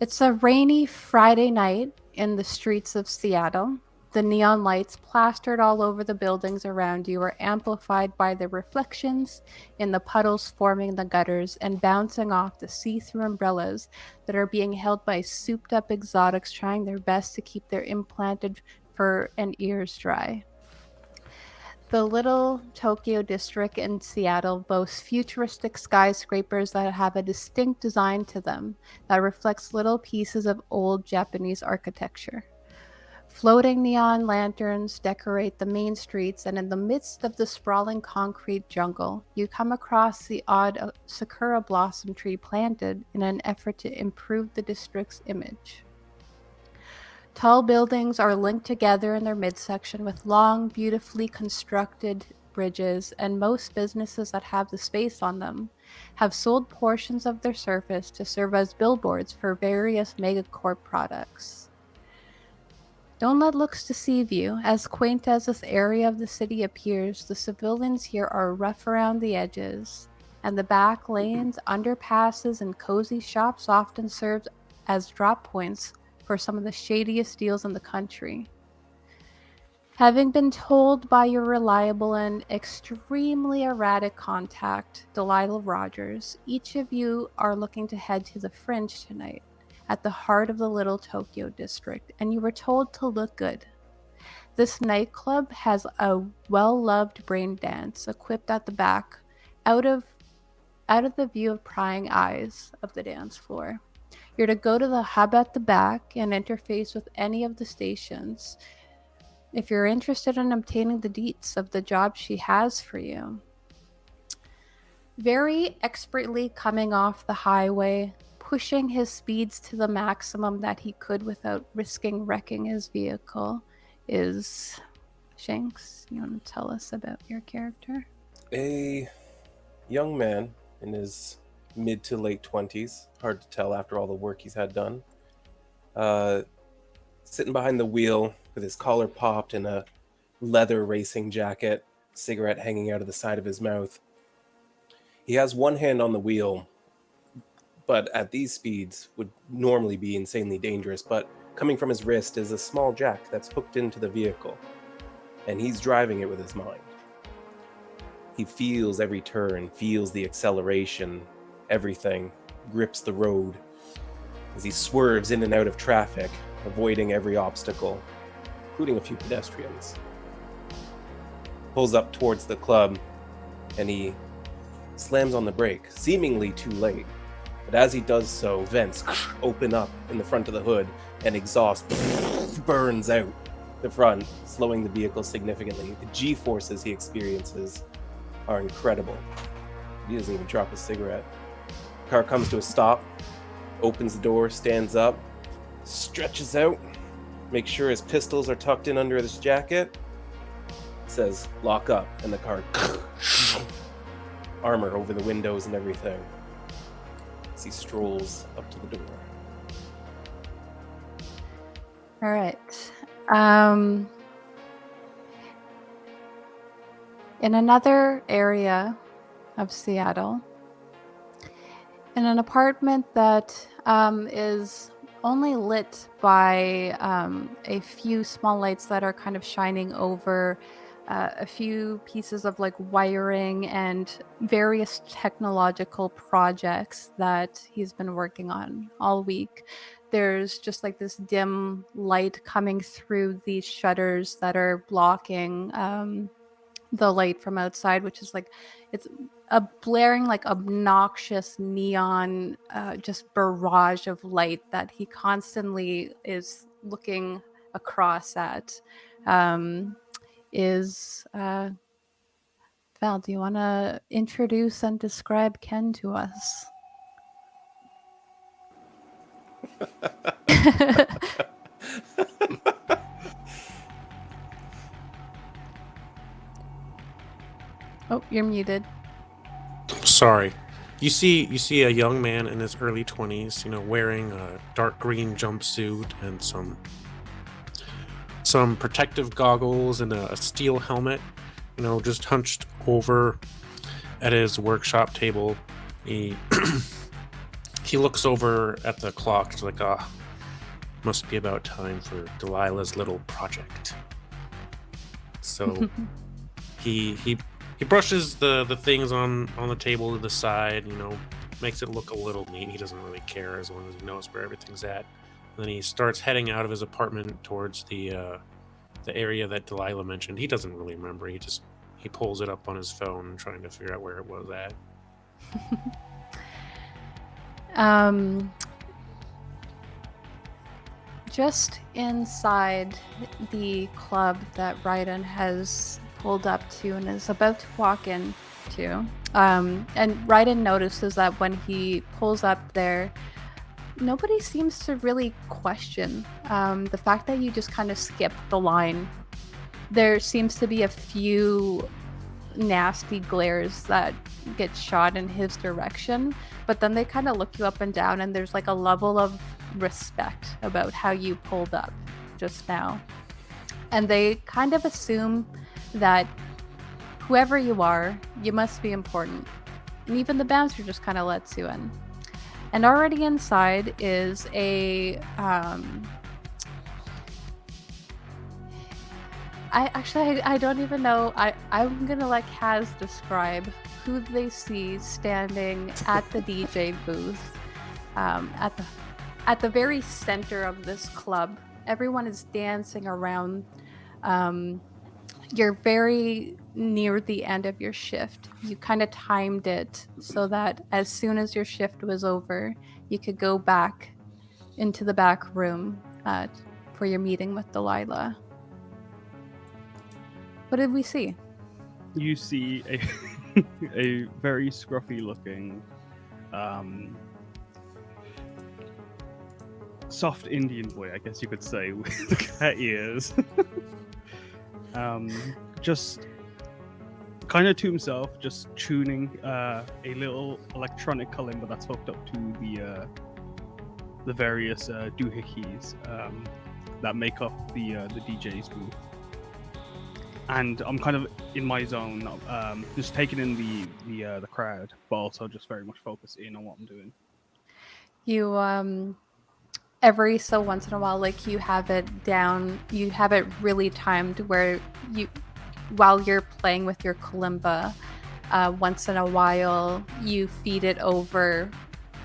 It's a rainy Friday night in the streets of Seattle. The neon lights plastered all over the buildings around you are amplified by the reflections in the puddles forming the gutters and bouncing off the see through umbrellas that are being held by souped up exotics trying their best to keep their implanted fur and ears dry. The little Tokyo district in Seattle boasts futuristic skyscrapers that have a distinct design to them that reflects little pieces of old Japanese architecture. Floating neon lanterns decorate the main streets, and in the midst of the sprawling concrete jungle, you come across the odd sakura blossom tree planted in an effort to improve the district's image. Tall buildings are linked together in their midsection with long, beautifully constructed bridges, and most businesses that have the space on them have sold portions of their surface to serve as billboards for various megacorp products. Don't let looks deceive you. As quaint as this area of the city appears, the civilians here are rough around the edges, and the back lanes, underpasses, and cozy shops often serve as drop points for some of the shadiest deals in the country. Having been told by your reliable and extremely erratic contact, Delilah Rogers, each of you are looking to head to the Fringe tonight, at the heart of the little Tokyo district, and you were told to look good. This nightclub has a well-loved brain dance equipped at the back, out of out of the view of prying eyes of the dance floor. You're to go to the hub at the back and interface with any of the stations if you're interested in obtaining the deets of the job she has for you. Very expertly coming off the highway, pushing his speeds to the maximum that he could without risking wrecking his vehicle, is Shanks. You want to tell us about your character? A young man in his mid to late 20s, hard to tell after all the work he's had done, sitting behind the wheel with his collar popped and a leather racing jacket, cigarette hanging out of the side of his mouth. He has one hand on the wheel, but at these speeds would normally be insanely dangerous, but coming from his wrist is a small jack that's hooked into the vehicle, and he's driving it with his mind. He feels every turn, feels the acceleration, everything, grips the road as he swerves in and out of traffic, avoiding every obstacle, including a few pedestrians. Pulls up towards the club, and he slams on the brake, seemingly too late. But as he does so, vents open up in the front of the hood, and exhaust burns out the front, slowing the vehicle significantly. The G-forces he experiences are incredible. He doesn't even drop his cigarette. The car comes to a stop, opens the door, stands up, stretches out, makes sure his pistols are tucked in under his jacket, says, "Lock up," and the car armor over the windows and everything as he strolls up to the door. All right. In another area of Seattle, in an apartment that is only lit by a few small lights that are kind of shining over a few pieces of like wiring and various technological projects that he's been working on all week. There's just like this dim light coming through these shutters that are blocking the light from outside, which is like it's a blaring, like obnoxious neon, just barrage of light that he constantly is looking across at. Is Val, do you want to introduce and describe Ken to us? Oh, you're muted. Sorry. You see a young man in his early 20s, wearing a dark green jumpsuit and some protective goggles and a steel helmet, just hunched over at his workshop table. He He looks over at the clock. He's like, must be about time for Delilah's little project. So he brushes the things on the table to the side, makes it look a little neat. He doesn't really care as long as he knows where everything's at. And then he starts heading out of his apartment towards the area that Delilah mentioned. He doesn't really remember. He pulls it up on his phone, trying to figure out where it was at. Just inside the club that Raiden has pulled up to and is about to walk into, and Raiden notices that when he pulls up there, nobody seems to really question the fact that you just kind of skipped the line. There seems to be a few nasty glares that get shot in his direction, but then they kind of look you up and down, and there's like a level of respect about how you pulled up just now. And they kind of assume that whoever you are, you must be important. And even the bouncer just kind of lets you in. And already inside is a I don't even know. I'm gonna let Kaz describe who they see standing at the DJ booth, at the very center of this club. Everyone is dancing around. You're very near the end of your shift. You kind of timed it so that as soon as your shift was over, you could go back into the back room for your meeting with Delilah. What did we see? You see a very scruffy looking soft Indian boy, I guess you could say, with cat ears. Just kind of to himself, just tuning a little electronic kalimba that's hooked up to the various doohickeys that make up the DJ's booth. And I'm kind of in my zone, just taking in the crowd, but also just very much focused in on what I'm doing. You every so once in a while, like, you have it down, you have it really timed where you, while you're playing with your kalimba, once in a while you feed it over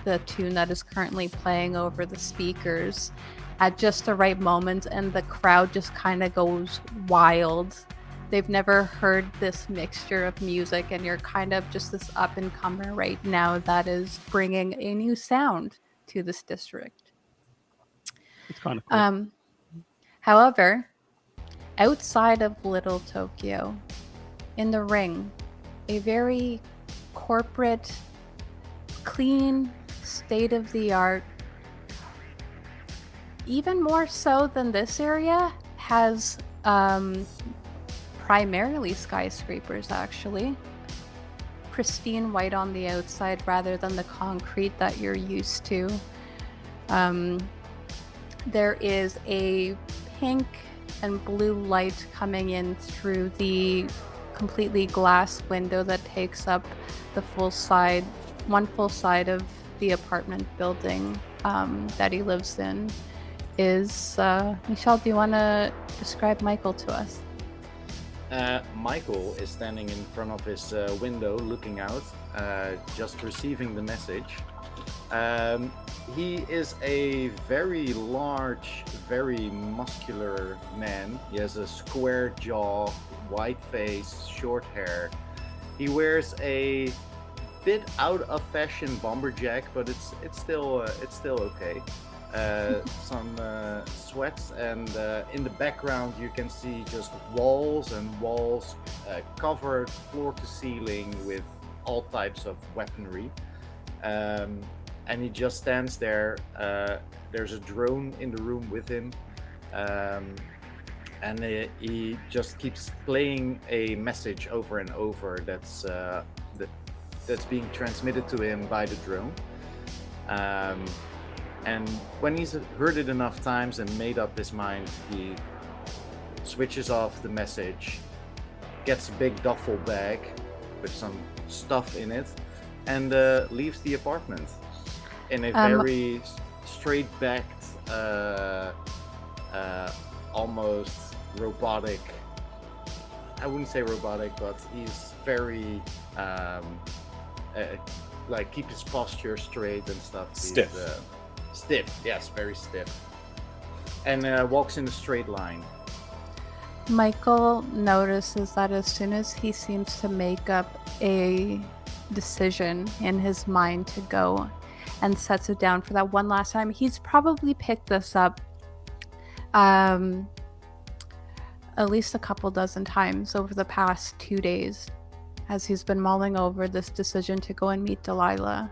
the tune that is currently playing over the speakers at just the right moment, and the crowd just kind of goes wild. They've never heard this mixture of music, and you're kind of just this up-and-comer right now that is bringing a new sound to this district. It's kind of cool. However, outside of Little Tokyo, in the ring, a very corporate, clean, state-of-the-art, even more so than this area, has primarily skyscrapers, actually. Pristine white on the outside rather than the concrete that you're used to. There is a pink and blue light coming in through the completely glass window that takes up the one full side of the apartment building that he lives in. Michel, do you want to describe Michael to us? Michael is standing in front of his window looking out, just receiving the message. He is a very large, very muscular man. He has a square jaw, white face, short hair. He wears a bit out of fashion bomberjack, but it's still okay. Some sweats, and in the background you can see just walls and walls covered floor to ceiling with all types of weaponry. And he just stands there. There's a drone in the room with him, and he just keeps playing a message over and over that's being transmitted to him by the drone. And when he's heard it enough times and made up his mind, he switches off the message, gets a big duffel bag with some stuff in it, and leaves the apartment. in a very straight-backed, almost robotic. I wouldn't say robotic, but he's very like keep his posture straight and stuff. Stiff. He's, stiff, yes, very stiff. And walks in a straight line. Michael notices that as soon as he seems to make up a decision in his mind to go and sets it down for that one last time, he's probably picked this up at least a couple dozen times over the past 2 days as he's been mulling over this decision to go and meet Delilah.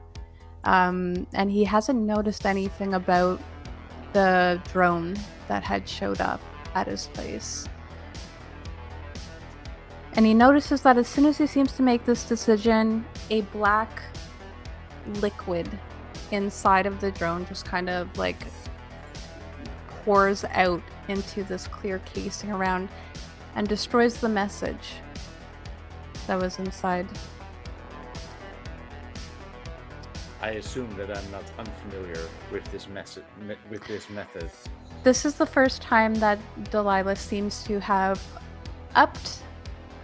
And he hasn't noticed anything about the drone that had showed up at his place. And he notices that as soon as he seems to make this decision, a black liquid inside of the drone just kind of like pours out into this clear casing around and destroys the message that was inside. I assume that I'm not unfamiliar with this method. This is the first time that Delilah seems to have upped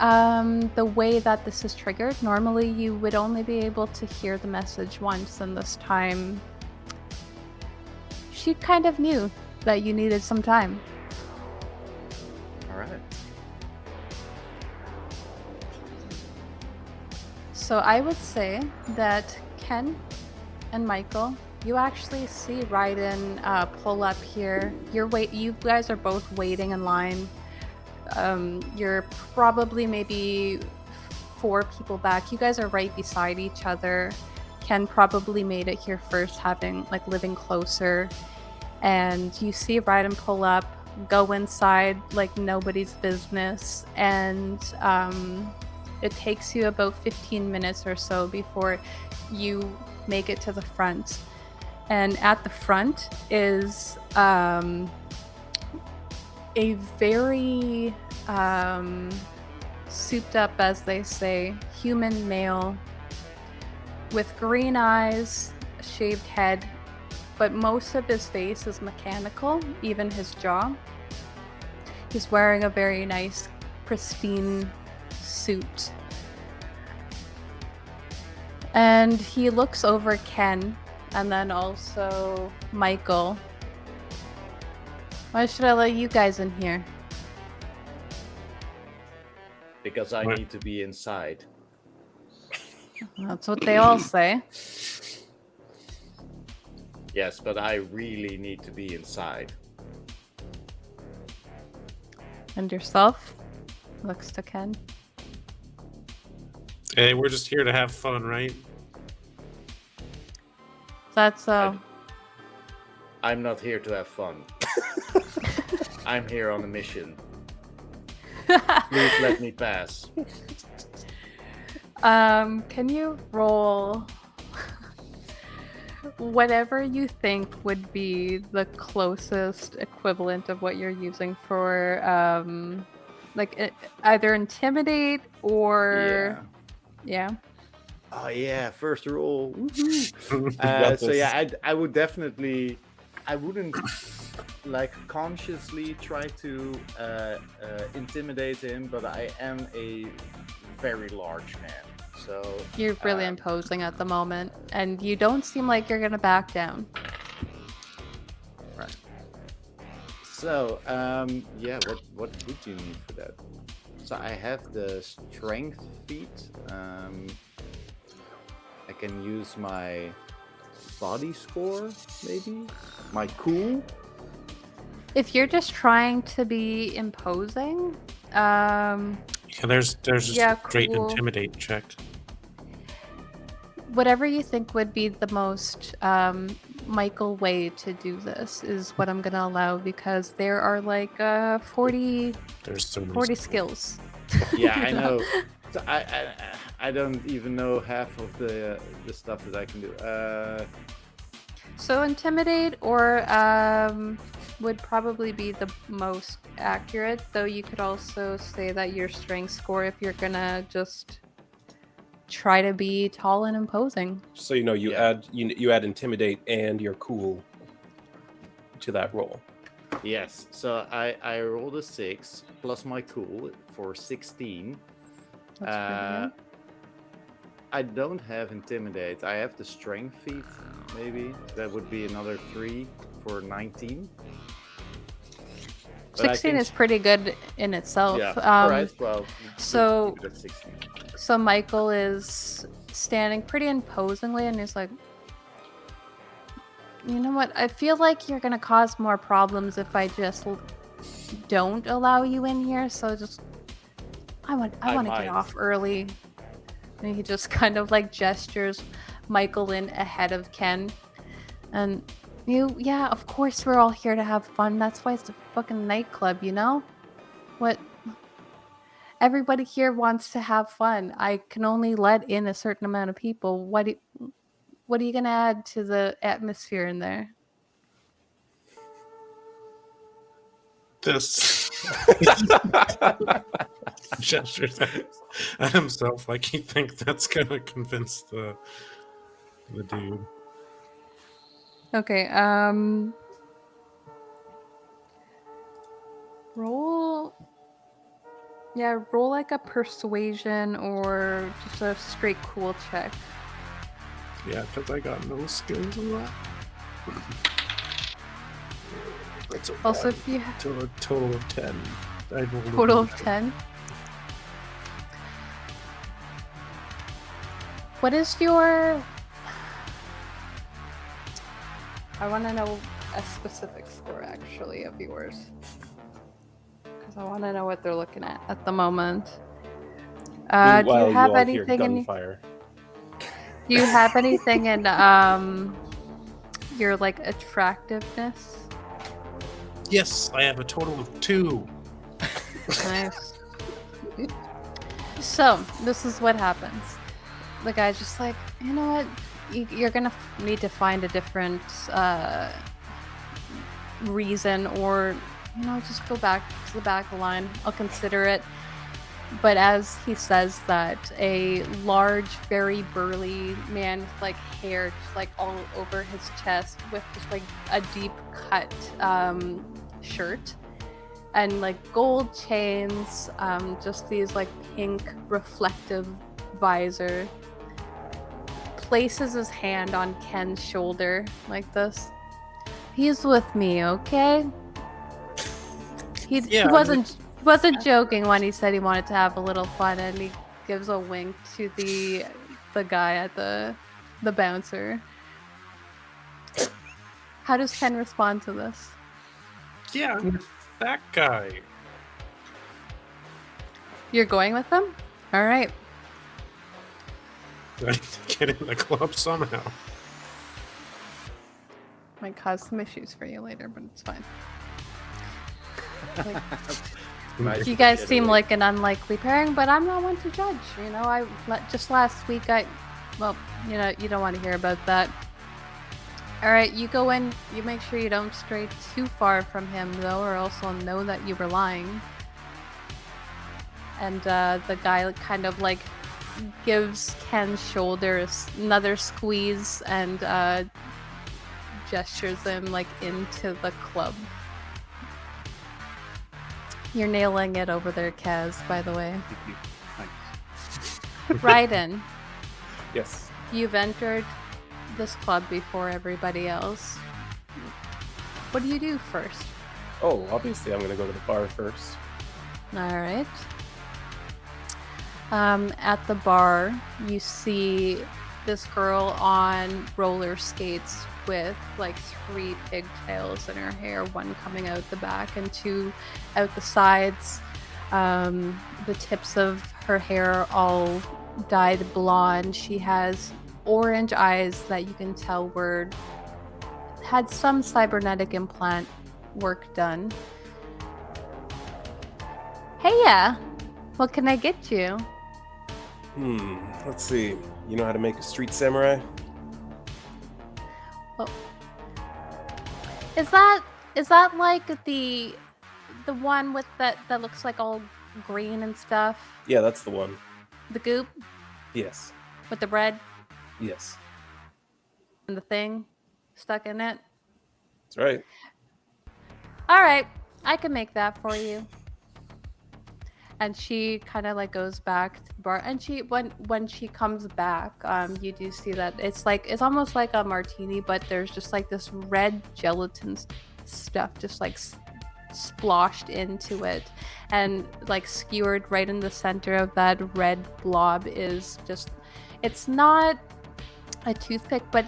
the way that this is triggered. Normally you would only be able to hear the message once, and this time she kind of knew that you needed some time. All right. So I would say that Ken and Michael, you actually see Raiden pull up here. You guys are both waiting in line. You're probably maybe 4 people back. You guys are right beside each other. Ken probably made it here first, living closer. And you see Raiden pull up, go inside like nobody's business, and it takes you about 15 minutes or so before you make it to the front. And at the front is a very souped up, as they say, human male with green eyes, shaved head, but most of his face is mechanical, even his jaw. He's wearing a very nice, pristine suit. And he looks over Ken and then also Michael. Why should I let you guys in here? Because I What? need to be inside. That's what they all say. Yes, but I really need to be inside. And yourself? Looks to Ken. Hey, we're just here to have fun, right? That's I'm not here to have fun. I'm here on a mission. Please let me pass. Can you roll whatever you think would be the closest equivalent of what you're using for either intimidate or yeah. Oh yeah, first roll. You got So this. yeah, I would definitely, I wouldn't like consciously try to intimidate him, but I am a very large man, so You're really imposing at the moment, and you don't seem like you're gonna back down. right. So yeah, what would you need for that? So I have the strength feat. I can use my body score, maybe my cool. If you're just trying to be imposing, Yeah, there's Yeah, a great cool. intimidate check. whatever you think would be the most Michael way to do this is what I'm gonna allow, because there are like 40 There's so many. 40 skills. Yeah, I know. So I don't even know half of the stuff that I can do. So intimidate or would probably be the most accurate, though you could also say that your strength score, if you're gonna just try to be tall and imposing. So you Yeah. add intimidate and you're cool to that roll. Yes. So I rolled a 6 plus my cool for 16. That's pretty good. I don't have intimidate. I have the strength feat. Maybe that would be another 3 for 19. But I 16 think is pretty good in itself. Yeah. All right. Well. so- keep it at 16. So Michael is standing pretty imposingly, and he's like, "You know what? I feel like you're gonna cause more problems if I just don't allow you in here. So just, I want to might. get off early." And he just kind of like gestures Michael in ahead of Ken, and yeah, of course we're all here to have fun. That's why it's a fucking nightclub, you know? What? Everybody here wants to have fun. I can only let in a certain amount of people. What are you gonna add to the atmosphere in there? This gestures at himself like he thinks that's gonna convince the dude. Okay, roll like a persuasion or just a straight cool check. Yeah, because I got no skills in that. That's a Also, one if you to a total of 10. I rolled a total of one. 10. What is your... I want to know a specific score, actually, of yours. Because I want to know what they're looking at the moment. Do Meanwhile, you have all hear anything in... gunfire. Do you have anything in your, like, attractiveness? Yes, I have a total of 2. Nice. So, this is what happens. The guy's just like, you know what? You're gonna need to find a different reason, or, you know, just go back to the back of the line. I'll consider it. But as he says that, a large, very burly man with, like, hair just, like, all over his chest with just, like, a deep cut shirt and, like, gold chains, just these, like, pink reflective visor, places his hand on Ken's shoulder like this. He's with me, okay? He wasn't joking when he said he wanted to have a little fun, and he gives a wink to the guy at the bouncer. How does Ken respond to this? Yeah, I'm with that guy. You're going with them? All right. I need to get in the club somehow. Might cause some issues for you later, but it's fine. Like, you guys seem like an unlikely pairing, but I'm not one to judge. You know, just last week well, you know, you don't want to hear about that. All right, you go in. You make sure you don't stray too far from him, though, or else he'll know that you were lying. And the guy kind of like gives Ken's shoulder another squeeze and gestures him like into the club. You're nailing it over there, Kaz, by the way. Thank you. Thanks. Raiden, Yes. you've entered this club before everybody else. What do you do first? Oh, obviously I'm gonna go to the bar first. All right. At the bar, you see this girl on roller skates with like 3 pigtails in her hair, 1 coming out the back and 2 out the sides. The tips of her hair all dyed blonde. She has orange eyes that you can tell had some cybernetic implant work done. Hey, what can I get you? Let's see. You know how to make a street samurai? Well, is that like the one with that looks like all green and stuff? Yeah, that's the one. The goop? Yes. with the bread Yes. and the thing stuck in it. That's right. All right, I can make that for you. And she kind of like goes back to the bar, and she when she comes back, you do see that it's almost like a martini, but there's just like this red gelatin stuff just like sploshed into it, and like skewered right in the center of that red blob is just, it's not a toothpick, but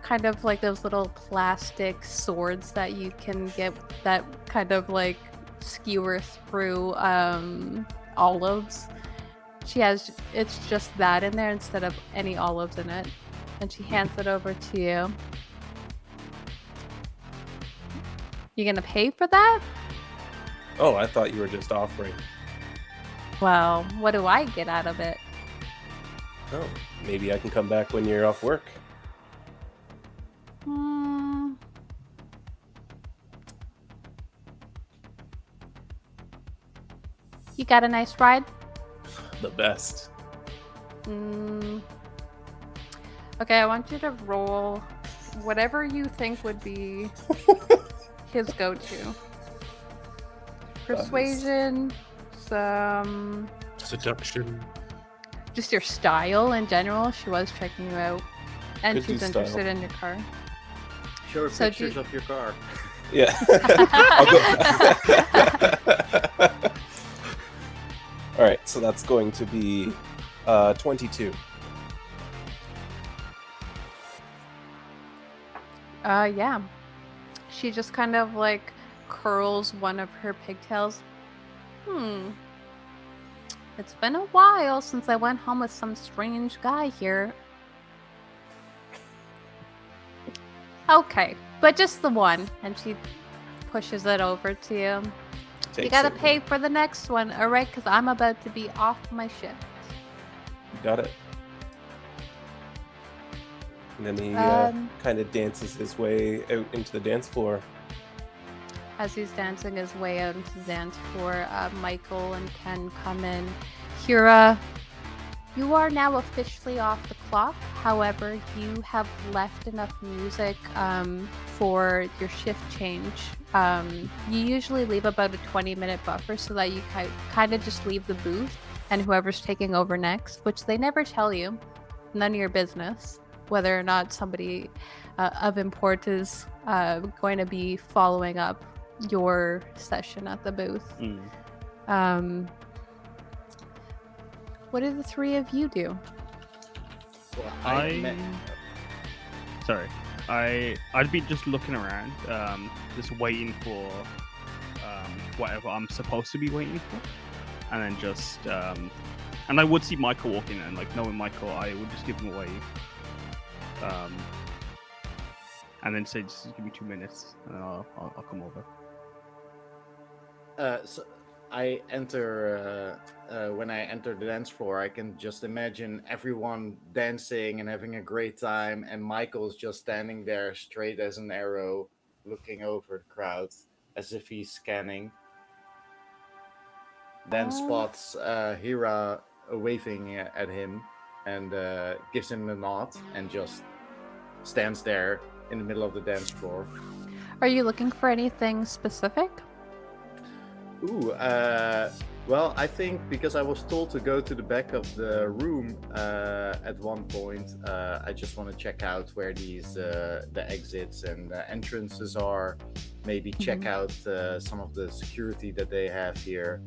kind of like those little plastic swords that you can get that kind of like skewer through olives. It's just that in there instead of any olives in it, and she hands it over to you. You gonna pay for that? Oh, I thought you were just offering. Well, what do I get out of it? Oh, maybe I can come back when you're off work. You got a nice ride? The best. Okay, I want you to roll whatever you think would be his go-to. Persuasion, some... Seduction. Just your style in general. She was checking you out. And Could do she's style. interested in your car. Show her So pictures of your car. Yeah. All right, so that's going to be 22. Yeah. She just kind of like curls one of her pigtails. It's been a while since I went home with some strange guy here. Okay, but just the one. And she pushes it over to you. You Takes gotta it. pay for the next one, alright? Because I'm about to be off my shift. Got it. And then he kind of dances his way out into the dance floor. As he's dancing his way out into the dance floor, Michael and Ken come in. Hira, you are now officially off the clock. However, you have left enough music for your shift change. You usually leave about a 20-minute buffer so that you kind of just leave the booth and whoever's taking over next, which they never tell you, none of your business, whether or not somebody of import is going to be following up your session at the booth. What do the three of you do? Well, I'd be just looking around, just waiting for whatever I'm supposed to be waiting for, and then just and I would see Michael walking in, like knowing Michael, I would just give him a wave, and then say, just give me 2 minutes, and I'll come over. So I enter. When I enter the dance floor, I can just imagine everyone dancing and having a great time, and Michael's just standing there, straight as an arrow, looking over the crowd as if he's scanning. Then spots Hira waving at him and gives him a nod, and just stands there in the middle of the dance floor. Are you looking for anything specific? Ooh, well, I think because I was told to go to the back of the room at one point, I just want to check out where these the exits and entrances are. Maybe check out some of the security that they have here.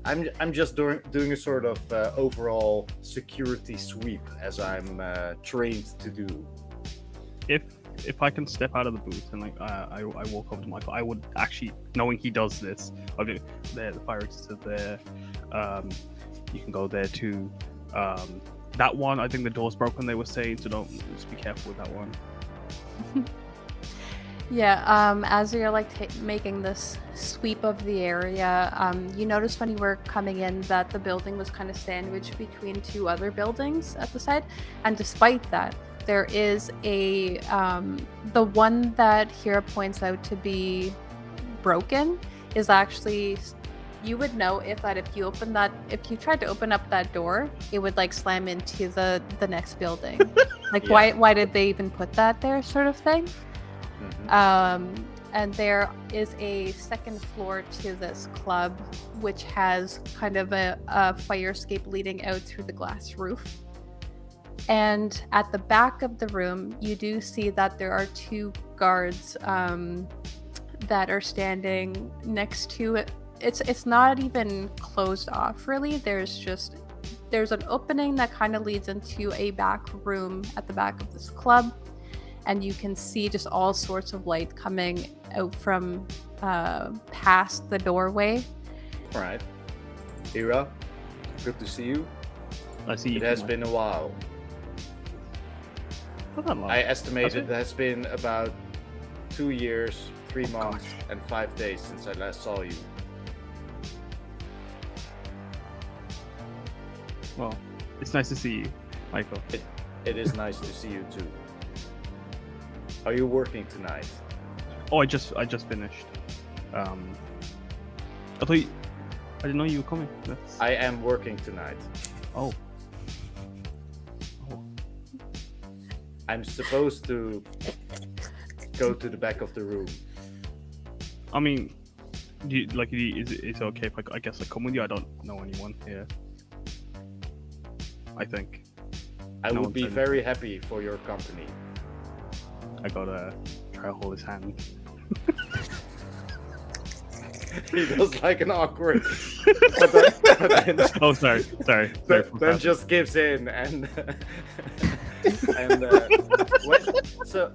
I'm just doing a sort of overall security sweep, as I'm trained to do. If I can step out of the booth and I walk over to Michael, I would actually, knowing he does this, I'll do there. The fire exits are there. You can go there too. That one, I think the door's broken. They were saying, so just be careful with that one. Yeah. As you're like making this sweep of the area, you noticed when you were coming in that the building was kind of sandwiched between two other buildings at the side, and despite that, there is a the one that Hira points out to be broken is actually you would know if you tried to open up that door, it would like slam into the next building. Like Yeah. why did they even put that there, sort of thing. Mhm. And there is a second floor to this club, which has kind of a fire escape leading out through the glass roof. And at the back of the room, you do see that there are 2 guards that are standing next to it. It's not even closed off, really. There's an opening that kind of leads into a back room at the back of this club. And you can see just all sorts of light coming out from past the doorway. All right. Hira, good to see you. I see. It has been a while. Not that long. I estimate Has it has been about 2 years, 3 Oh, months, and 5 days since I last saw you. Well, it's nice to see you, Michael. It is nice to see you too. Are you working tonight? Oh, I just finished. I didn't know you were coming. I am working tonight. Oh. I'm supposed to go to the back of the room. I mean, is it okay if I guess I come with you? I don't know anyone here. I think. I No would one be said very happy for your company. I gotta try to hold his hand. He does like an awkward. Oh, sorry. Then just gives in and so.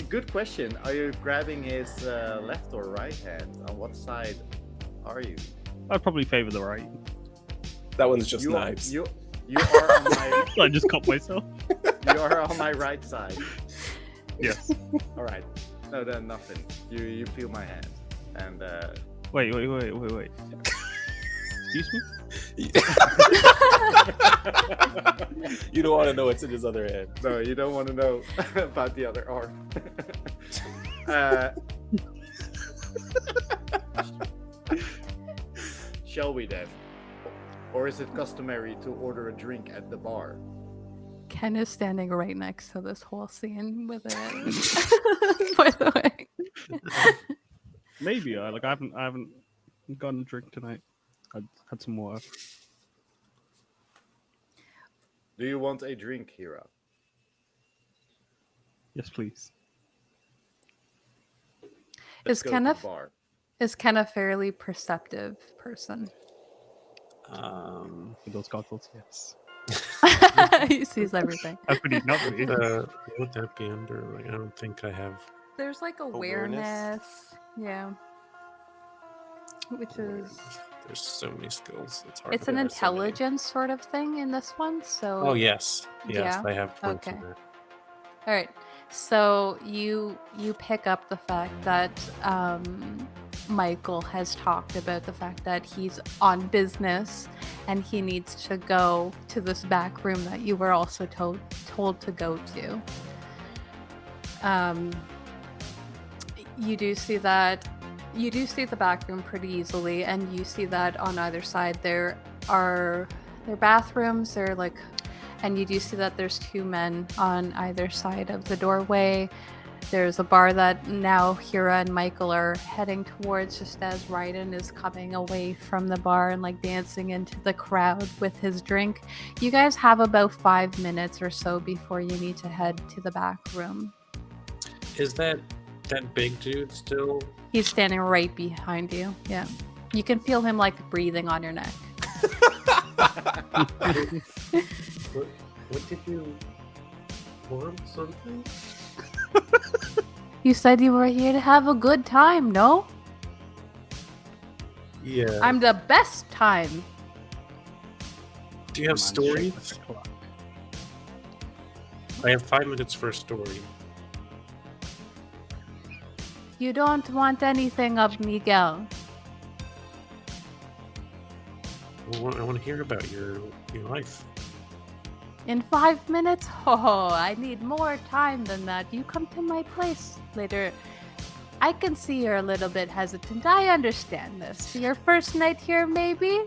Good question. Are you grabbing his left or right hand? On what side are you? I'd probably favor the right. That one's just You knives. you are on my I just cut myself. you are on my right side. Yes. All right. No, then nothing. You feel my hand and. Wait. Excuse me? You don't want to know what's in his other hand. No, you don't want to know about the other arm. Shall we then? Or is it customary to order a drink at the bar? Ken is standing right next to this whole scene with it. By the way. Maybe. I haven't gotten a drink tonight. I had some water. Do you want a drink, Hira? Yes, please. Let's Is go Ken to a the bar. Is Ken a fairly perceptive person? With those goggles, yes. He sees everything. That's pretty not me. Would that be under? Like, I don't think I have. There's like awareness. Yeah. Which is There's so many skills. It's hard. it's to an remember so many. intelligence sort of thing in this one. So Oh yes, Yeah? I have points Okay. in that. All right. So you pick up the fact that Michael has talked about the fact that he's on business and he needs to go to this back room that you were also told to go to. You do see the back room pretty easily, and you see that on either side there are bathrooms. They're like, and you do see that there's 2 men on either side of the doorway. There's a bar that now Hira and Michael are heading towards just as Raiden is coming away from the bar and like dancing into the crowd with his drink. You guys have about 5 minutes or so before you need to head to the back room. Is that big dude still? He's standing right behind you. Yeah. You can feel him like breathing on your neck. What did you want? Something? You said you were here to have a good time, no? Yeah. I'm the best time. Do you have stories? I have 5 minutes for a story. You don't want anything of Miguel. I want to hear about your life. In 5 minutes? Oh, I need more time than that. You come to my place later. I can see you're a little bit hesitant. I understand this. Your first night here, maybe?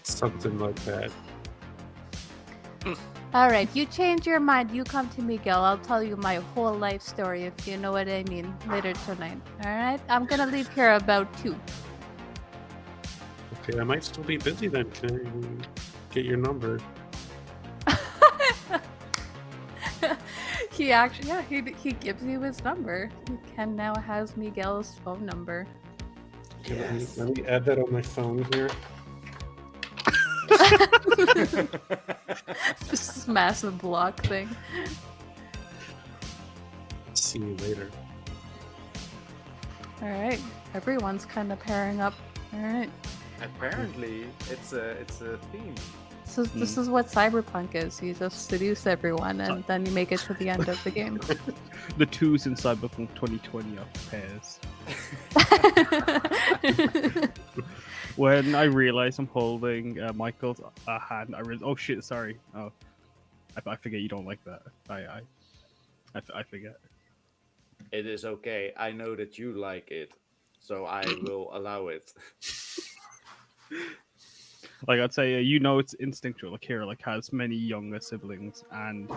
Something like that. All right, you change your mind. You come to Miguel. I'll tell you my whole life story, if you know what I mean, later tonight. All right? I'm going to leave here about 2. Okay, I might still be busy then. Can I get your number? He actually, yeah, he gives you his number. Ken now has Miguel's phone number. Okay, Yes. let me add that on my phone here. This massive block thing. See you later. All right, everyone's kind of pairing up. All right, Apparently, it's a theme. this is what Cyberpunk is. You just seduce everyone, and then you make it to the end of the game. The 2s in Cyberpunk 2020 are pairs. When I realize I'm holding Michael's hand, I realize, oh shit, sorry. Oh, I forget you don't like that. I forget. It is okay. I know that you like it, so I will allow it. Like I'd say, you know, it's instinctual. Like Hira, like has many younger siblings, and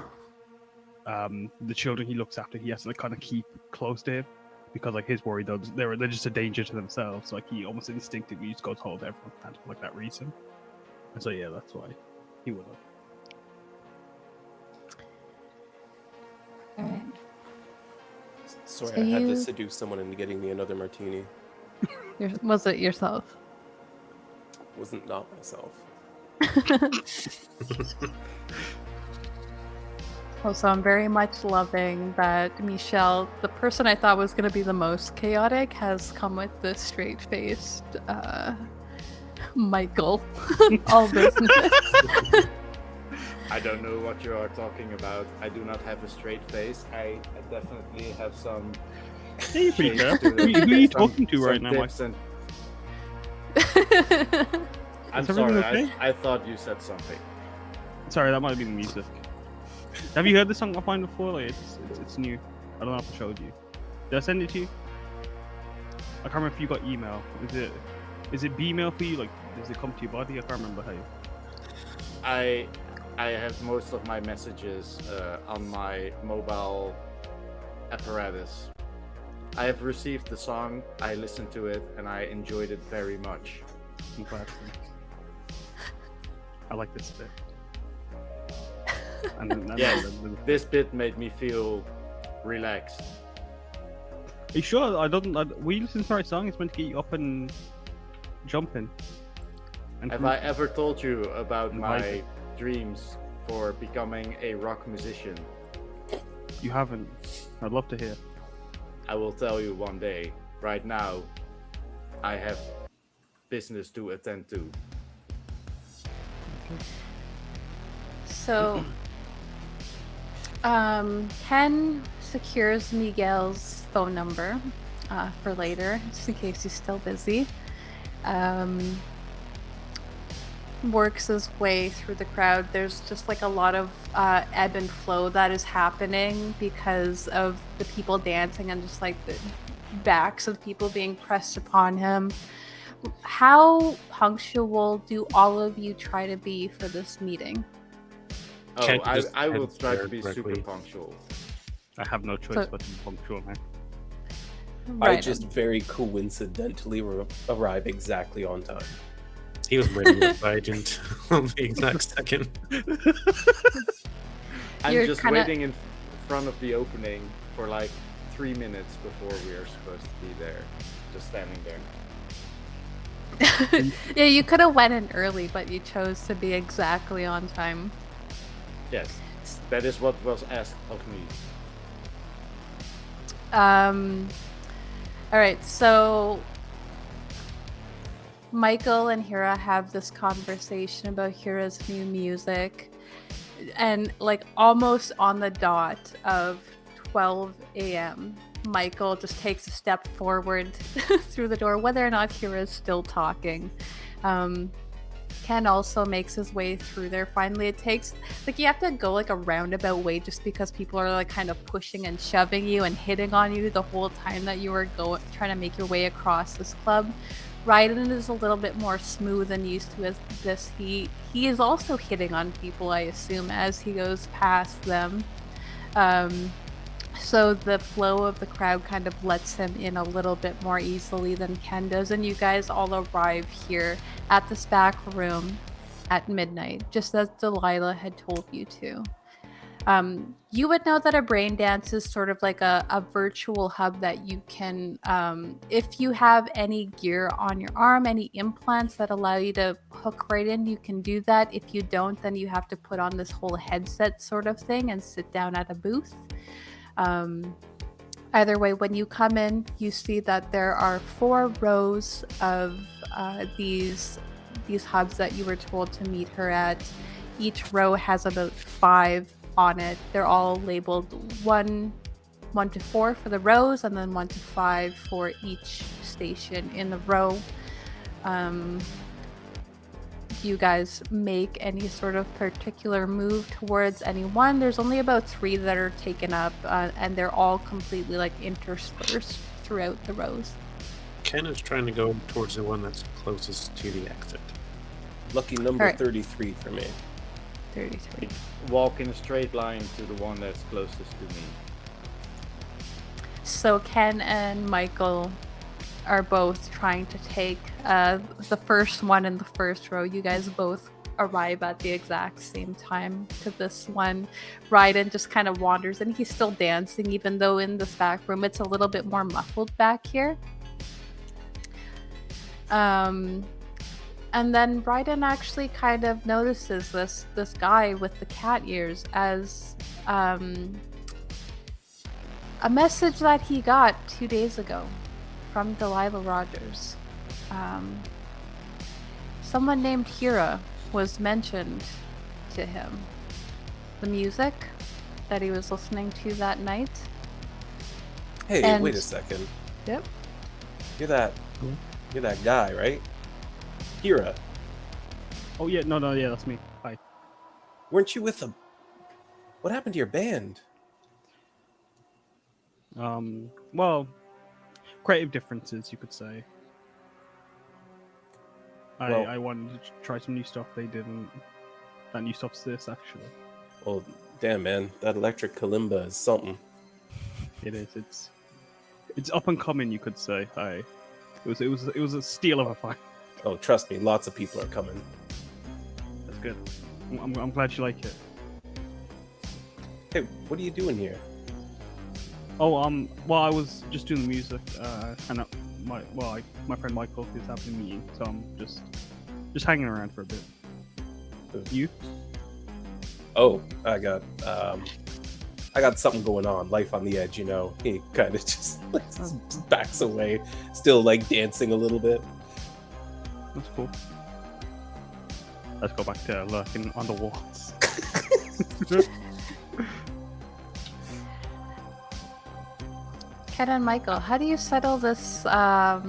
the children he looks after, he has to like kind of keep close to him because like his worry though they're just a danger to themselves. So, like he almost instinctively just goes hold everyone's hand for like that reason. And so yeah, that's why he would have. All right. Sorry, So I had you- to seduce someone into getting me another martini. Was it yourself? Wasn't not myself. Also, I'm very much loving that Michel, the person I thought was going to be the most chaotic, has come with the straight-faced Michael. All business. I don't know what you are talking about. I do not have a straight face. I definitely have some. Yeah, you're pretty shades fair. to it. Who are you Some- talking to right some now, Mike? tips and- I'm Is everything sorry. okay? I thought you said something. Sorry, that might have been the music. Have you heard this song of mine before? Like, it's new. I don't know if I showed you. Did I send it to you? I can't remember if you got email. Is it B-mail for you? Like, does it come to your body? I can't remember how you. I have most of my messages on my mobile apparatus. I have received the song, I listened to it, and I enjoyed it very much. I'm glad. I like this bit. And Yes, this bit made me feel relaxed. Are you sure? Were you listening to the right song? It's meant to get you up and jumping. And Have I ever told you about And my vibing. dreams for becoming a rock musician? You haven't. I'd love to hear. I will tell you one day. Right now, I have business to attend to. So, Ken secures Miguel's phone number for later, just in case he's still busy. Works his way through the crowd. There's just like a lot of ebb and flow that is happening because of the people dancing and just like the backs of people being pressed upon him. How punctual do all of you try to be for this meeting? Oh, Can't you just I will head try to there be directly? super punctual. I have no choice So- but to be punctual, man. I Right. just very coincidentally arrive exactly on time. He was waiting if I didn't on the exact second. I'm You're just kinda- waiting in front of the opening for like 3 minutes before we are supposed to be there. Just standing there. Yeah, you could have went in early, but you chose to be exactly on time. Yes, that is what was asked of me. All right, so Michael and Hira have this conversation about Hira's new music, and like almost on the dot of 12 a.m., Michael just takes a step forward through the door, whether or not Hira is still talking. Ken also makes his way through there. Finally, it takes like you have to go like a roundabout way just because people are like kind of pushing and shoving you and hitting on you the whole time that you were trying to make your way across this club. Raiden is a little bit more smooth and used to this. He is also hitting on people, I assume, as he goes past them. So the flow of the crowd kind of lets him in a little bit more easily than Ken does, and you guys all arrive here at this back room at midnight, just as Delilah had told you to. You would know that a brain dance is sort of like a virtual hub that you can, if you have any gear on your arm, any implants that allow you to hook right in, you can do that. If you don't, then you have to put on this whole headset sort of thing and sit down at a booth. Either way, when you come in, you see that there are 4 rows of these hubs that you were told to meet her at. Each row has about 5 on it. They're all labeled 1 to 4 for the rows, and then 1 to 5 for each station in the row. If you guys make any sort of particular move towards any one, there's only about 3 that are taken up, and they're all completely like interspersed throughout the rows. Ken is trying to go towards the one that's closest to the exit. Lucky number Alright. 33 for me. 33. Walk in a straight line to the one that's closest to me. So Ken and Michael are both trying to take the first one in the first row. You guys both arrive at the exact same time to this one. Raiden just kind of wanders and he's still dancing, even though in this back room it's a little bit more muffled back here. And then Raiden actually kind of notices this guy with the cat ears as a message that he got 2 days ago from Delilah Rogers. Someone named Hira was mentioned to him. The music that he was listening to that night. Hey, And- wait a second. Yep. You're that guy, right? Hira. Oh yeah, no, yeah, that's me. Hi. Weren't you with them? What happened to your band? Well, creative differences, you could say. Well- I wanted to try some new stuff. They didn't. That new stuff's this actually. Well, damn, man. That electric kalimba is something. It is. It's up and coming, you could say. It was a steal of a fight. Oh, trust me, lots of people are coming. That's good. I'm glad you like it. Hey, what are you doing here? Oh, well, I was just doing the music, and my friend Michael is having a meeting, so I'm just hanging around for a bit. You? Oh, I got something going on. Life on the edge, you know. He kind of just backs away, still like dancing a little bit. That's cool. Let's go back to lurking on the walls. Ken and Michael, how do you settle this? I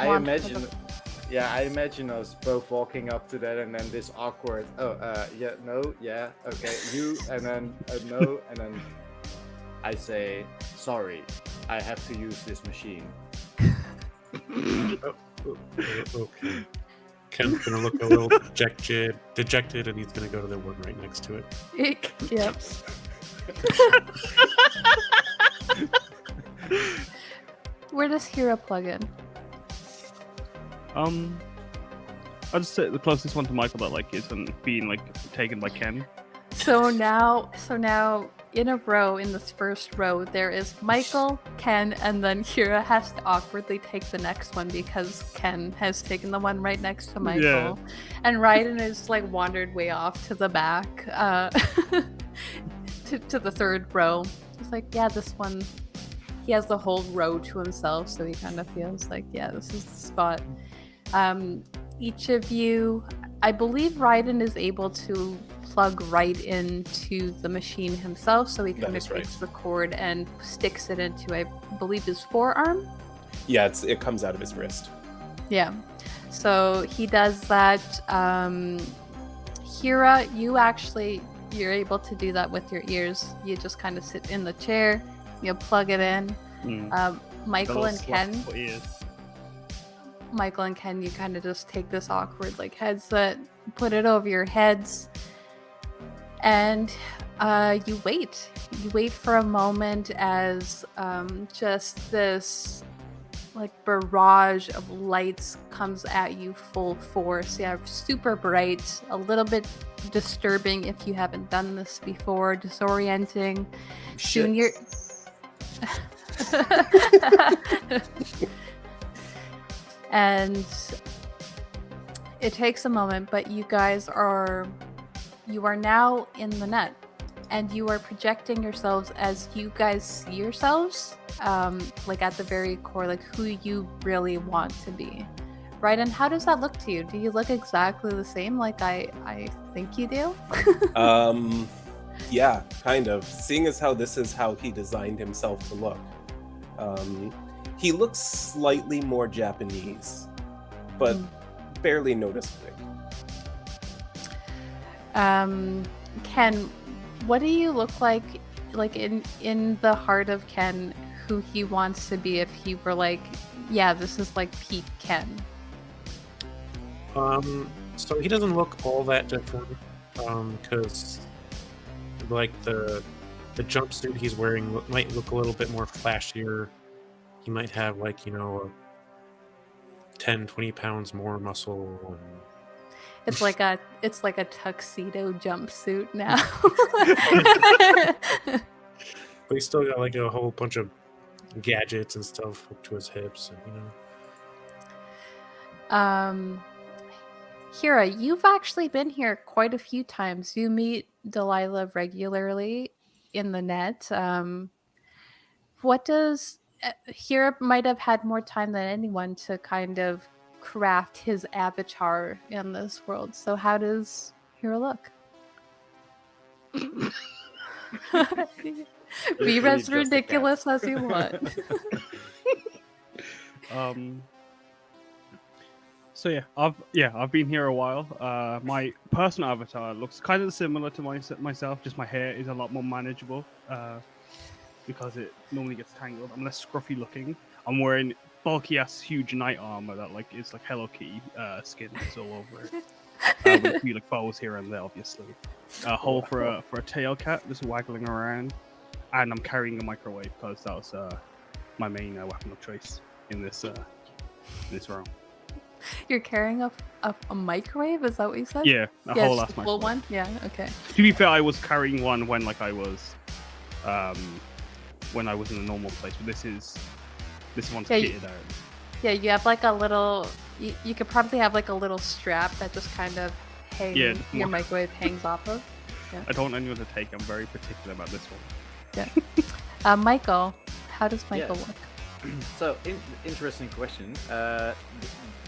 want imagine, yeah, I imagine us both walking up to that, and then this awkward. Yeah, no, yeah, okay, you, and then no, and then I say, sorry, I have to use this machine. Okay. Ken's gonna look a little dejected, and he's gonna go to the one right next to it. Yep. Where does Hira plug in? I'll just say the closest one to Michael that isn't being taken by Ken. So now in a row, in this first row, there is Michael, Ken, and then Hira has to awkwardly take the next one because Ken has taken the one right next to Michael. Yeah. And Raiden is wandered way off to the back, to the third row. He's like, yeah, this one, he has the whole row to himself, so he kind of feels like, yeah, this is the spot. Each of you, I believe Raiden is able to plug right into the machine himself, so he kind of takes the cord and sticks it into, I believe, his forearm. Yeah, it comes out of his wrist. Yeah. So he does that. Hira, you're able to do that with your ears. You just kind of sit in the chair, you plug it in. Michael and Ken, you kind of just take this awkward like headset, put it over your heads, and you wait. You wait for a moment as just this like barrage of lights comes at you full force. Yeah, super bright, a little bit disturbing if you haven't done this before, disorienting. Soon you're and it takes a moment, but you are now in the net, and you are projecting yourselves as you guys see yourselves, like at the very core, like who you really want to be. Raiden, how does that look to you? Do you look exactly the same like I think you do? Yeah, kind of. Seeing as how this is how he designed himself to look. He looks slightly more Japanese, but barely noticeably. Ken, what do you look like in the heart of Ken, who he wants to be if he were like, yeah, this is like peak Ken? So he doesn't look all that different, because like the jumpsuit he's wearing might look a little bit more flashier. He might have 10-20 pounds more muscle. It's like a tuxedo jumpsuit now. But he's still got a whole bunch of gadgets and stuff up to his hips, Hira, you've actually been here quite a few times. You meet Delilah regularly in the net. Hira might have had more time than anyone to kind of craft his avatar in this world. So how does Hira look? Be as ridiculous as you want. So I've been here a while. My personal avatar looks kind of similar to myself. Just my hair is a lot more manageable because it normally gets tangled. I'm less scruffy looking. I'm wearing bulky ass huge knight armor that is like Hello Kitty skin all over it. With a few bows here and there, obviously. A hole for a tail cat just waggling around, and I'm carrying a microwave because that was my main weapon of choice in this realm. You're carrying a microwave? Is that what you said? Yeah, whole ass full microwave. one? Yeah, okay. To be fair, I was carrying one when I was in a normal place, but this one's kitted out. Yeah, you have a little. You could probably have a little strap that just kind of your microwave hangs off of. Yeah. I don't want anyone to take. I'm very particular about this one. Yeah. Michael, how does Michael look? So, interesting question.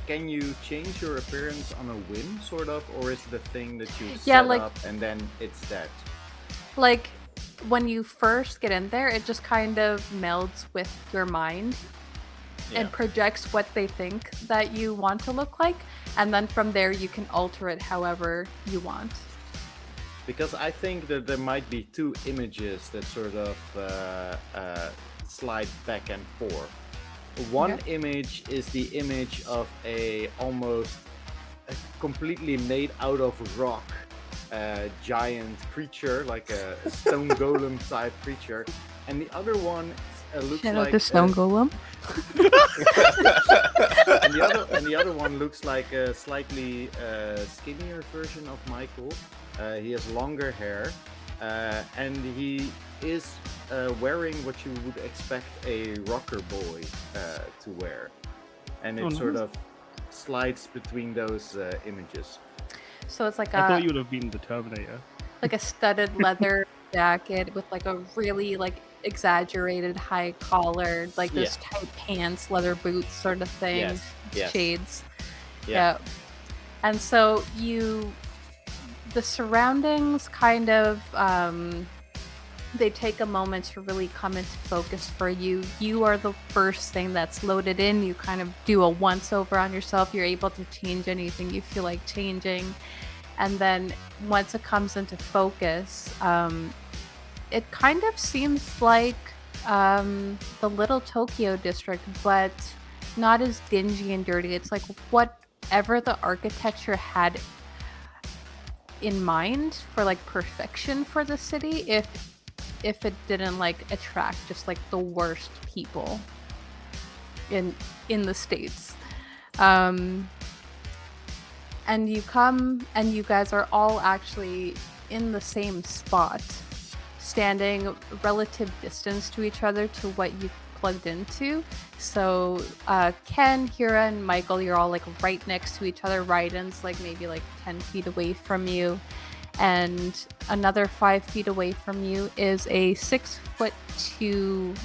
Can you change your appearance on a whim, sort of, or is it a thing that you set up and then it's that? When you first get in there, it just kind of melds with your mind and projects what they think that you want to look like, and then from there you can alter it however you want. Because I think that there might be two images that sort of slide back and forth. One image is the image of almost completely made out of rock giant creature, like a stone golem type creature, and the other one looks like the stone golem. and the other one looks like a slightly skinnier version of Michael. He has longer hair, and he is wearing what you would expect a rocker boy to wear, and it sort of slides between those images. So it's I thought you would have been the Terminator. Like a studded leather jacket with a really exaggerated high collar, those tight pants, leather boots sort of thing. Yes. Shades. Yeah. And so the surroundings kind of they take a moment to really come into focus for you. You are the first thing that's loaded in. You kind of do a once over on yourself. You're able to change anything you feel like changing. And then once it comes into focus, it kind of seems like the little Tokyo district, but not as dingy and dirty. It's like whatever the architecture had in mind for like perfection for the city, if it didn't like attract just like the worst people in the States. And you come and you guys are all actually in the same spot, standing relative distance to each other to what you plugged into. So Ken, Hira, and Michael, you're all like right next to each other. Raiden's like maybe like 10 feet away from you. And another 5 feet away from you is a 6'2"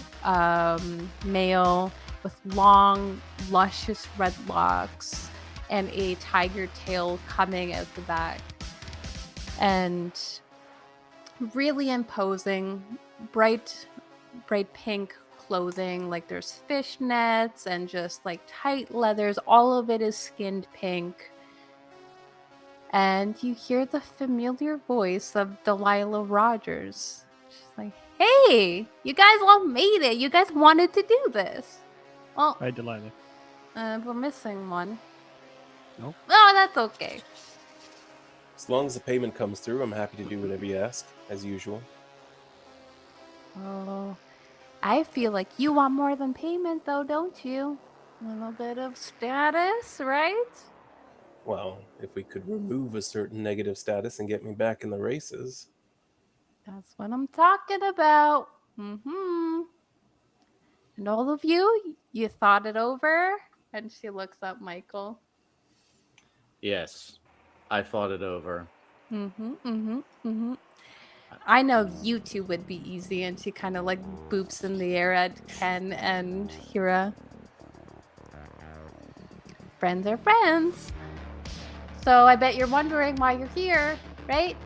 male with long, luscious red locks and a tiger tail coming out the back. And really imposing, bright pink clothing. Like there's fishnets and just like tight leathers. All of it is skinned pink. And you hear the familiar voice of Delilah Rogers. She's like, hey, you guys all made it. You guys wanted to do this. Well, Hi, Delilah. we're missing one. No? Oh, that's okay. As long as the payment comes through, I'm happy to do whatever you ask, as usual. Oh, I feel like you want more than payment, though, don't you? A little bit of status, right? Well, if we could remove a certain negative status and get me back in the races. That's what I'm talking about. Mm-hmm. And all of you, you thought it over? And she looks at Michael. Yes, I thought it over. I know you two would be easy, and she kind of like boops in the air at Ken and Hira. Friends are friends. So I bet you're wondering why you're here, right?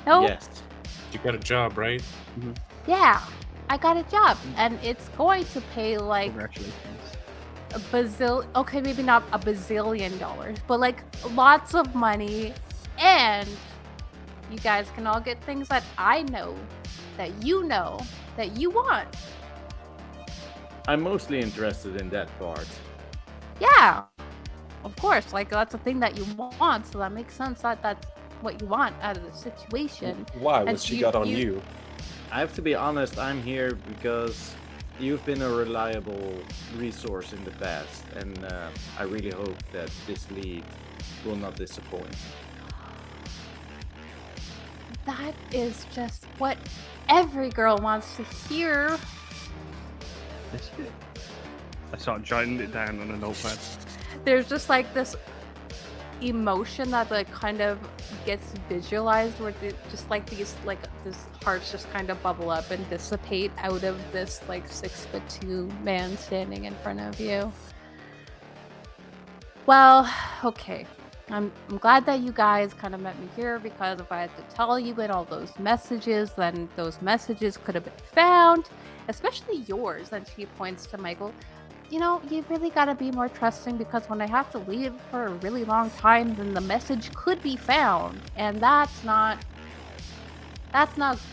No? Yes. You got a job, right? Yeah, I got a job, and it's going to pay like Congratulations. a okay, maybe not a bazillion dollars, but like lots of money, and you guys can all get things that I know, that you want. I'm mostly interested in that part. Yeah, of course, like that's a thing that you want, so that makes sense that that's what you want out of the situation. Why? And What's she got on you? I have to be honest, I'm here because you've been a reliable resource in the past, and I really hope that this lead will not disappoint. That is just what every girl wants to hear. Is it? I start jotting it down on a notepad. There's just like this emotion that like kind of gets visualized, where just like these like this hearts just kind of bubble up and dissipate out of this like 6'2" man standing in front of you. Well, okay. I'm glad that you guys kind of met me here, because if I had to tell you in all those messages, then those messages could have been found, especially yours. And she points to Michael. You know, you really got to be more trusting, because when I have to leave for a really long time, then the message could be found. And that's not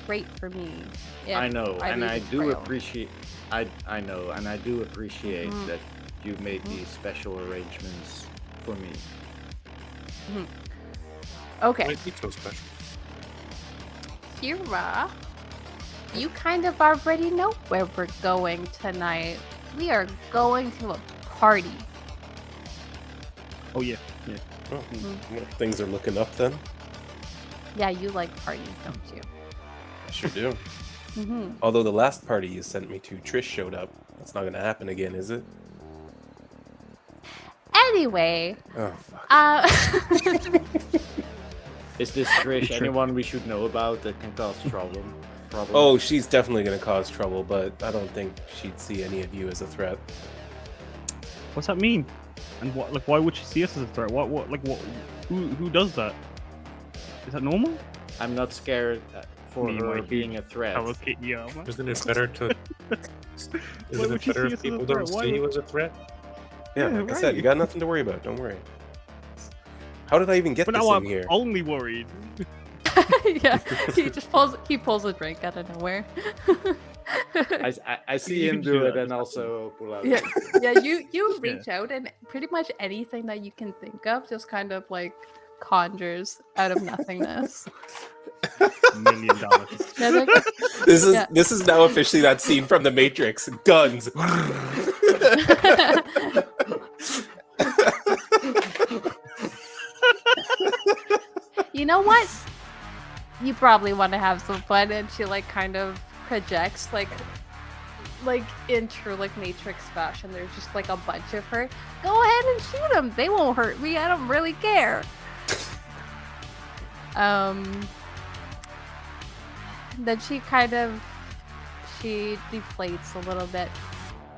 great for me. I know, and leave I a do trail. appreciate. I know, and I do appreciate that you made these special arrangements for me. Okay. Might be so special. Hira, you kind of already know where we're going tonight. We are going to a party. Oh yeah. Oh, things are looking up then. Yeah, you like parties, don't you? I sure do. Mm-hmm. Although the last party you sent me to, Trish showed up. That's not going to happen again, is it? Anyway, Oh, fuck. Is this Trish anyone we should know about that can cause trouble? Oh, she's definitely going to cause trouble, but I don't think she'd see any of you as a threat. What's that mean? And what? Like, why would she see us as a threat? What? Like, what? Who does that? Is that normal? I'm not scared. for Me, her my being a huge threat. Kawakiti armor. Isn't it better to? Isn't would it you better see if us as a people threat? don't Why see would- you as a threat? Yeah, Yeah, like I said, you right. got nothing to worry about. Don't worry. How did I even get But this now in I'm here? only worried. Yeah, he pulls a drink out of nowhere. I see You him can do do it that, and just- also pull out. Yeah, yeah. You Yeah. reach out and pretty much anything that you can think of just kind of like conjures out of nothingness. $1 million. Yeah, like, yeah. This is now officially that scene from The Matrix. Guns. You know what? You probably want to have some fun, and she like kind of projects like in true like Matrix fashion. There's just like a bunch of her. Go ahead and shoot them. They won't hurt me. I don't really care. Then she deflates a little bit.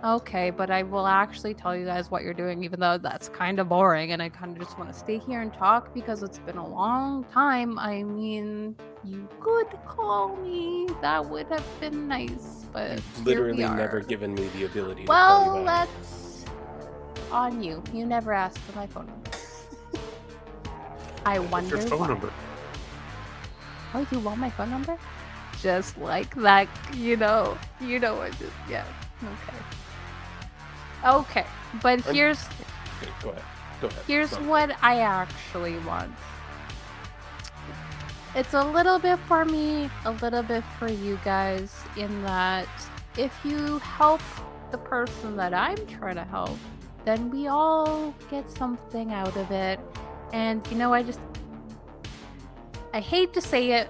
Okay, but I will actually tell you guys what you're doing, even though that's kind of boring, and I kind of just want to stay here and talk because it's been a long time. I mean, you could call me. That would have been nice, but You've here we literally are. never given me the ability to Well, call you back. that's on you. You never asked for my phone number. I What's wonder your phone why. number? Oh, you want my phone number? Just like that, you know what? Yeah. Okay, but I'm- here's Okay, go ahead. Go ahead. Here's Sorry. what I actually want. It's a little bit for me, a little bit for you guys, in that if you help the person that I'm trying to help, then we all get something out of it. And I hate to say it,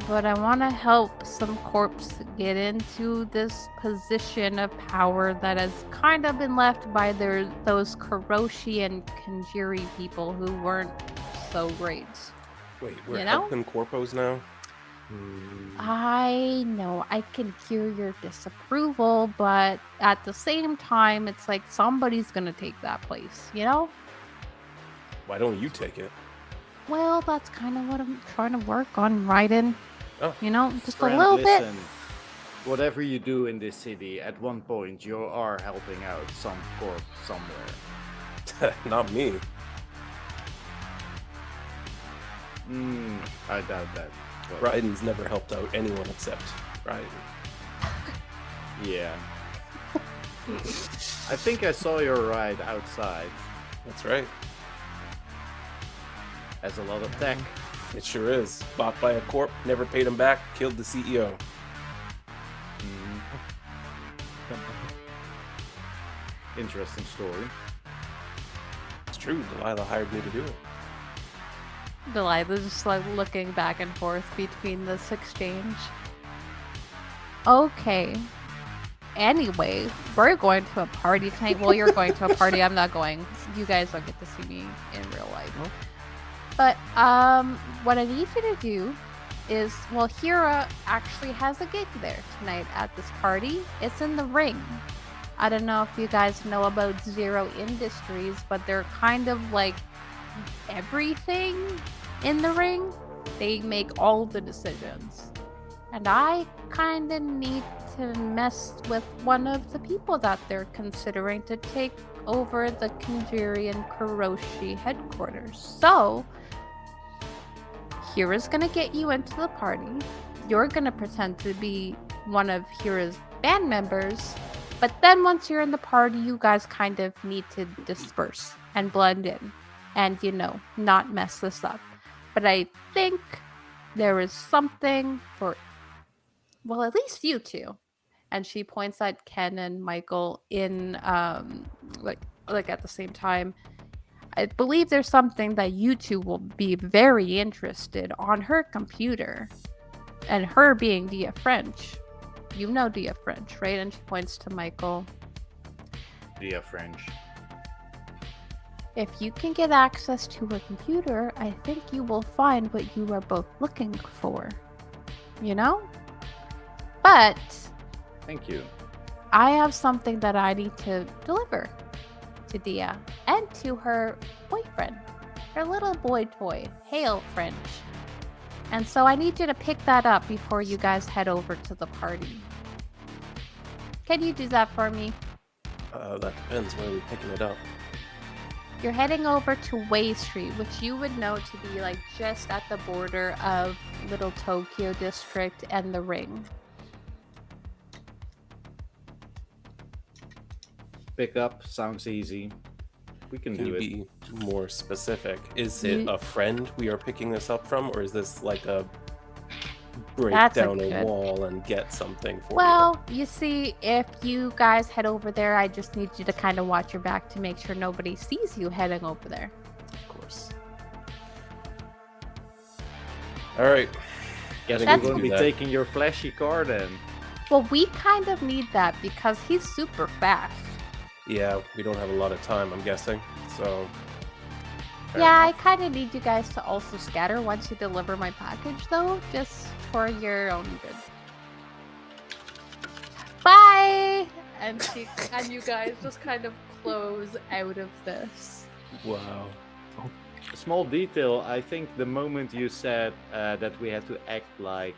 but I want to help some corpse get into this position of power that has kind of been left by those Kuroshi and Kanjiri people who weren't so great. Wait, we're you know? helping corpos now? I know I can hear your disapproval, but at the same time, it's like somebody's gonna take that place, you know? Why don't you take it? Well, that's kind of what I'm trying to work on, Raiden. Oh. You know, just Friend, a little bit. listen, whatever you do in this city, at one point you are helping out some corp somewhere. Not me. I doubt that. but- Raiden's never helped out anyone except Raiden. Yeah. I think I saw your ride outside. That's right. Has a lot of tech. It sure is. Bought by a corp, never paid him back, killed the CEO. Interesting story. It's true, Delilah hired me to do it. Delilah's just like looking back and forth between this exchange. Okay. Anyway, we're going to a party tonight. Well, you're going to a party. I'm not going. You guys don't get to see me in real life. But what I need you to do is, well, Hira actually has a gig there tonight at this party. It's in the Ring. I don't know if you guys know about Zero Industries, but they're kind of like everything in the Ring. They make all the decisions. And I kind of need to mess with one of the people that they're considering to take over the Kanjiri and Kuroshi headquarters. So, Hira's gonna get you into the party. You're gonna pretend to be one of Hira's band members. But then once you're in the party, you guys kind of need to disperse and blend in. And, not mess this up. But I think there is something for, well, at least you two. And she points at Ken and Michael in, like at the same time. I believe there's something that you two will be very interested on her computer. And her being Dia French. You know Dia French, right? And she points to Michael. Dia French. If you can get access to her computer, I think you will find what you are both looking for. You know? But Thank you. I have something that I need to deliver to Dia and to her boyfriend. Her little boy toy. Hail, French. And so I need you to pick that up before you guys head over to the party. Can you do that for me? That depends. Where are we picking it up? You're heading over to Way Street, which you would know to be like just at the border of Little Tokyo District and the Ring. Pick up sounds easy. We can Can do you it. be more specific? Is it a friend we are picking this up from, or is this like a break That's a down a good- wall and get something for Well, you see, if you guys head over there, I just need you to kind of watch your back to make sure nobody sees you heading over there. you? Of course. All right. Guess I we're think we going to can be do that. taking your flashy car then. Well, we kind of need that because he's super fast. Yeah, we don't have a lot of time, I'm guessing. So. fair Yeah, I enough. kind of need you guys to also scatter once you deliver my package, though, just for your own good. Bye! And you guys just kind of close out of this. Wow. A small detail, I think the moment you said that we had to act like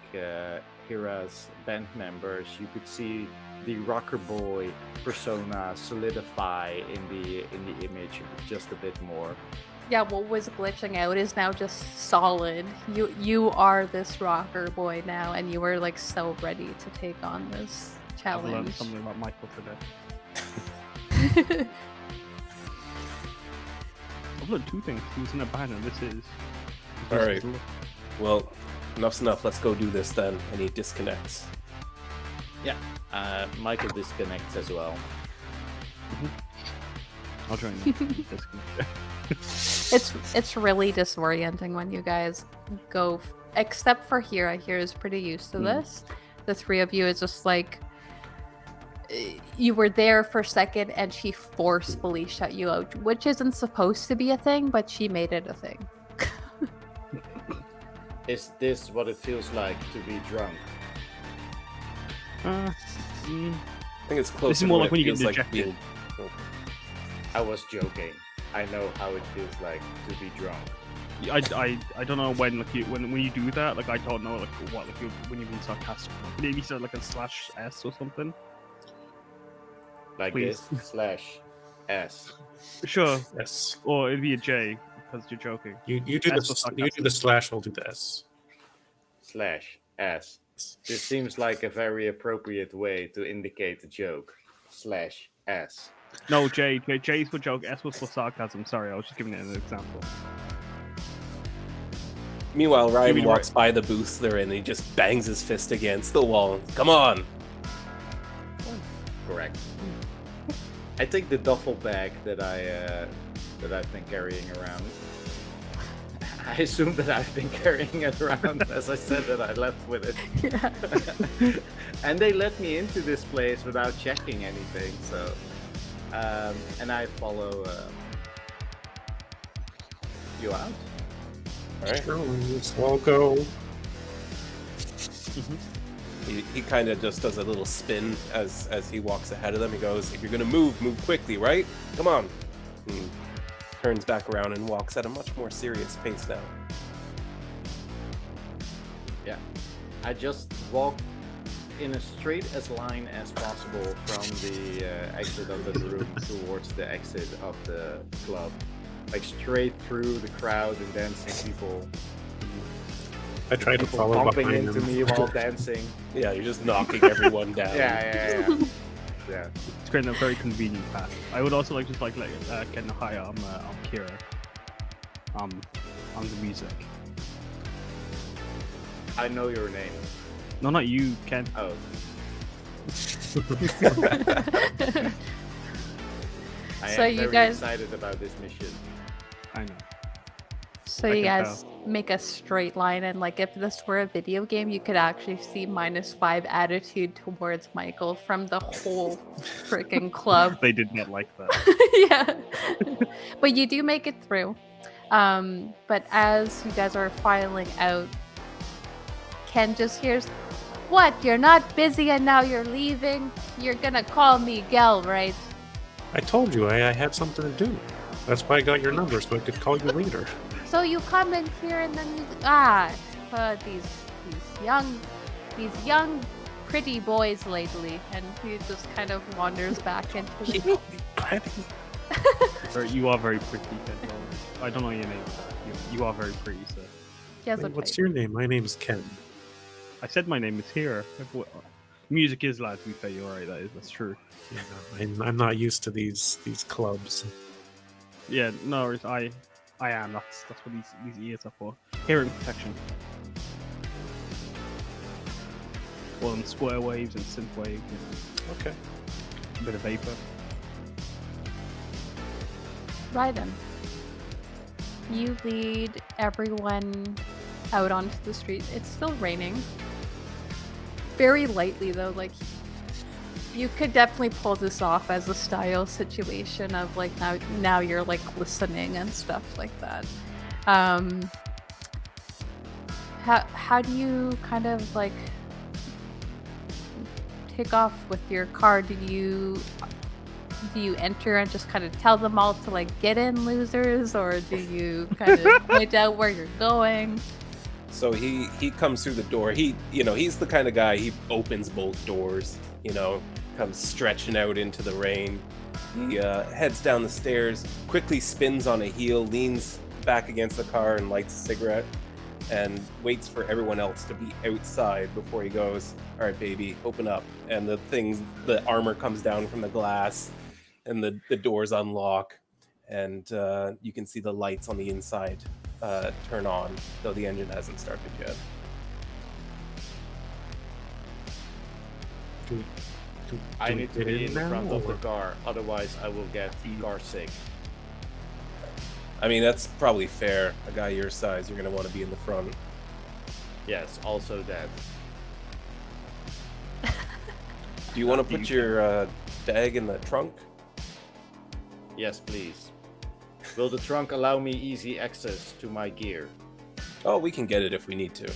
Hira's band members, you could see the rocker boy persona solidify in the image just a bit more. Yeah, what was glitching out is now just solid. You are this rocker boy now, and you were like so ready to take on this I've learned challenge. something about Michael today. I've learned two things. He was in a band, and this is. All right. Well, enough's enough. Let's go do this then. And he disconnects. Michael disconnects as well. I'll join them. It's really disorienting when you guys go, except for Hira. Hira's pretty used to this. The three of you is just like, you were there for a second and she forcefully shut you out, which isn't supposed to be a thing, but she made it a thing. Is this what it feels like to be drunk? I think it's close. This is more like when you get dejected. being. I was joking. I know how it feels like to be drunk. I don't know when when you do that. Like I don't know what when you're being sarcastic. Maybe say like a /s or something. Like Please. this /s. Sure. Yes. Or it'd be a J because you're joking. You do S the was you do the slash. I'll do the S. /s. This seems like a very appropriate way to indicate a joke. /s. No, J is for joke. S was for sarcasm. Sorry, I was just giving it an example. Meanwhile, Give me Ryan the walks by the booth they're in and he just bangs his fist against the wall. Come on! Correct. I take the duffel bag that I've been carrying around. I assume that I've been carrying it around, as I said that I left with it. Yeah. And they let me into this place without checking anything, so and I follow you out. All right. Sure, let's all go. He kind of just does a little spin as he walks ahead of them. He goes, "If you're gonna move quickly, right? Come on." And turns back around and walks at a much more serious pace now. Yeah, I just walk in a straight as line as possible from the exit of the room towards the exit of the club, like straight through the crowd and dancing people. I try to People follow bumping behind into him. me while dancing. Yeah, you're just knocking everyone down. Yeah. It's creating a very convenient path. I would also like just like Ken hi, I'm Kira. I'm the music. I know your name. No, not you, Ken. Oh, I So am you very guys- excited about this mission. I know. So I you can guys make a straight line, and like if this were a video game, you could actually see -5 attitude towards Michael from the whole freaking club. They did not like that. Yeah. But you do make it through. But as you guys are filing out, Ken just hears, "What? You're not busy and now you're leaving? You're gonna call Miguel, right?" I told you I had something to do. That's why I got your number so I could call you later. So you come in here and then you these young pretty boys lately, and he just kind of wanders back into the You are very pretty, Ken. I don't know your name. You are very pretty, sir. he has a What's type. your name? My name's Ken. I said my name is Hira. Music is loud, to be fair. You're right. That's true. Yeah, I'm not used to these clubs. Yeah, no, I am. That's what these ears are for. Hearing protection. Well, and square waves and synth waves. Okay. A bit of vapor. Raiden, you lead everyone out onto the street. It's still raining. Very lightly though, like you could definitely pull this off as a style situation of like now you're like listening and stuff like that. How do you kind of like take off with your car? Do you enter and just kind of tell them all to like get in, losers, or do you kind of point out where you're going? So he comes through the door. He's the kind of guy, he opens both doors, comes stretching out into the rain. He heads down the stairs, quickly spins on a heel, leans back against the car and lights a cigarette, and waits for everyone else to be outside before he goes, all right, baby, open up. And the armor comes down from the glass, and the doors unlock, and you can see the lights on the inside turn on, though the engine hasn't started yet. I need to be in front of the car, otherwise I will get car sick. I mean, that's probably fair. A guy your size, you're going to want to be in the front. Yes, also that. Do you want to put your bag in the trunk? Yes, please. Will the trunk allow me easy access to my gear? Oh, we can get it if we need to.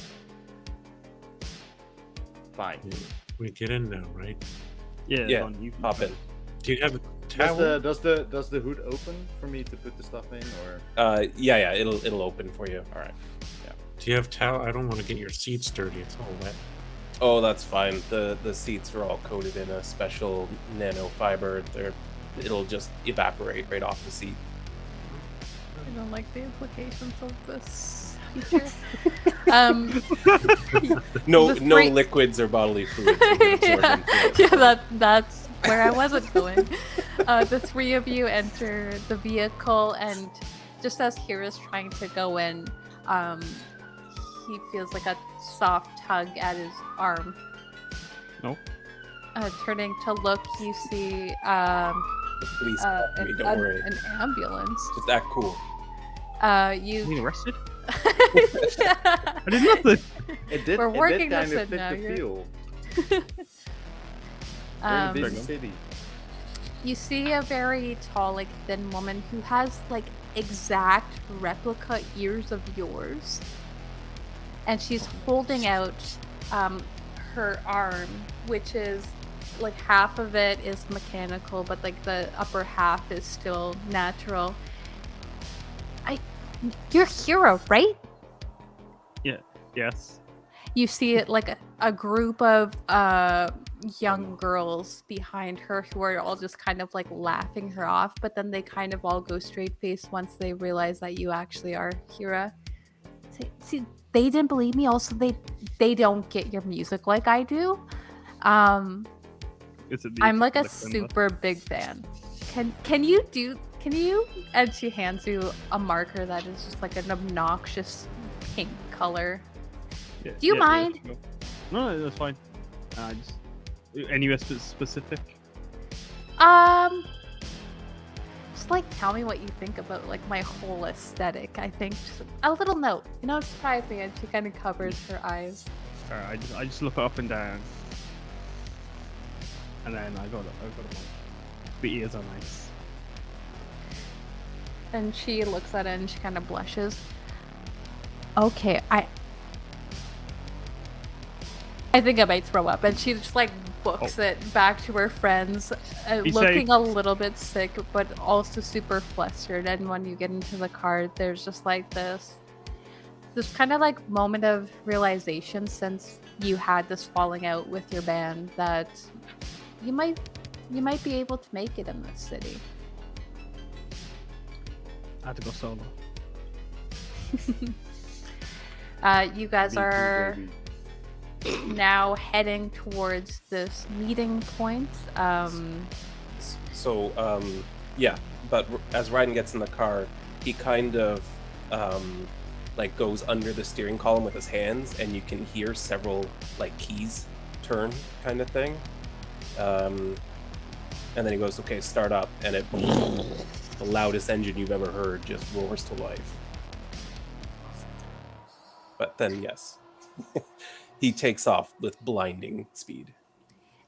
Fine. We get in now, right? Yeah, Yeah, you can hop in. Do you have a towel? Does the hood open for me to put the stuff in, or? Yeah, it'll open for you. All right. Yeah. Do you have towel? I don't want to get your seats dirty. It's all wet. Oh, that's fine. The seats are all coated in a special nanofiber. It'll just evaporate right off the seat. I don't like the implications of this feature. No The three- liquids or bodily fluids. You can absorb yeah, into it. yeah, that's where I wasn't going. The three of you enter the vehicle, and just as Hira's trying to go in, he feels like a soft tug at his arm. No. Turning to look, you see The police caught me, don't worry. an ambulance. Just act cool. You being arrested? I did nothing. It did. We're working kind this of in fit now, the you're- feel. Very busy There you city. You see a very tall, like thin woman who has like exact replica ears of yours, and she's holding out her arm, which is like half of it is mechanical, but like the upper half is still natural. You're Hira, right? Yeah. Yes. You see it like a group of young girls behind her who are all just kind of like laughing her off, but then they kind of all go straight faced once they realize that you actually are Hira. See, they didn't believe me. Also, they don't get your music like I do. Is it I'm like a Alexander? super big fan. Can you? And she hands you a marker that is just like an obnoxious pink color. Yeah, Do you mind? sure. No, that's fine. Anywhere specific? Just like tell me what you think about like my whole aesthetic. I think just a little note. It surprised me, and she kind of covers her eyes. Alright, I just look up and down, and then I got them. The ears are nice. And she looks at it and she kind of blushes. Okay, I think I might throw up, and she just like books it back to her friends, looking a little bit sick, but also super flustered. And when you get into the car, there's just like this. this kind of like moment of realization since you had this falling out with your band that you might be able to make it in this city. I had to go solo. You guys Me too, are baby. now heading towards this meeting point. So, yeah, but as Raiden gets in the car, he kind of like goes under the steering column with his hands, and you can hear several like keys turn, kind of thing. And then he goes, "Okay, start up," and it the loudest engine you've ever heard just roars to life. But then, yes, he takes off with blinding speed.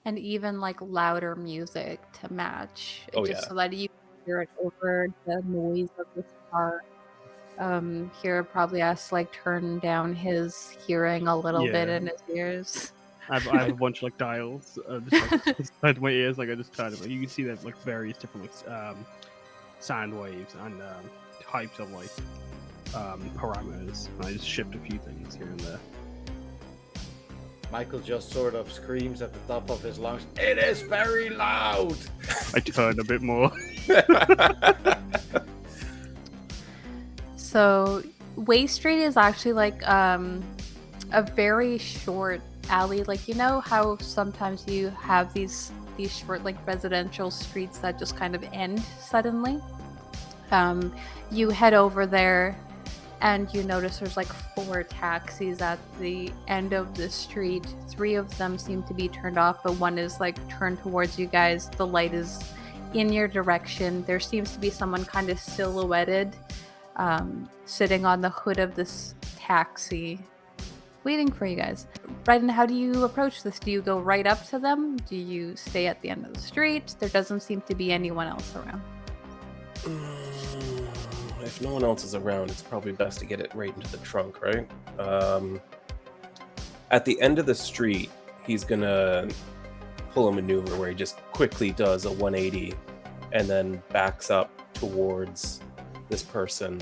And even like louder music to match, Oh, just yeah. so that you hear it over the noise of this car. Hira probably has to like turn down his hearing a little bit Yeah. in his ears. I have a bunch of like dials just like inside my ears. Like I just kind of you can see that like various different like sound waves and types of like parameters. And I just shift a few things here and there. Michael just sort of screams at the top of his lungs, "It is very loud!" I turn a bit more. So Way Street is actually like a very short alley. Like, you know how sometimes you have these short like residential streets that just kind of end suddenly? You head over there and you notice there's like 4 taxis at the end of the street. 3 of them seem to be turned off, but one is like turned towards you guys. The light is in your direction. There seems to be someone kind of silhouetted sitting on the hood of this taxi waiting for you guys. Raiden, how do you approach this? Do you go right up to them? Do you stay at the end of the street? There doesn't seem to be anyone else around. If no one else is around, it's probably best to get it right into the trunk, right? At the end of the street, he's gonna pull a maneuver where he just quickly does a 180 and then backs up towards this person,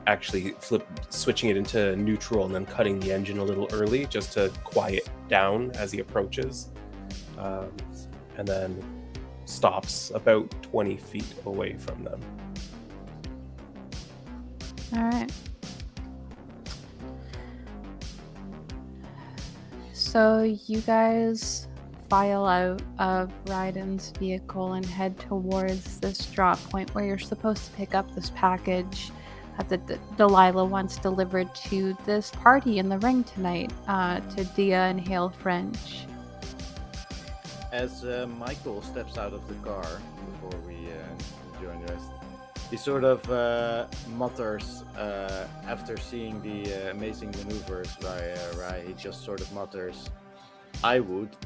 actually switching it into neutral and then cutting the engine a little early just to quiet down as he approaches, and then stops about 20 feet away from them. All right. So you guys file out of Raiden's vehicle and head towards this drop point where you're supposed to pick up this package that Delilah wants delivered to this party in the ring tonight, to Dia and Hale French. As Michael steps out of the car before we join the rest, he sort of mutters, after seeing the amazing maneuvers by Rai, he just sort of mutters, "I would,"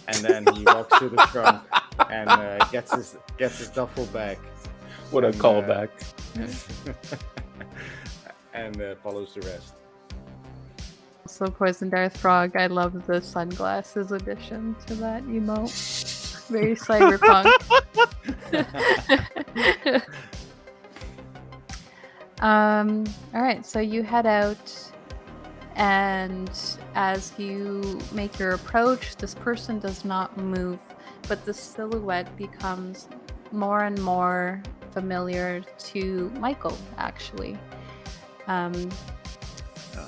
and then he walks to the trunk and gets his duffel bag. What a callback. And follows the rest. So Poison Darth Frog, I love the sunglasses addition to that emote. Very cyberpunk. All right, so you head out, and as you make your approach, this person does not move, but the silhouette becomes more and more familiar to Michael, actually.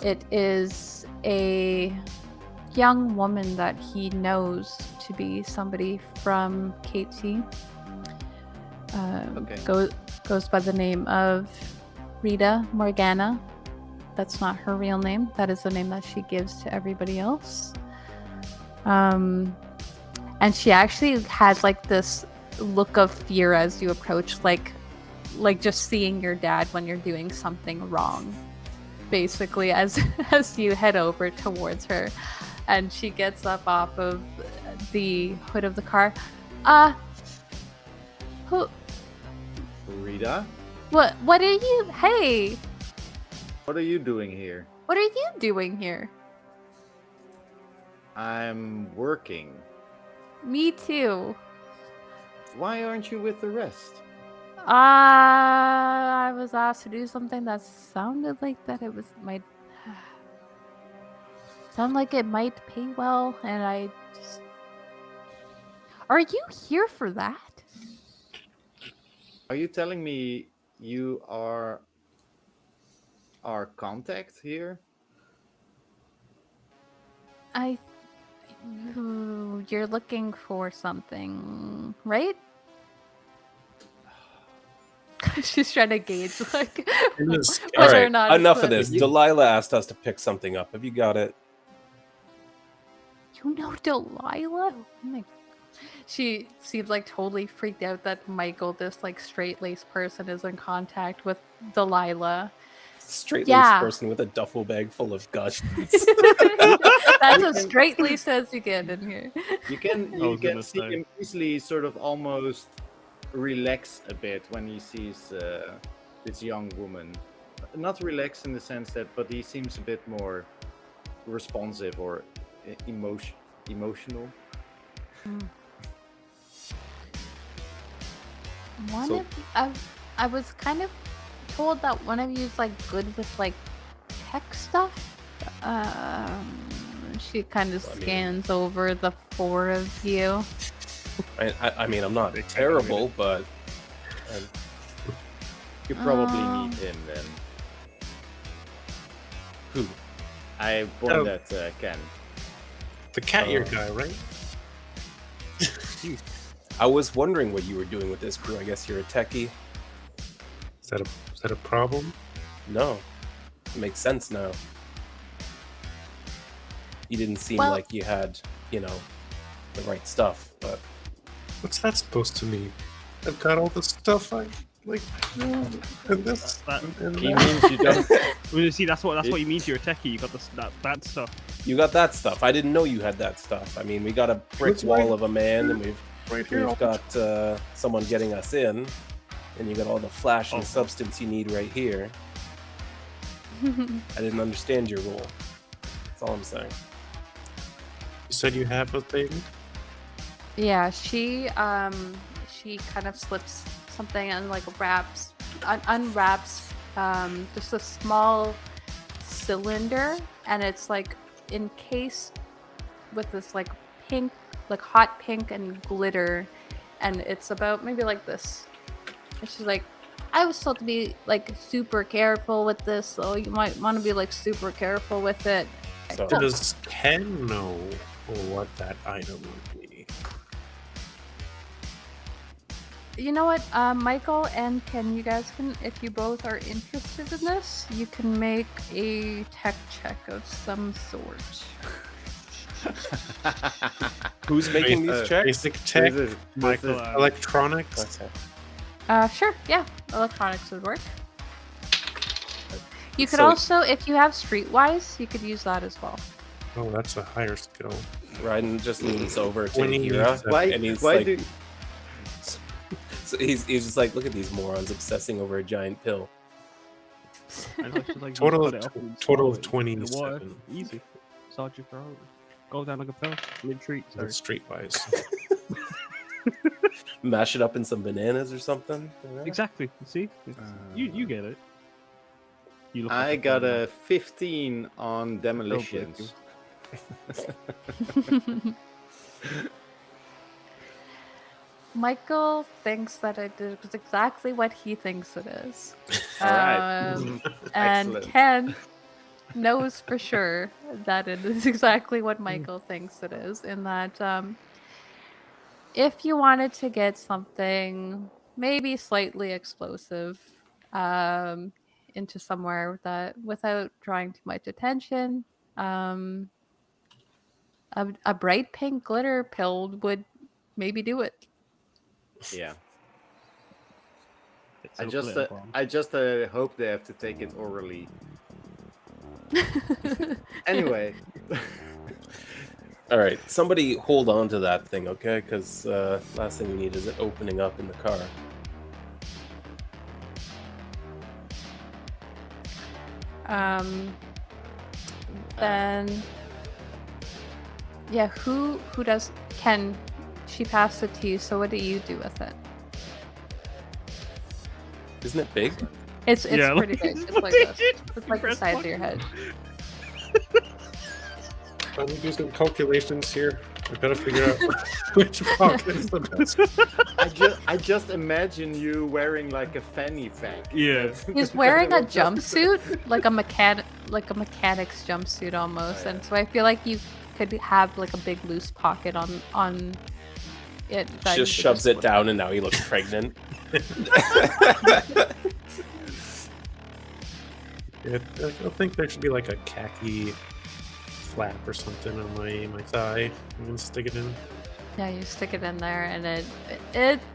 It is a young woman that he knows to be somebody from KT. Goes by the name of Rita Morgana. That's not her real name. That is the name that she gives to everybody else. And she actually has like this look of fear as you approach, like just seeing your dad when you're doing something wrong, basically, as you head over towards her. And she gets up off of the hood of the car. Who? Rita? What are you? Hey! What are you doing here? What are you doing here? I'm working. Me too. Why aren't you with the rest? I was asked to do something that sounded like that it might sound like it might pay well, and I just. Are you here for that? Are you telling me you are our contact here? You're looking for something, right? She's trying to gauge like It is- All whether or right, not it's enough of what- this. Delilah asked us to pick something up. Have you got it? You know Delilah? Oh my- She seems like totally freaked out that Michael, this like straight-laced person, is in contact with Delilah. Straight-laced Yeah. person with a duffel bag full of guts. That's as straight-laced as you get in here. You can I was can gonna see say. him easily sort of almost relax a bit when he sees this young woman. Not relax in the sense that, but he seems a bit more responsive or emotional. So- I was kind of told that one of you is like good with like tech stuff. She kind of Well, I mean- scans over the four of you. I mean, I'm not terrible, but You probably Oh. need him then. who? I Oh. bought that Ken. The cat ear guy, right? I was wondering what you were doing with this crew. I guess you're a techie. Is that a problem? No, it makes sense now. You didn't seem Well- like you had, the right stuff, but What's that supposed to mean? I've got all the stuff I like, and this. That, And He that. means you don't. well, you see, that's what you mean to your techie. You got that stuff. you got that stuff. I didn't know you had that stuff. I mean, we got a brick It's wall right of a man, and we've Right here. got someone getting us in, and you got all the flash and Oh. substance you need right here. I didn't understand your role. That's all I'm saying. You said you have a thing. Yeah, she kind of slips something and like unwraps just a small cylinder, and it's like encased with this like pink, like hot pink and glitter, and it's about maybe like this. And she's like, I was told to be like super careful with this, so you might want to be like super careful with it. So Does Ken know what that item would be? You know what, Michael and Ken, you guys can, if you both are interested in this, you can make a tech check of some sort. who's making these checks? Basic tech, This is- Michael, this is- electronics. Okay. Sure, yeah, electronics would work. You could So- also, if you have Streetwise, you could use that as well. Oh, that's a higher skill. Ryden just leans over to When he Hira, needs that. and he's why like, do so he's just like, look at these morons obsessing over a giant pill. I know, she's like, Total you of cut it up and total of swallow it in the water. 27. Easy. Massage your throat. Go down like a pill. Mid-treat. Sorry. That's streetwise. Mash it up in some bananas or something. Exactly. See, you get it. You look I like got fan. a 15 on you. demolitions. Michael thinks that it is exactly what he thinks it is. All right. And Excellent. Ken knows for sure that it is exactly what Michael thinks it is, in that if you wanted to get something maybe slightly explosive into somewhere that without drawing too much attention, a bright pink glitter pill would maybe do it. Yeah. It's I so just glitter bomb. hope they have to take it orally. Anyway, All right, somebody hold on to that thing, okay? Because last thing we need is it opening up in the car. Then yeah, who does Ken? She passed it to you, so what do you do with it? Isn't it big? It's Yeah, pretty big. It's like this. It's like the Press size of your button. head. Let me do some calculations here. I gotta figure out which pocket is the best. I just imagine you wearing like a fanny pack. Yeah. He's wearing a jumpsuit, like a mechanic's jumpsuit almost, Oh, yeah. and so I feel like you could have like a big loose pocket on it. that you Just could shoves it put- down, and now he looks pregnant. I think there should be like a khaki flap or something on my thigh. I'm gonna stick it in. Yeah, you stick it in there, and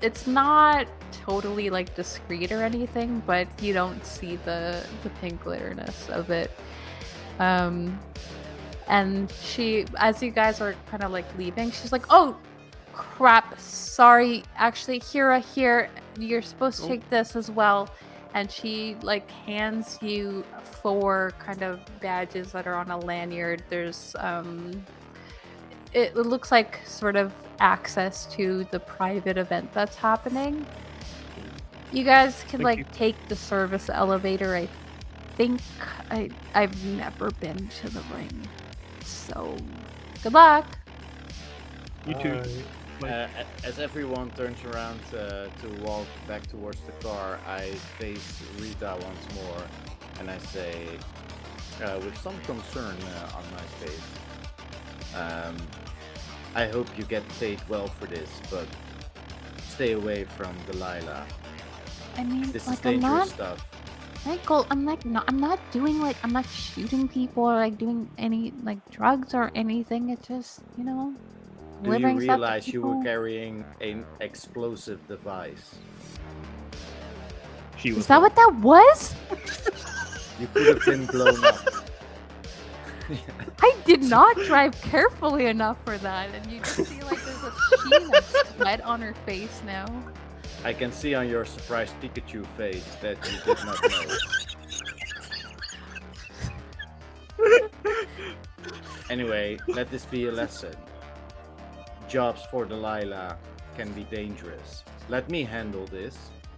it's not totally like discreet or anything, but you don't see the pink glitterness of it. And she, as you guys are kind of like leaving, she's like, "Oh, crap! Sorry, actually, Hira here. You're supposed to take this as well." And she like hands you 4 kind of badges that are on a lanyard. There's it looks like sort of access to the private event that's happening. You guys can Thank like you. take the service elevator. I think I've never been to the ring, so good luck. You too. As everyone turns around to walk back towards the car, I face Rita once more, and I say, with some concern on my face, I hope you get paid well for this, but stay away from Delilah. I mean, This is like I'm dangerous not, stuff. Michael. I'm not doing like I'm not shooting people or like doing any like drugs or anything. It's just Do you delivering stuff to realize you were people. carrying an explosive device? She was Is that what that was? You could have been blown up. I did not drive carefully enough for that, and you just see like there's a sheen of sweat on her face now. I can see on your surprised Pikachu face that you did not know. Anyway, let this be a lesson. Jobs for Delilah can be dangerous. Let me handle this.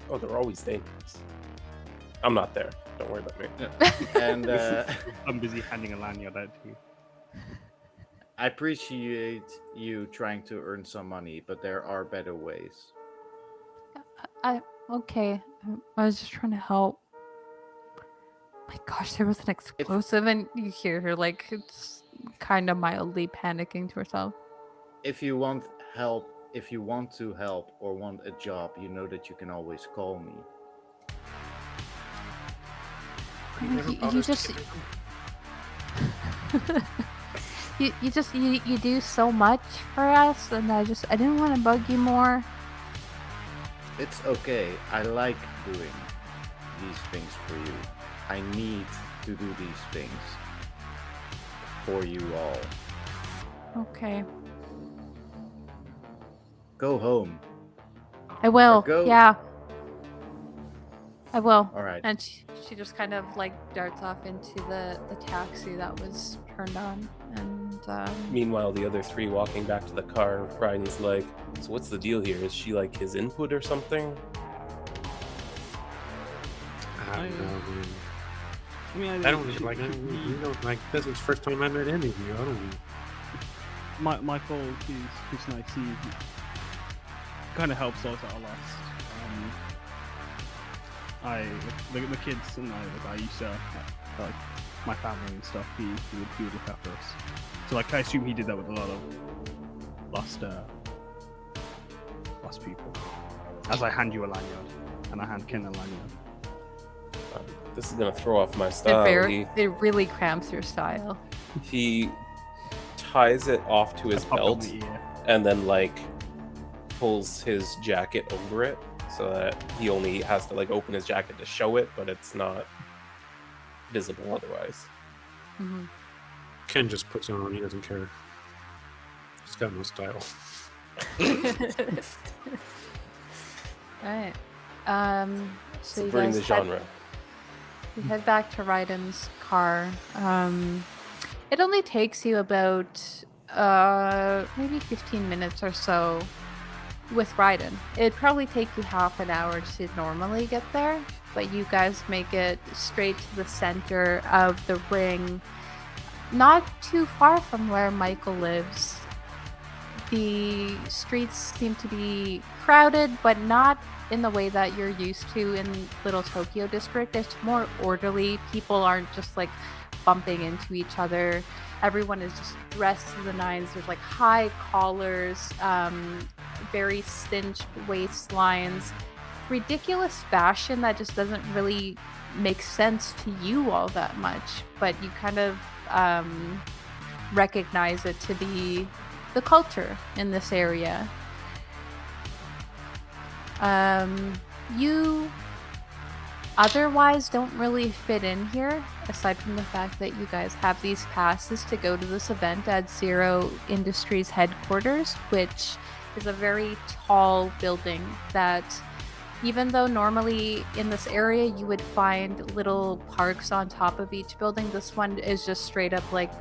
Oh, they're always dangerous. I'm not there. Don't worry about me. And I'm busy handing a lanyard out to you. I appreciate you trying to earn some money, but there are better ways. Okay. I was just trying to help. My gosh, there was an explosive, and you hear her like it's kind of mildly panicking to herself. If you want help, if you want to help or want a job, you know that you can always call me. You just you do so much for us, and I didn't want to bug you more. It's okay. I like doing these things for you. I need to do these things for you all. Okay, Go home. I will. go. Yeah, I will. All right. And she just kind of like darts off into the taxi that was turned on, and Meanwhile, the other 3 walking back to the car, Raiden's like, "So what's the deal here? Is she like his input or something?" I don't know, man. I mean, I don't like. You know, like this is the first time I met any of you. I don't. Michael, he's nice. He kind of helps us out a lot. The kids and I used to like my family and stuff. He would look after us. So like I assume he did that with a lot of lost people. As I hand you a lanyard, and I hand Ken a lanyard. This is gonna throw off my style. it really cramps your style. He ties it off to his Pop belt in the ear. and then like pulls his jacket over it so that he only has to like open his jacket to show it, but it's not visible otherwise. Mhm. Ken just puts it on. He doesn't care. He's got no style. Alright. So you Subverting guys the genre. head back to Raiden's car. It only takes you about maybe 15 minutes or so with Raiden. It'd probably take you half an hour to normally get there, but you guys make it straight to the center of the ring, not too far from where Michael lives. The streets seem to be crowded, but not in the way that you're used to in Little Tokyo District. It's more orderly. People aren't just like bumping into each other. Everyone is just dressed to the nines. There's like high collars, very cinched waistlines, ridiculous fashion that just doesn't really make sense to you all that much, but you kind of recognize it to be the culture in this area. You otherwise don't really fit in here, aside from the fact that you guys have these passes to go to this event at Zero Industries headquarters, which is a very tall building that, even though normally in this area you would find little parks on top of each building, this one is just straight up like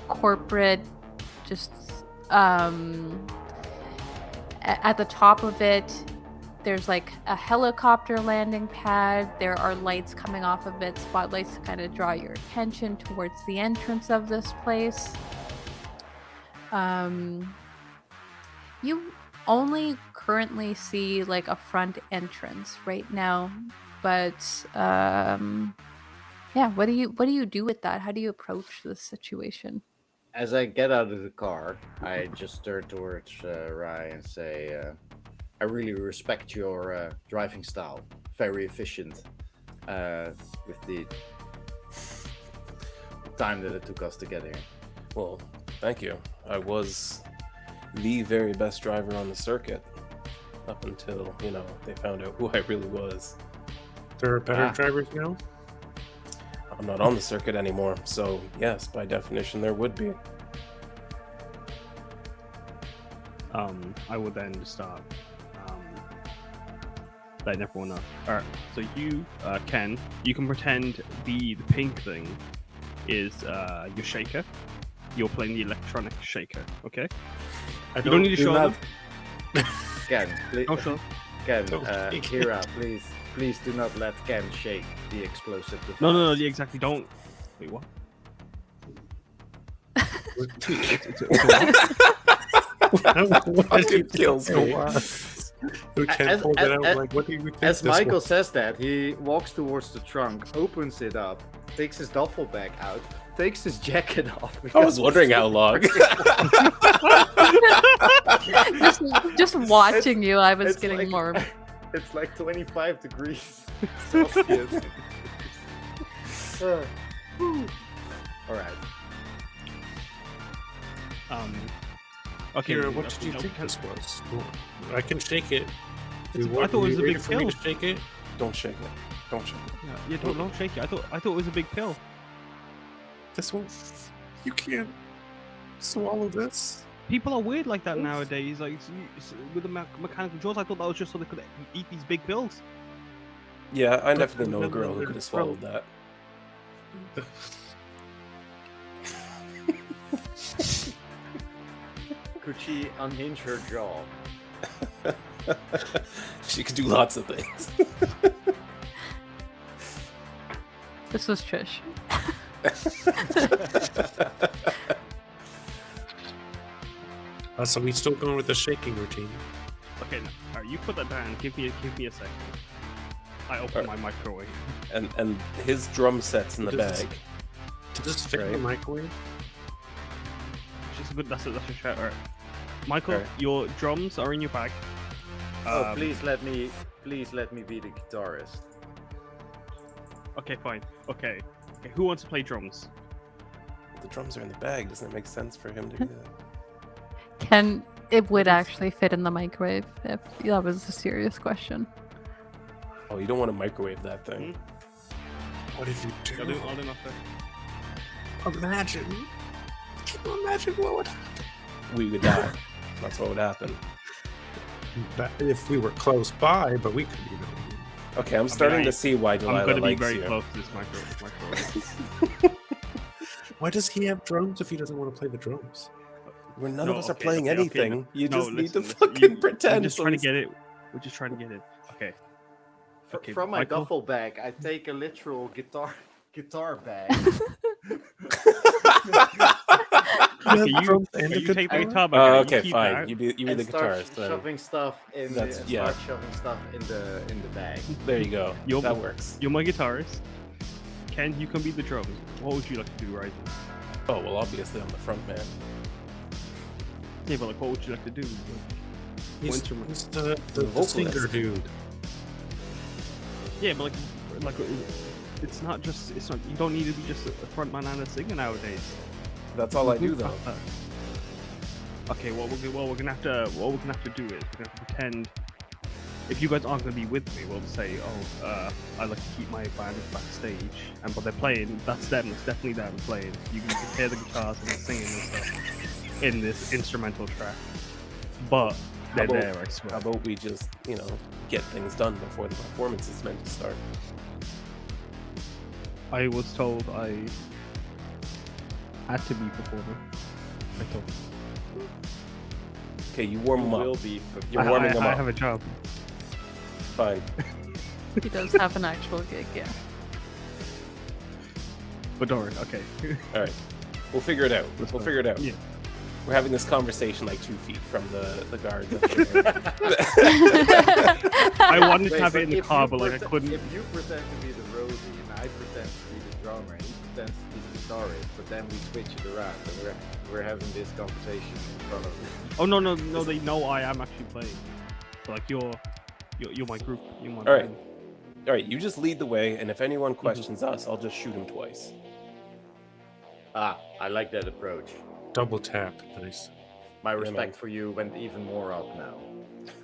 corporate, just at the top of it there's like a helicopter landing pad. There are lights coming off of it, spotlights to kind of draw your attention towards the entrance of this place. You only currently see like a front entrance right now, but yeah, what do you do with that? How do you approach this situation? As I get out of the car, I just turn towards Rai and say, I really respect your driving style. Very efficient with the time that it took us to get here. Well, thank you. I was the very best driver on the circuit up until, they found out who I really was. There are better drivers now? I'm not on the circuit anymore, so yes, by definition, there would be. I would then start letting everyone know. Alright, so you, Ken, you can pretend the pink thing is your shaker. You're playing the electronic shaker, okay? You don't need to show them. Ken, please. Oh, sure. Ken, Hira, please do not let Ken shake the explosive device. No, exactly. Don't. Wait, what? What kills me? Who can't pull it out? Like, what do you think? As Michael says that, he walks towards the trunk, opens it up, takes his duffel bag out, takes his jacket off. I was wondering how long. just watching you, I was getting like, more. It's like 25 degrees Celsius. All right. Okay. Hira, what did you think this was? I can shake it. I thought it was a big for me pill. to shake it. Don't shake it. Don't shake it. Yeah, don't shake it. I thought it was a big pill. This one, you can't swallow this. People are weird like that nowadays. Like with the mechanical jaws, I thought that was just so they could eat these big pills. Yeah, I definitely know a girl who could have swallowed that. Could she unhinge her jaw? She could do lots of things. This was Trish. So we still going with the shaking routine? Okay, no. All right, you put that down. Give me a second. I open my microwave. And his drum set's in the bag. Did this fit in the microwave? Just a good. That's a shout. All right, Michael, All right. your drums are in your bag. Please let me be the guitarist. Okay, fine. Okay. Who wants to play drums? The drums are in the bag. Doesn't it make sense for him to do that? It would actually fit in the microwave if that was a serious question. Oh, you don't want to microwave that thing. What did you do? I'll do nothing. Imagine. Can you imagine what would happen? We would die. That's what would happen. If we were close by, but we could, Okay, I'm starting to see why Delilah I'm going to be likes very you. close to this microwave. Why does he have drums if he doesn't want to play the drums? When none No, of us are okay, playing okay, anything, no. you No, just need to listen, fucking we're pretend. just trying to get it. We're just trying to get it. Okay. Okay, From my Michael? duffel bag, I take a literal guitar bag. Okay, drums and you a take the guitar? guitar bag. Oh, you okay, keep fine. that. You be the and start guitarist then. shoving stuff in That's- the, yeah. start shoving stuff in the bag. There you go. You're- That works. You're my guitarist. Ken, you can be the drums. What would you like to do, Raiden? Oh well, obviously I'm the front man. Yeah, but like, what would you like to do? He's, instrument? he's the vocalist. singer dude. Yeah, but like, it's not. You don't need to be just a front man and a singer nowadays. That's all I do Move though. past that. Okay, what we're gonna have to do is we're gonna have to pretend. If you guys aren't gonna be with me, we'll say, I like to keep my band backstage, and but they're playing. That's them. It's definitely them playing. You can hear the guitars and the singing and stuff in this instrumental track. But they're about- there, I swear. How about we just, get things done before the performance is meant to start? I was told I had to be performing. I thought Okay, you warm them Will up. be You're warming them I up. have a job. Fine. He does have an actual gig, yeah. But don't worry, okay. All right. We'll figure it out. That's We'll fine. figure it out. Yeah. We're having this conversation like 2 feet from the guards. I wanted Wait, to have it in the if car, you but like I prete- couldn't. If you pretend to be the roadie and I pretend to be the drummer and he pretends to be the guitarist, but then we switch it around and we're having this conversation in front of them. Oh no, they know I am actually playing. So, like you're my group. You're my All right. band. All right, you just lead the way, and if anyone questions us, I'll just shoot him twice. I like that approach. Double tap. Nice. My man. respect for you went even more up now.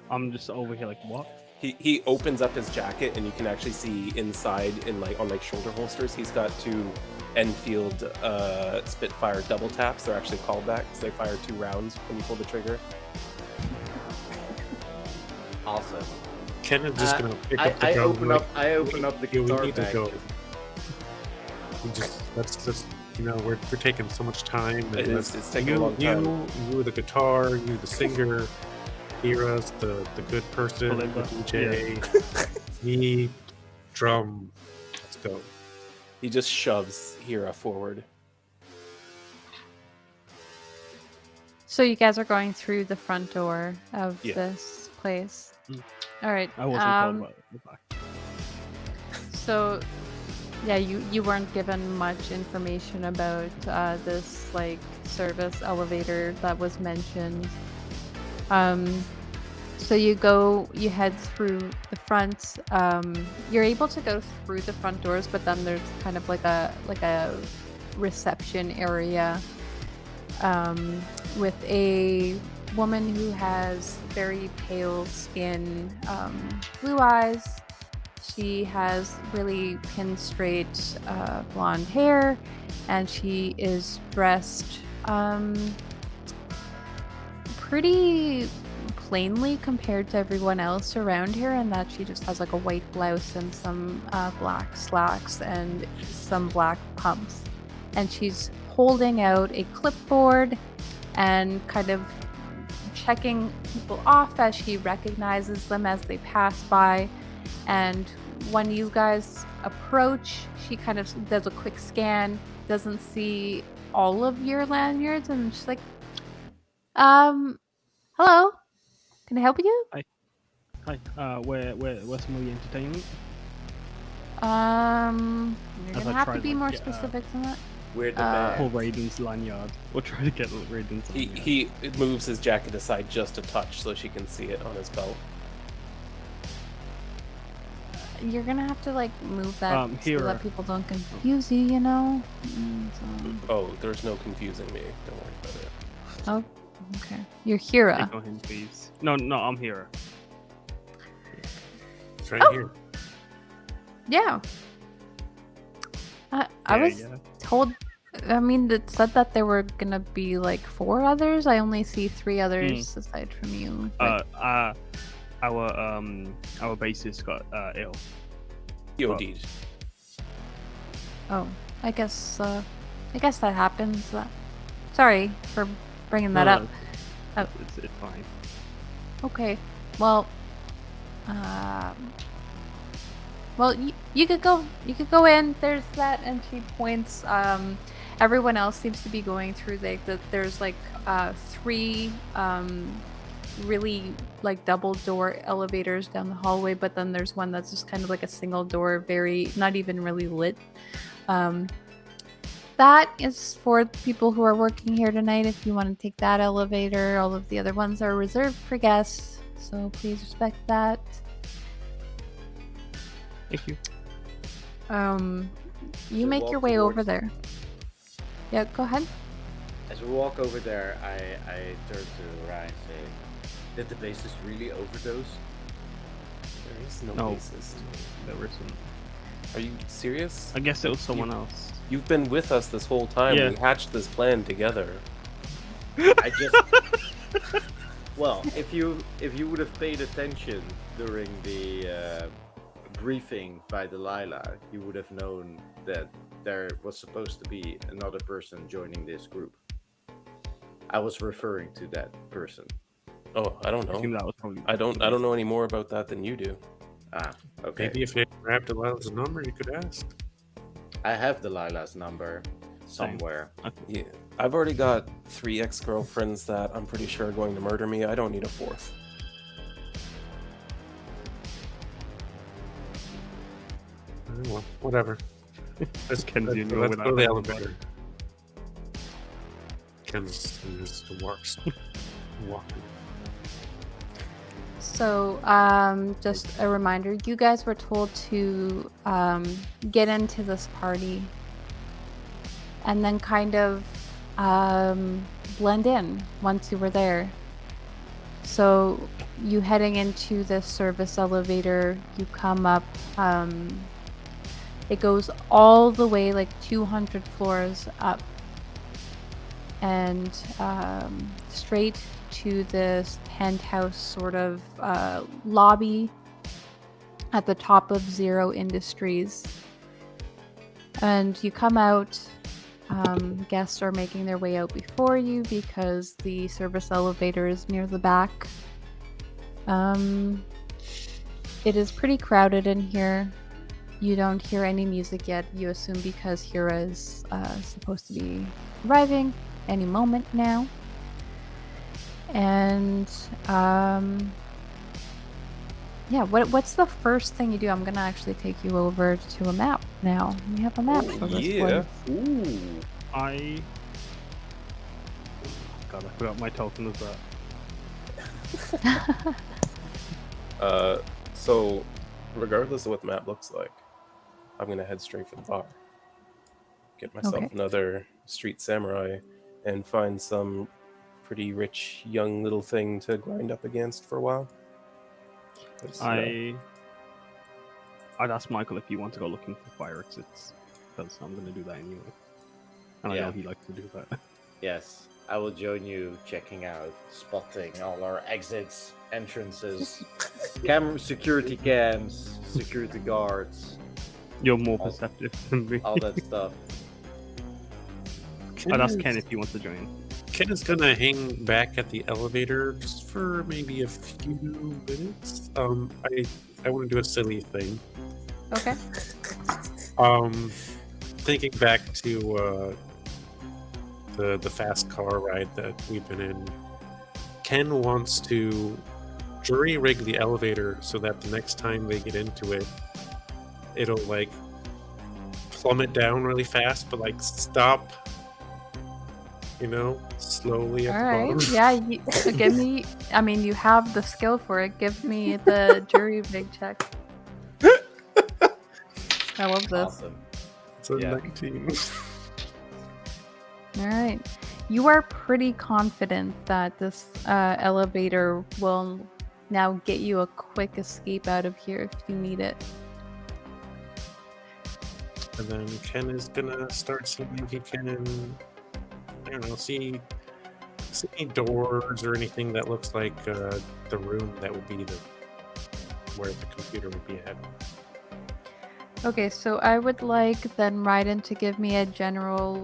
I'm just over here like what? He opens up his jacket, and you can actually see inside, on shoulder holsters, he's got 2 Enfield Spitfire double taps. They're actually called that because they fire 2 rounds when you pull the trigger. Awesome. Ken is just gonna pick up the I drum. open like, up the we guitar need to bag. go. We just we're taking so much time. and It's taking a long time. You the guitar, you the singer, Hira's the good person, the Belinda. DJ, me, drum. Let's go. He just shoves Hira forward. So you guys are going through the front door of Yeah. this place. Mm. All right. I wasn't called about it. So, yeah, you weren't given much information about this service elevator that was mentioned. So you head through the front. You're able to go through the front doors, but then there's kind of like a reception area with a woman who has very pale skin, blue eyes. She has really pin straight blonde hair, and she is dressed pretty plainly compared to everyone else around here, in that she just has like a white blouse and some black slacks and some black pumps. And she's holding out a clipboard and kind of checking people off as she recognizes them as they pass by. And when you guys approach, she kind of does a quick scan, doesn't see all of your lanyards, and she's like, hello, can I help you? Hi, where's some of the entertainment? You're As gonna I have try to to, be like, more get, specific than that. We're the Pull band. Raiden's lanyard. We'll try to get Raiden's lanyard. He moves his jacket aside just a touch so she can see it on his belt. You're gonna have to move that so Hira. that people don't confuse you, you know? Oh, there's no confusing me. Don't worry about it. Oh, okay. You're Hira. Ignore him, please. No, I'm here. It's right here. Yeah. I was Yeah. told. I mean, it said that there were gonna be 4 others. I only see 3 others aside from you. Our bassist got ill. He OD'd. Oh, I guess that happens. Sorry for bringing that up. Oh. It's fine. Okay. Well, you could go. You could go in. There's that, and she points. Everyone else seems to be going through there's like 3 really like double door elevators down the hallway, but then there's one that's just kind of like a single door, very not even really lit. That is for people who are working here tonight. If you want to take that elevator, all of the other ones are reserved for guests, so please respect that. Thank you. You So make walk your way over towards- there. Yeah, go ahead. As we walk over there, I turn to Ryan and say, did the bassist really overdose? There is no No. bassist. There isn't. Are you serious? I guess it was someone else. You've been with us this whole time. Yeah. We hatched this plan together. I just well, if you would have paid attention during the briefing by Delilah, you would have known that there was supposed to be another person joining this group. I was referring to that person. Oh, I don't I think know. that was probably. I don't know any more about that than you do. Ah, okay. Maybe if you grabbed Delilah's number, you could ask. I have Delilah's number somewhere. Yeah, I've already got 3 ex-girlfriends that I'm pretty sure are going to murder me. I don't need a 4th. Well, whatever. Let's Ken's let's in go with to that the number. elevator. Ken's just works. Walking. So, just a reminder, you guys were told to get into this party and then kind of blend in once you were there. So, you heading into this service elevator, you come up, it goes all the way like 200 floors up and straight to this penthouse sort of lobby at the top of Zero Industries. And you come out, guests are making their way out before you because the service elevator is near the back. It is pretty crowded in here. You don't hear any music yet. You assume because Hira is supposed to be arriving any moment now. And yeah, what's the first thing you do? I'm gonna actually take you over to a map now. We have a map for this yeah. place. Ooh. God, I forgot my token was that. So, regardless of what the map looks like, I'm gonna head straight for the bar. Get myself Okay. another street samurai and find some pretty rich young little thing to grind up against for a while. Just, I'd ask Michael if you want to go looking for fire exits, because I'm going to do that anyway. And I Yeah. know he likes to do that. Yes, I will join you checking out, spotting all our exits, entrances, security cams, security guards, You're more Oh. perceptive than me. all that stuff. I'd ask Ken if he wants to join. Ken is gonna hang back at the elevator just for maybe a few minutes. I want to do a silly thing. Okay. Thinking back to the fast car ride that we've been in, Ken wants to jury rig the elevator so that the next time they get into it, it'll like plummet down really fast, but like stop, slowly at All the right. bottom. Yeah. So give me. I mean, you have the skill for it. Give me the jury rig check. I love this. Awesome. It's a Yeah. 19. All right. You are pretty confident that this elevator will now get you a quick escape out of here if you need it. And then Ken is gonna start seeing if he can, I don't know, see any doors or anything that looks like the room that would be where the computer would be at. Okay, so I would like then Raiden to give me a general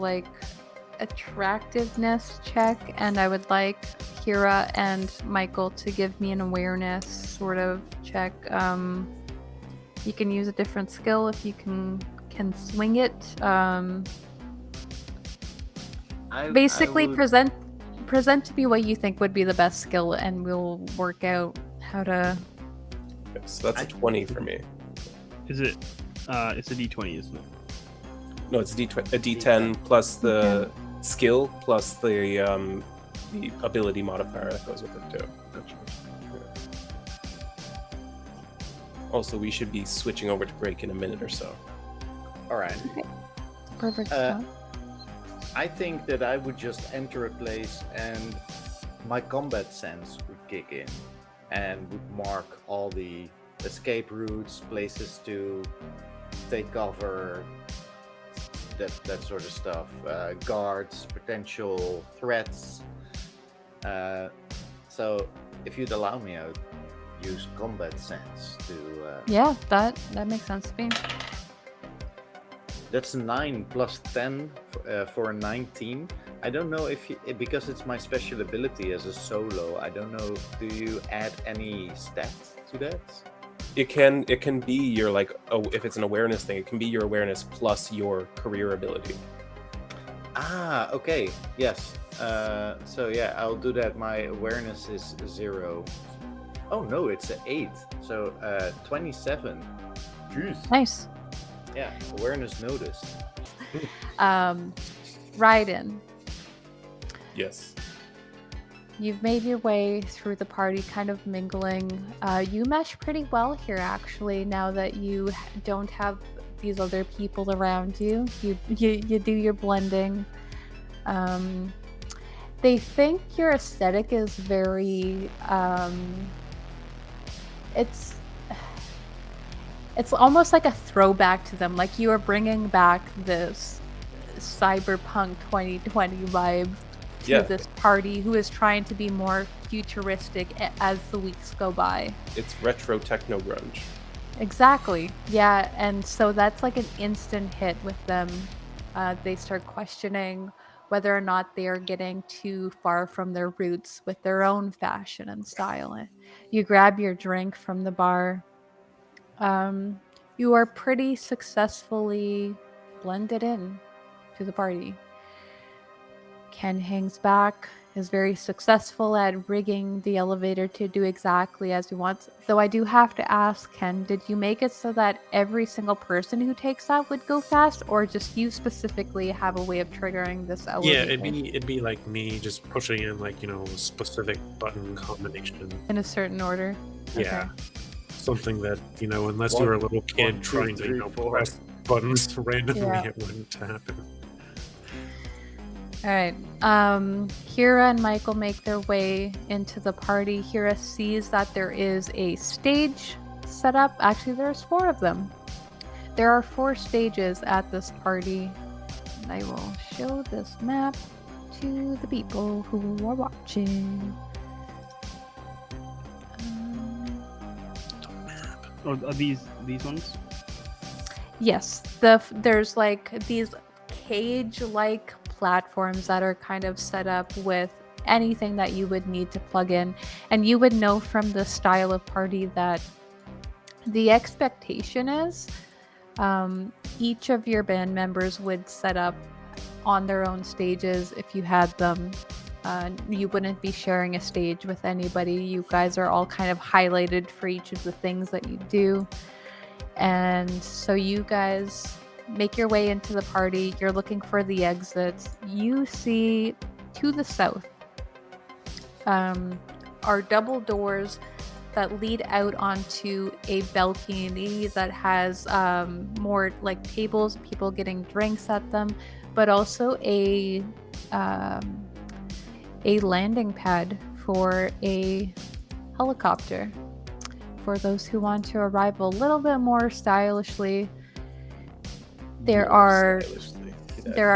attractiveness check, and I would like Hira and Michael to give me an awareness sort of check. You can use a different skill if you can swing it. Basically, would- present to me what you think would be the best skill, and we'll work out how to. Okay, so that's a 20 for me. Is it? It's a D20, isn't it? No, it's a D10 plus the skill plus the ability modifier that goes with it too. Also, we should be switching over to break in a minute or so. All right. Perfect. I think that I would just enter a place and my combat sense would kick in and would mark all the escape routes, places to take cover, that sort of stuff, guards, potential threats. So if you'd allow me, I would use combat sense to... Yeah, that makes sense to me. That's 9 plus 10 for a 19. I don't know if because it's my special ability as a solo. I don't know. Do you add any stats to that? It can be your if it's an awareness thing, it can be your awareness plus your career ability. Ah, okay. Yes. So yeah, I'll do that. My awareness is 0. Oh no, it's an 8. So 27. Jeez. Nice. Yeah, awareness notice. Raiden, Yes. you've made your way through the party, kind of mingling. You mesh pretty well here, actually. Now that you don't have these other people around you, you do your blending. They think your aesthetic is very. It's almost like a throwback to them. Like you are bringing back this Cyberpunk 2020 vibe to this party, who is trying to be more futuristic as the weeks go by. It's retro techno grunge. Exactly. Yeah, and so that's like an instant hit with them. They start questioning whether or not they are getting too far from their roots with their own fashion and style. You grab your drink from the bar. You are pretty successfully blended in to the party. Ken hangs back, is very successful at rigging the elevator to do exactly as he wants. Though I do have to ask, Ken, did you make it so that every single person who takes that would go fast, or just you specifically have a way of triggering this elevator? Yeah, it'd be like me just pushing in a specific button combination In a certain order? Yeah. Something that, unless you were a little kid 1, 2, trying 3, to 4. press buttons randomly, Yeah. it wouldn't happen. All right. Hira and Michael make their way into the party. Hira sees that there is a stage set up. Actually, there's 4 of them. There are 4 stages at this party. And I will show this map to the people who are watching. Or are these ones? Yes, there's like these cage-like platforms that are kind of set up with anything that you would need to plug in, and you would know from the style of party that the expectation is each of your band members would set up on their own stages if you had them. You wouldn't be sharing a stage with anybody. You guys are all kind of highlighted for each of the things that you do. And so you guys make your way into the party. You're looking for the exits. You see to the south are double doors that lead out onto a balcony that has more like tables, people getting drinks at them, but also a landing pad for a helicopter for those who want to arrive a little bit more stylishly. There are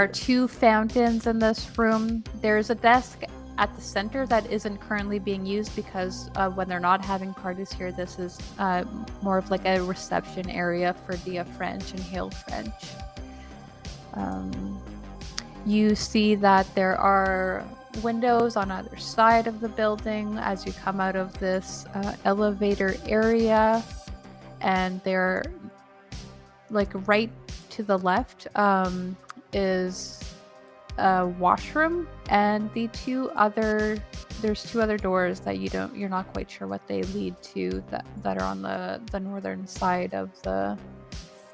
2 fountains in this room. There's a desk at the center that isn't currently being used because when they're not having parties here, this is more of like a reception area for Dia French and Hail French. You see that there are windows on either side of the building as you come out of this elevator area, and they're like right to the left is a washroom, and there's two other doors that you're not quite sure what they lead to that are on the northern side of the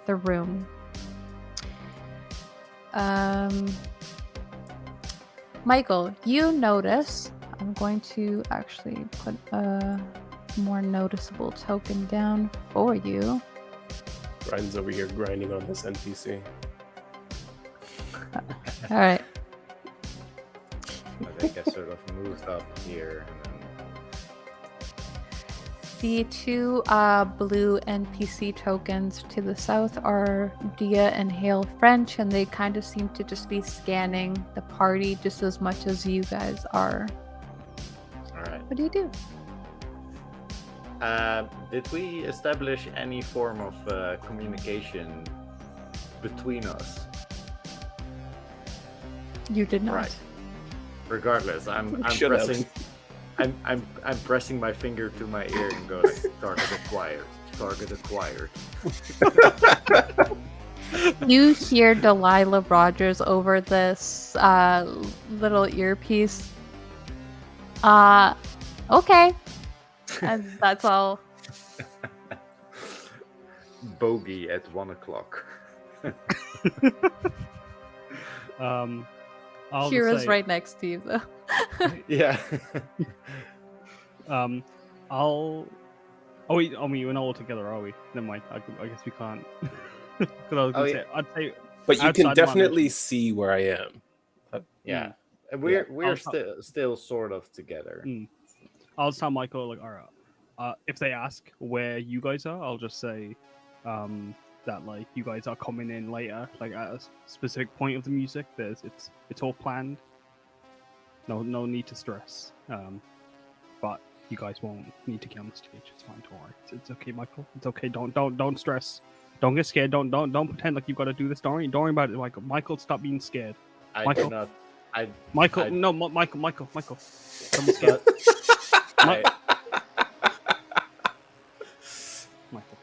room. Michael, you notice, I'm going to actually put a more noticeable token down for you. Ryan's over here grinding on this NPC. All right. I think I sort of moved up here. And The two blue NPC tokens to the south are Dia and Hale French, and they kind of seem to just be scanning the party just as much as you guys are. all right. What do you do? Did we establish any form of communication between us? You did not. Right. Regardless, I'm Shut up. pressing. I'm pressing my finger to my ear and go like, target acquired. Target acquired. You hear Delilah Rogers over this little earpiece. Okay. And that's all. Bogey at 1:00. I'll just Hira's say, right next to you, though. Yeah. Oh wait, I mean, we're not all together, are we? Never mind. I guess we can't. 'Cause I was gonna say, I'd say But you outside can my definitely mission. see where I am. Yeah. We're I'll- still sort of together. I'll just tell Michael, like, all right. If they ask where you guys are, I'll just say that like you guys are coming in later, like at a specific point of the music. It's all planned. No need to stress. But you guys won't need to get on the stage. It's fine. Don't worry. It's okay, Michael. It's okay. Don't stress. Don't get scared. Don't pretend like you've got to do this. Don't worry about it, Michael. Michael, stop being scared. I Michael? do not. Michael, I- no, Michael. Don't be scared. I, Michael,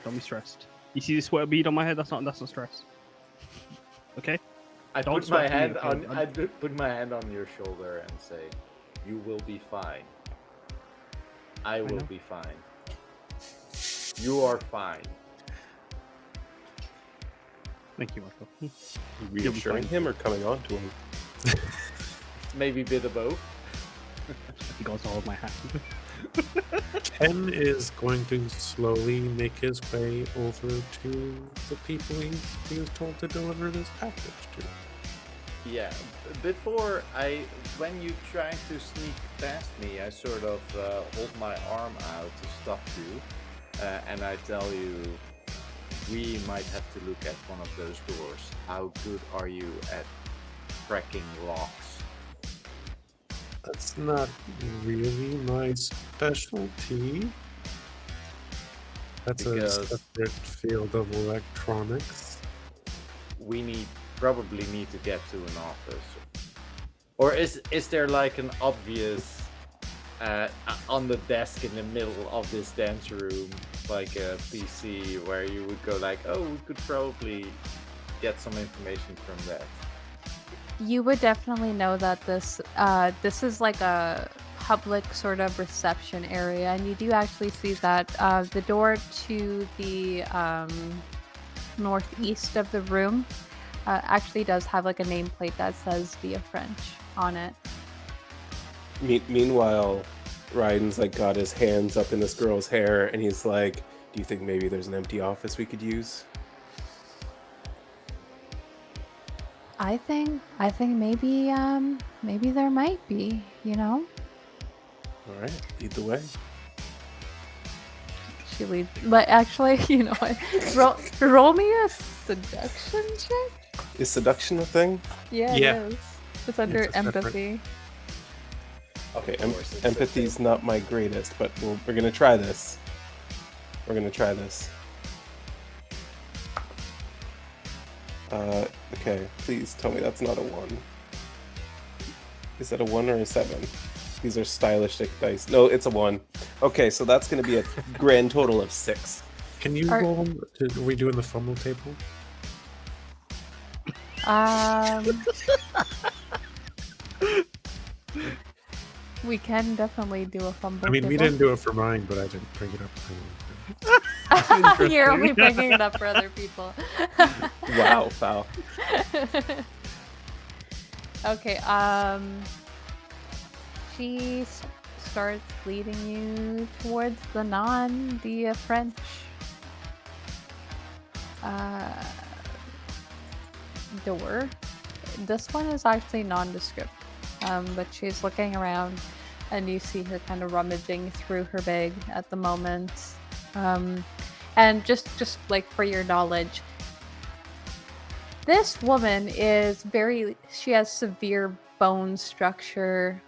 don't be stressed. You see this sweater bead on my head? That's not stress. Okay. I Don't put my sweat for me, hand okay? on. I put my hand on your shoulder and say, "You will be fine. I will know. be fine. You are fine." Thank you, Michael. Reassuring him or coming on to him? Maybe a bit of both. He goes all of my hat. Ken is going to slowly make his way over to the people he was told to deliver this package to. Yeah. When you try to sneak past me, I sort of hold my arm out to stop you, and I tell you, we might have to look at one of those doors. How good are you at cracking locks? That's not really my specialty. That's Because- a separate field of electronics. We probably need to get to an office. Or is there like an obvious on the desk in the middle of this dance room, like a PC where you would go like, oh, we could probably get some information from that. You would definitely know that this is like a public sort of reception area, and you do actually see that the door to the northeast of the room actually does have like a nameplate that says Via French on it. Meanwhile, Raiden's like got his hands up in this girl's hair, and he's like, "Do you think maybe there's an empty office we could use?" I think maybe there might be, you know. All right, lead the way. She leads, but actually, you know what? Roll me a seduction check. Is seduction a thing? Yeah, Yeah. it is. It's under It's a separate- empathy. Okay, Of course, it's empathy's not my greatest, but we're gonna try this. Okay, please tell me that's not a 1. Is that a 1 or a 7? These are stylistic dice. No, it's a 1. Okay, so that's going to be a grand total of 6. Can you Are- roll? Are we doing the fumble table? We can definitely do a fumble. I mean, we table. didn't do it for mine, but I didn't bring it up. You're only bringing it up for other people. Wow, foul. Okay, she starts leading you towards the French door. This one is actually nondescript, but she's looking around, and you see her kind of rummaging through her bag at the moment. And just like for your knowledge, this woman is she has severe bone structure,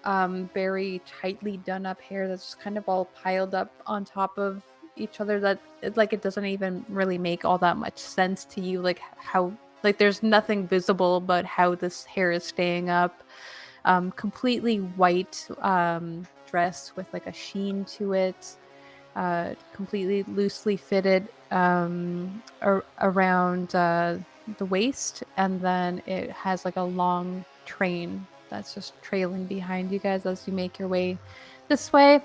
very tightly done up hair that's just kind of all piled up on top of each other, that it doesn't even really make all that much sense to you, like how, like there's nothing visible about how this hair is staying up. Completely white dress with like a sheen to it, completely loosely fitted around the waist, and then it has like a long train that's just trailing behind you guys as you make your way this way.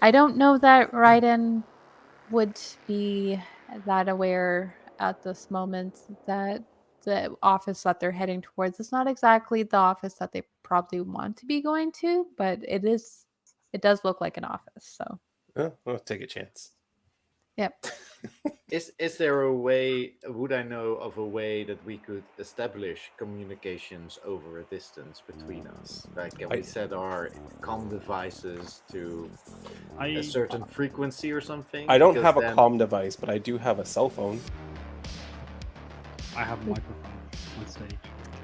I don't know that Raiden would be that aware at this moment that the office that they're heading towards is not exactly the office that they probably want to be going to, but it does look like an office, so I'll take a chance. yep. Is there a way? Would I know of a way that we could establish communications over a distance between us? Like, can we set our comm devices to a certain frequency or something? I don't Because have a then- comm device, but I do have a cell phone. I have a microphone on stage.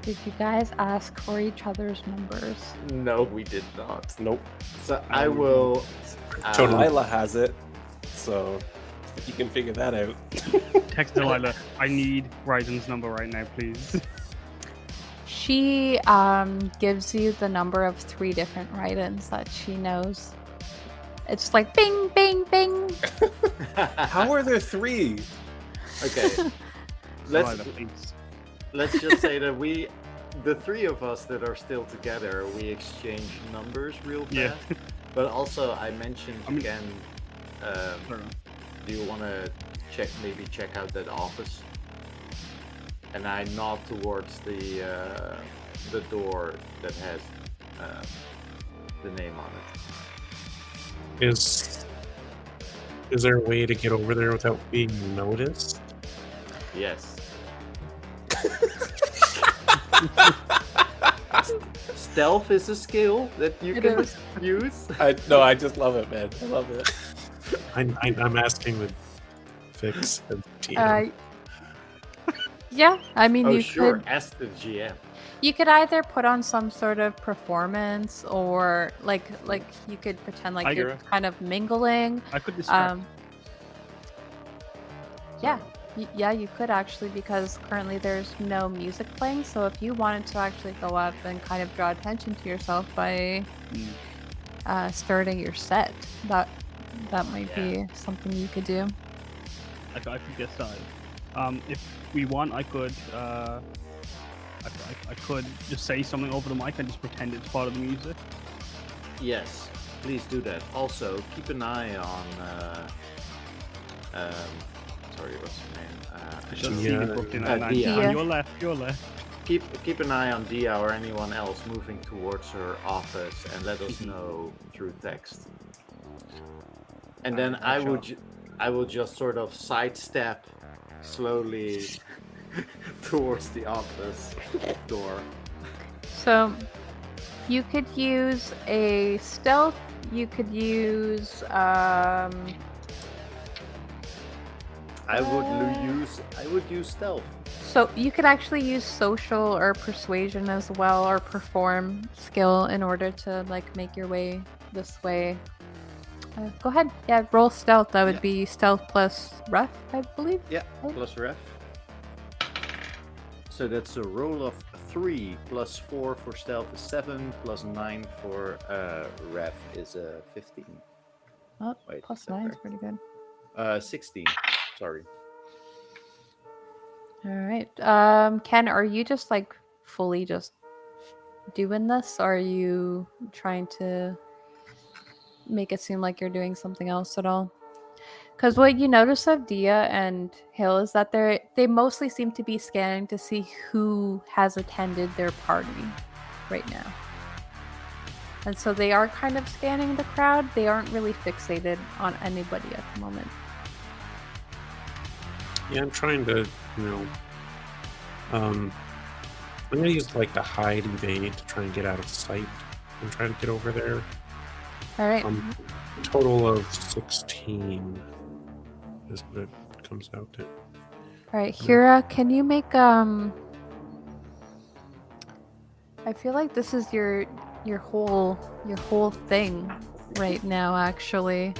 Did you guys ask for each other's numbers? No, we did not. Nope. So I will. Totally. Delilah has it, so you can figure that out. Text Delilah, I need Raiden's number right now, please. She gives you the number of 3 different Raidens that she knows. It's like bing, bing, bing. How are there 3? Okay. Let's Delilah, please. let's just say that the 3 of us that are still together, we exchange numbers real fast. Yeah. But also, I mentioned I mean- again. I don't know. Do you want to check out that office? And I nod towards the door that has the name on it. Is there a way to get over there without being noticed? Yes. Stealth is a skill that you It can is. use. I just love it, man. I love it. I'm asking the Vix and TM. Yeah, I mean, Oh, you sure. could Ask the GM. you could either put on some sort of performance, or like you could pretend like Hi, you're Hira. kind of mingling. I could distract. Yeah, yeah, you could actually, because currently there's no music playing. So if you wanted to actually go up and kind of draw attention to yourself by starting your set, that might be something you could do. I could get started. If we want, I could just say something over the mic and just pretend it's part of the music. Yes, please do that. Also, keep an eye on. Sorry, what's her name? It's just Yeah. Stephen Brooklyn Dia. and Dia. your left. Keep an eye on Dia or anyone else moving towards her office, and let us know through text. And then I will just sort of sidestep slowly towards the office door. So you could use a stealth. You could use I would use stealth. so you could actually use social or persuasion as well, or perform skill, in order to like make your way this way. Go ahead. Yeah, roll stealth. That would Yeah. be stealth plus ref, I believe. Yeah, plus ref. So that's a roll of 3 plus 4 for stealth is 7 plus 9 for ref is 15. Oh, Wait, plus is that 9 is correct? pretty good. 16. Sorry. All right. Ken, are you just like fully just doing this? Or are you trying to make it seem like you're doing something else at all? Because what you notice of Dia and Hill is that they mostly seem to be scanning to see who has attended their party right now. And so they are kind of scanning the crowd. They aren't really fixated on anybody at the moment. Yeah, I'm trying to, I'm gonna use like the hide evade to try and get out of sight and try to get over there. All right. Total of 16 is what it comes out to. All right, Hira, can you make I feel like this is your whole thing right now, actually.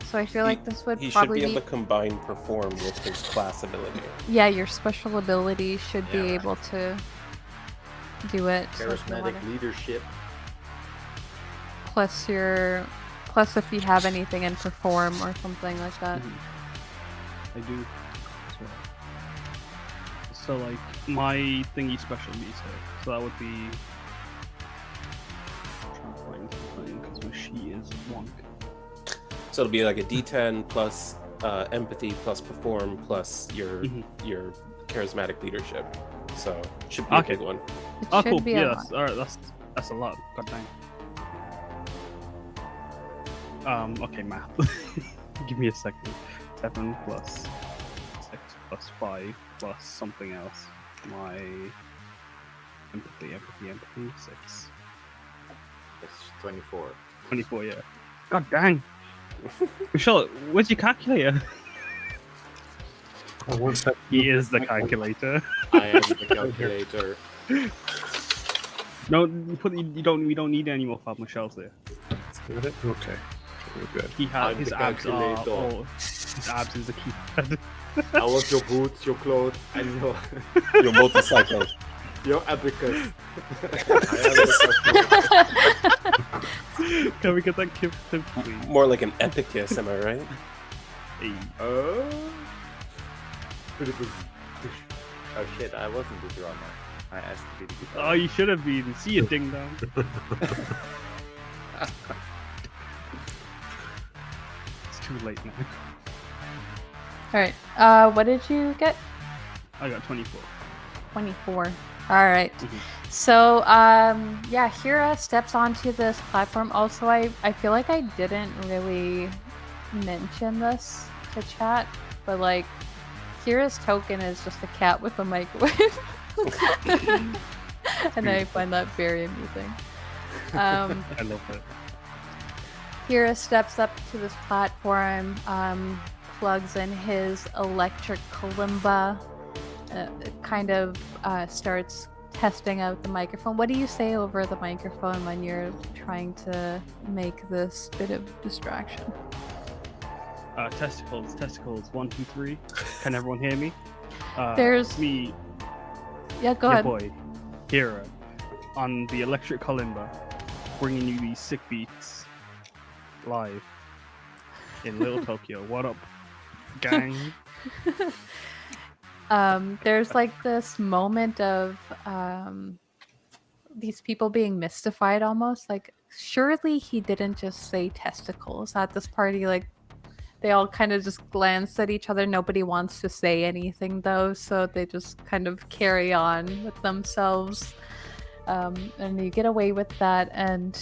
So I feel like this would He should probably be able to combine perform with his class ability. Yeah, your special ability should be Yeah. able to do it. So if you Charismatic wanna- leadership. plus if you have anything in perform or something like that. I do. So like my thingy special needs her. So that would be. I'm trying to find something because my she is wonk. So it'll be like a D10 plus empathy plus perform plus your charismatic leadership. So should be Okay. a big one. It Oh, should cool. be Yeah, a lot. all right. That's a lot. God dang. Okay, math. Give me a second. 7 plus 6 plus 5 plus something else. My empathy. 6. It's 24. 24. Yeah. God dang. Michel, where's your calculator? Oh, one sec. He is the calculator. I am the calculator. No, we don't need any more Fab Michel's there. Got it? Okay. We're good. He has I'm his the abs are calculator. all, his abs is the keypad. I want your boots, your clothes, and Your motorcycle. your abacus. I Can we get that clip, please? More like an epicus, am I right? Hey. Oh shit, I wasn't the drummer. I asked to be the guitar. Oh, you should have been. See you, ding dong. It's too late now. All right. What did you get? I got 24. 24. All right. So, yeah, Hira steps onto this platform. Also, I feel like I didn't really mention this to chat, but like, Hira's token is just a cat with a microwave. And I find that very amusing. I love it. Hira steps up to this platform, plugs in his electric kalimba, kind of starts testing out the microphone. What do you say over the microphone when you're trying to make this bit of distraction? Testicles. 1, 2, 3. Can everyone hear me? There's- me, Yeah, go your ahead. boy, Hira, on the electric kalimba, bringing you these sick beats live in Little Tokyo. What up, gang? There's like this moment of these people being mystified almost. Like, surely he didn't just say testicles at this party. Like, they all kind of just glance at each other. Nobody wants to say anything though, so they just kind of carry on with themselves. And you get away with that. And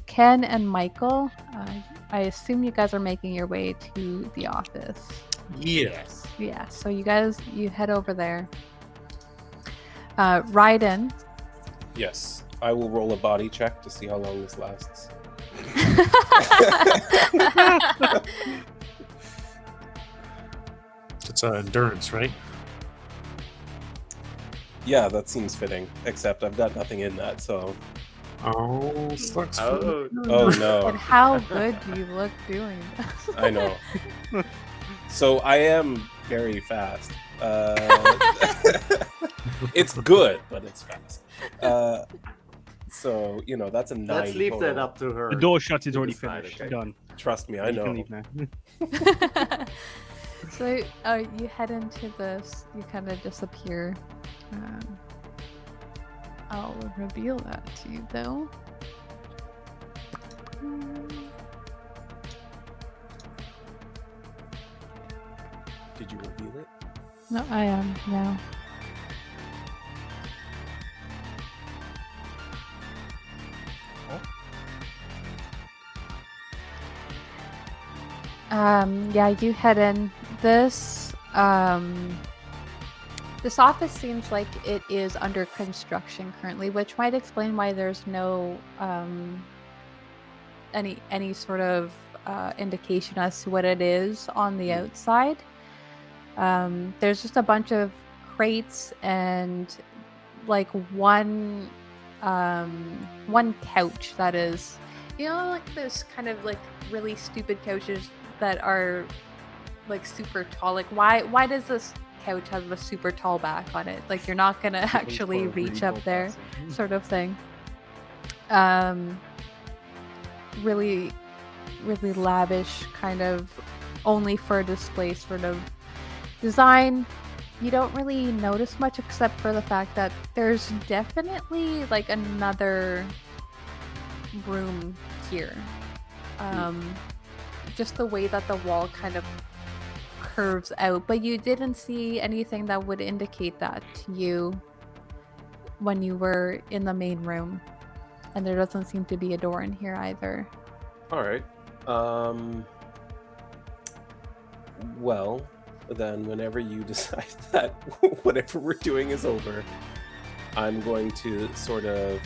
Ken and Michael, I assume you guys are making your way to the office. Yes. Yeah, so you head over there. Raiden. Yes. I will roll a body check to see how long this lasts. It's endurance, right? Yeah, that seems fitting. Except I've got nothing in that, so. Oh, sucks. Oh, Oh And no. how good do you look doing this? I know. So I am very fast. It's good, but it's fast. So, that's a 9 Let's leave that total. up to her. The door shut is to already decide, finished. okay? Done. Trust me, I You can know. leave now. So you head into this, you kind of disappear. I'll reveal that to you though. Did you reveal it? No, I am now. Yeah, you head in. This office seems like it is under construction currently, which might explain why there's no any sort of indication as to what it is on the outside. There's just a bunch of crates and like one couch that is, like those kind of like really stupid couches that are like super tall. Like why does this couch have a super tall back on it? Like you're not gonna actually reach up there, sort of thing. Really lavish, kind of only for display sort of design. You don't really notice much except for the fact that there's definitely like another room here. Just the way that the wall kind of curves out, but you didn't see anything that would indicate that to you when you were in the main room, and there doesn't seem to be a door in here either. All right. Well, then whenever you decide that whatever we're doing is over, I'm going to sort of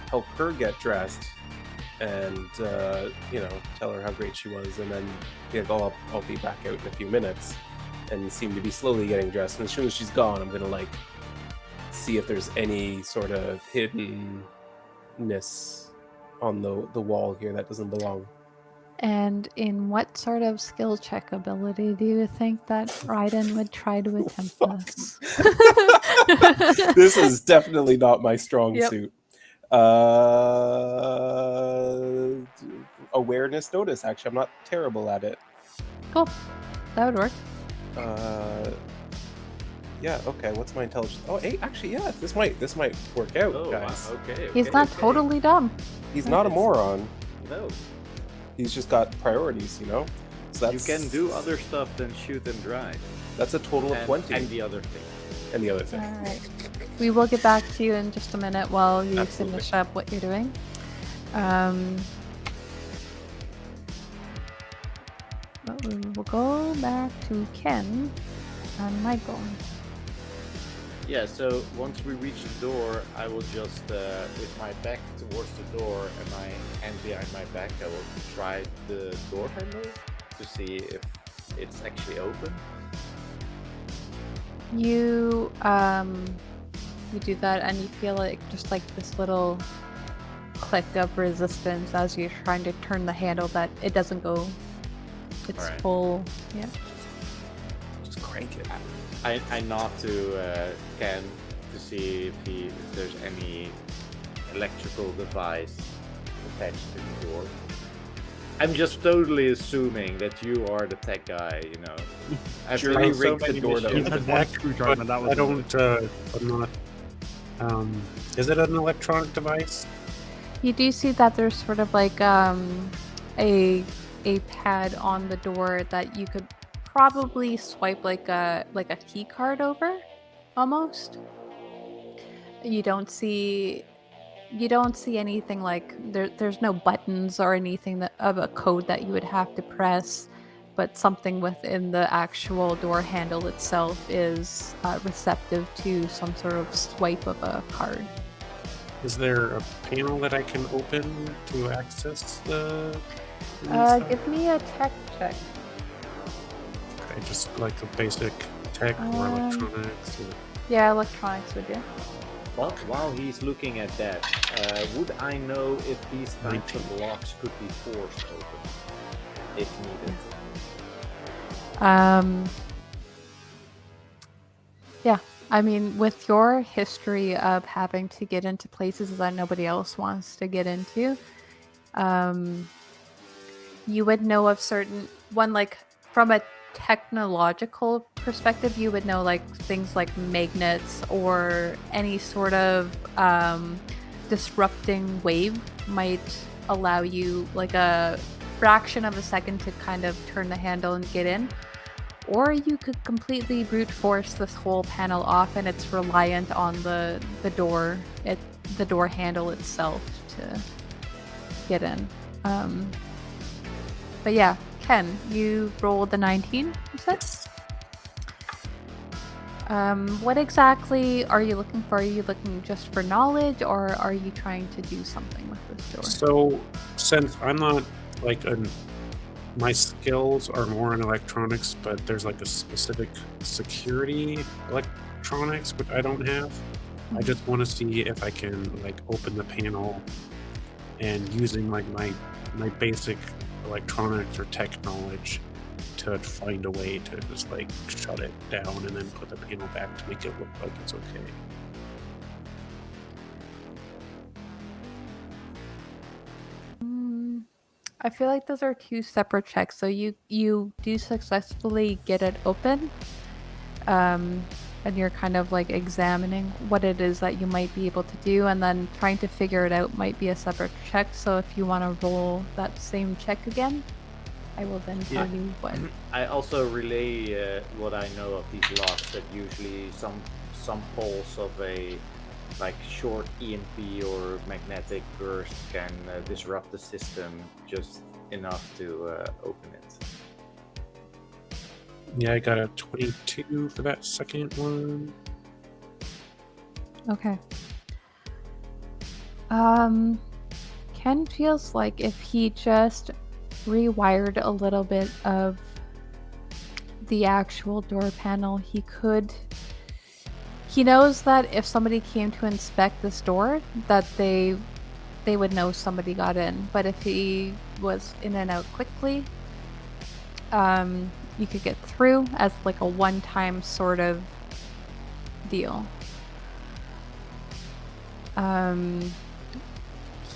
help her get dressed and tell her how great she was, and then I'll be back out in a few minutes and seem to be slowly getting dressed, and as soon as she's gone, I'm gonna like see if there's any sort of hiddenness on the wall here that doesn't belong. And in what sort of skill check ability do you think that Raiden would try to attempt this? This is definitely not my strong Yep. suit. Awareness notice. Actually, I'm not terrible at it. Cool. That would work. Yeah. Okay. What's my intelligence? Oh, 8. Actually, yeah. This might work out, Oh, guys. wow. Okay. He's not okay. totally dumb. He's not a moron. No. He's just got priorities, So that's, You can do other stuff than shoot and drive. That's a total of 20. And the other thing. And the other thing. All right. We will get back to you in just a minute while you Absolutely. finish up what you're doing. But we will go back to Ken and Michael. Yeah, so once we reach the door, I will just, with my back towards the door and my hand behind my back, I will try the door handle to see if it's actually open. You do that and you feel like just like this little click of resistance as you're trying to turn the handle that it doesn't go. It's Alright. full. Yeah. Just crank it. I nod to Ken to see if there's any electrical device attached to the door. I'm just totally assuming that you are the tech guy, I've Sure, really you rigged so the many door mission. You had one screwdriver, and that was I don't. I'm not. Is it an electronic device? You do see that there's sort of like a pad on the door that you could probably swipe like a key card over, almost. You don't see anything like there's no buttons or anything of a code that you would have to press, but something within the actual door handle itself is receptive to some sort of swipe of a card. Is there a panel that I can open to access the? inside? Give me a tech check. Okay, just like a basic tech or electronics. Or... Yeah, electronics would do. But while he's looking at that, would I know if these types of locks could be forced open, if needed? Yeah, I mean, with your history of having to get into places that nobody else wants to get into, you would know of certain like from a technological perspective, you would know like things like magnets or any sort of disrupting wave might allow you like a fraction of a second to kind of turn the handle and get in. Or you could completely brute force this whole panel off, and it's reliant on the door handle itself to get in. But yeah, Ken, you rolled the 19, you said? What exactly are you looking for? Are you looking just for knowledge, or are you trying to do something with this door? So, since I'm not like my skills are more in electronics, but there's like a specific security electronics which I don't have. I just want to see if I can like open the panel and using like my basic electronics or tech knowledge to find a way to just like shut it down and then put the panel back to make it look like it's okay. I feel like those are two separate checks. So you do successfully get it open, and you're kind of like examining what it is that you might be able to do, and then trying to figure it out might be a separate check. So if you want to roll that same check again, I will then tell you what. I also relay what I know of these locks, that usually some pulse of a like short EMP or magnetic burst can disrupt the system just enough to open it. Yeah, I got a 22 for that second one. Okay. Ken feels like if he just rewired a little bit of the actual door panel, he knows that if somebody came to inspect this door, that they would know somebody got in. But if he was in and out quickly, you could get through as like a one-time sort of deal.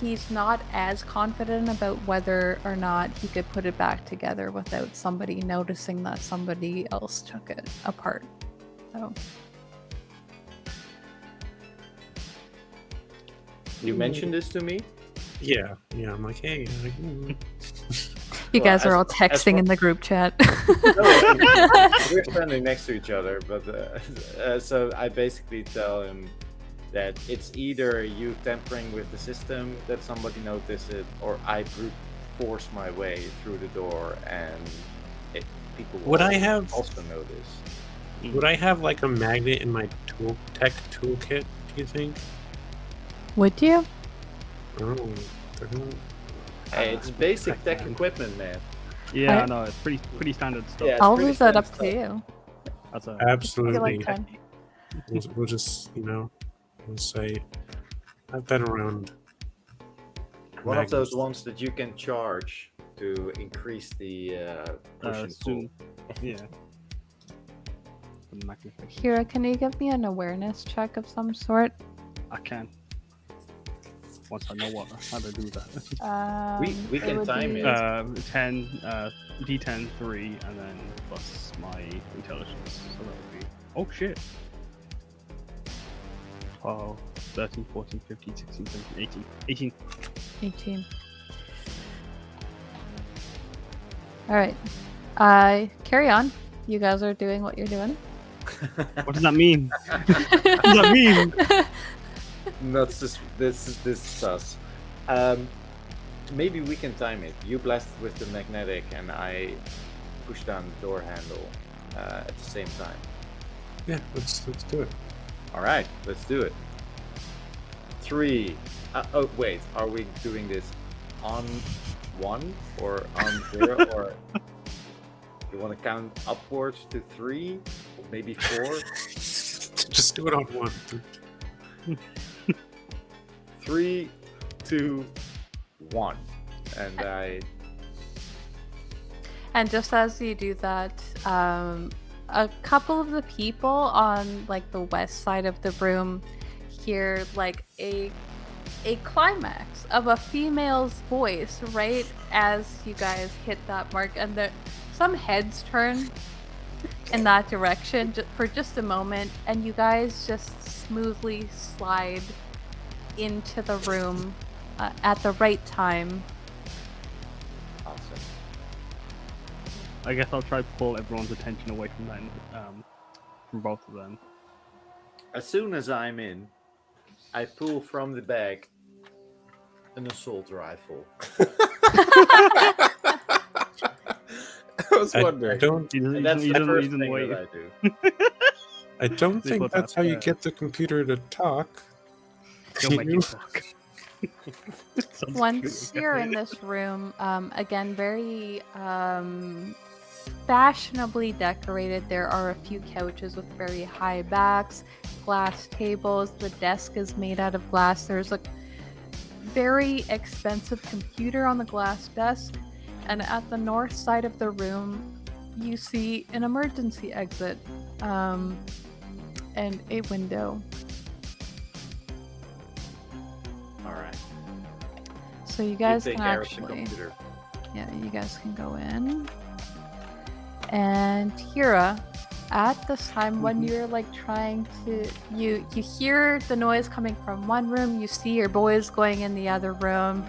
He's not as confident about whether or not he could put it back together without somebody noticing that somebody else took it apart. So you mentioned this to me? Yeah, I'm like, hey. You guys are all texting in the group chat. We're standing next to each other, but so I basically tell him that it's either you tampering with the system that somebody noticed it, or I brute force my way through the door and people will also notice. Would I have like a magnet in my tech toolkit, do you think? Would you? Oh, hey, it's basic tech equipment, man. Yeah, I know, it's pretty standard stuff. Yeah, I'll leave that up to you. That's absolutely. Like we'll just, we'll say I've been around. One of those ones that you can charge to increase the push and pull. Yeah. Hira, can you give me an awareness check of some sort? I can. Once I know how to do that. We can time it. 10, D10, 3, and then plus my intelligence. So that would be... Oh, shit. 12, 13, 14, 15, 16, 17, 18. 18. Alright. Carry on. You guys are doing what you're doing. What does that mean? What does that mean? That's just this is sus. Maybe we can time it. You blast with the magnetic, and I push down the door handle at the same time. Yeah, let's do it. All right, let's do it. 3. Oh wait, are we doing this on 1 or on 0, or you want to count upwards to 3, or maybe 4? Just do it on 1. 3, 2, 1, and I. And just as you do that, a couple of the people on like the west side of the room hear like a climax of a female's voice right as you guys hit that mark, and some heads turn in that direction for just a moment, and you guys just smoothly slide into the room at the right time. Awesome. I guess I'll try to pull everyone's attention away from that, from both of them. As soon as I'm in, I pull from the bag an assault rifle. I was wondering. I don't. And that's the first thing wait. that I do. I don't They think put that's that, how you get the computer to talk. Don't make you talk. Once you're in this room, again, very fashionably decorated. There are a few couches with very high backs, glass tables. The desk is made out of glass. There's a very expensive computer on the glass desk, and at the north side of the room, you see an emergency exit and a window. All right. So you guys take can care of the actually, computer. yeah, you guys can go in. And Hira, at this time when you're like trying to, you hear the noise coming from one room, you see your boys going in the other room.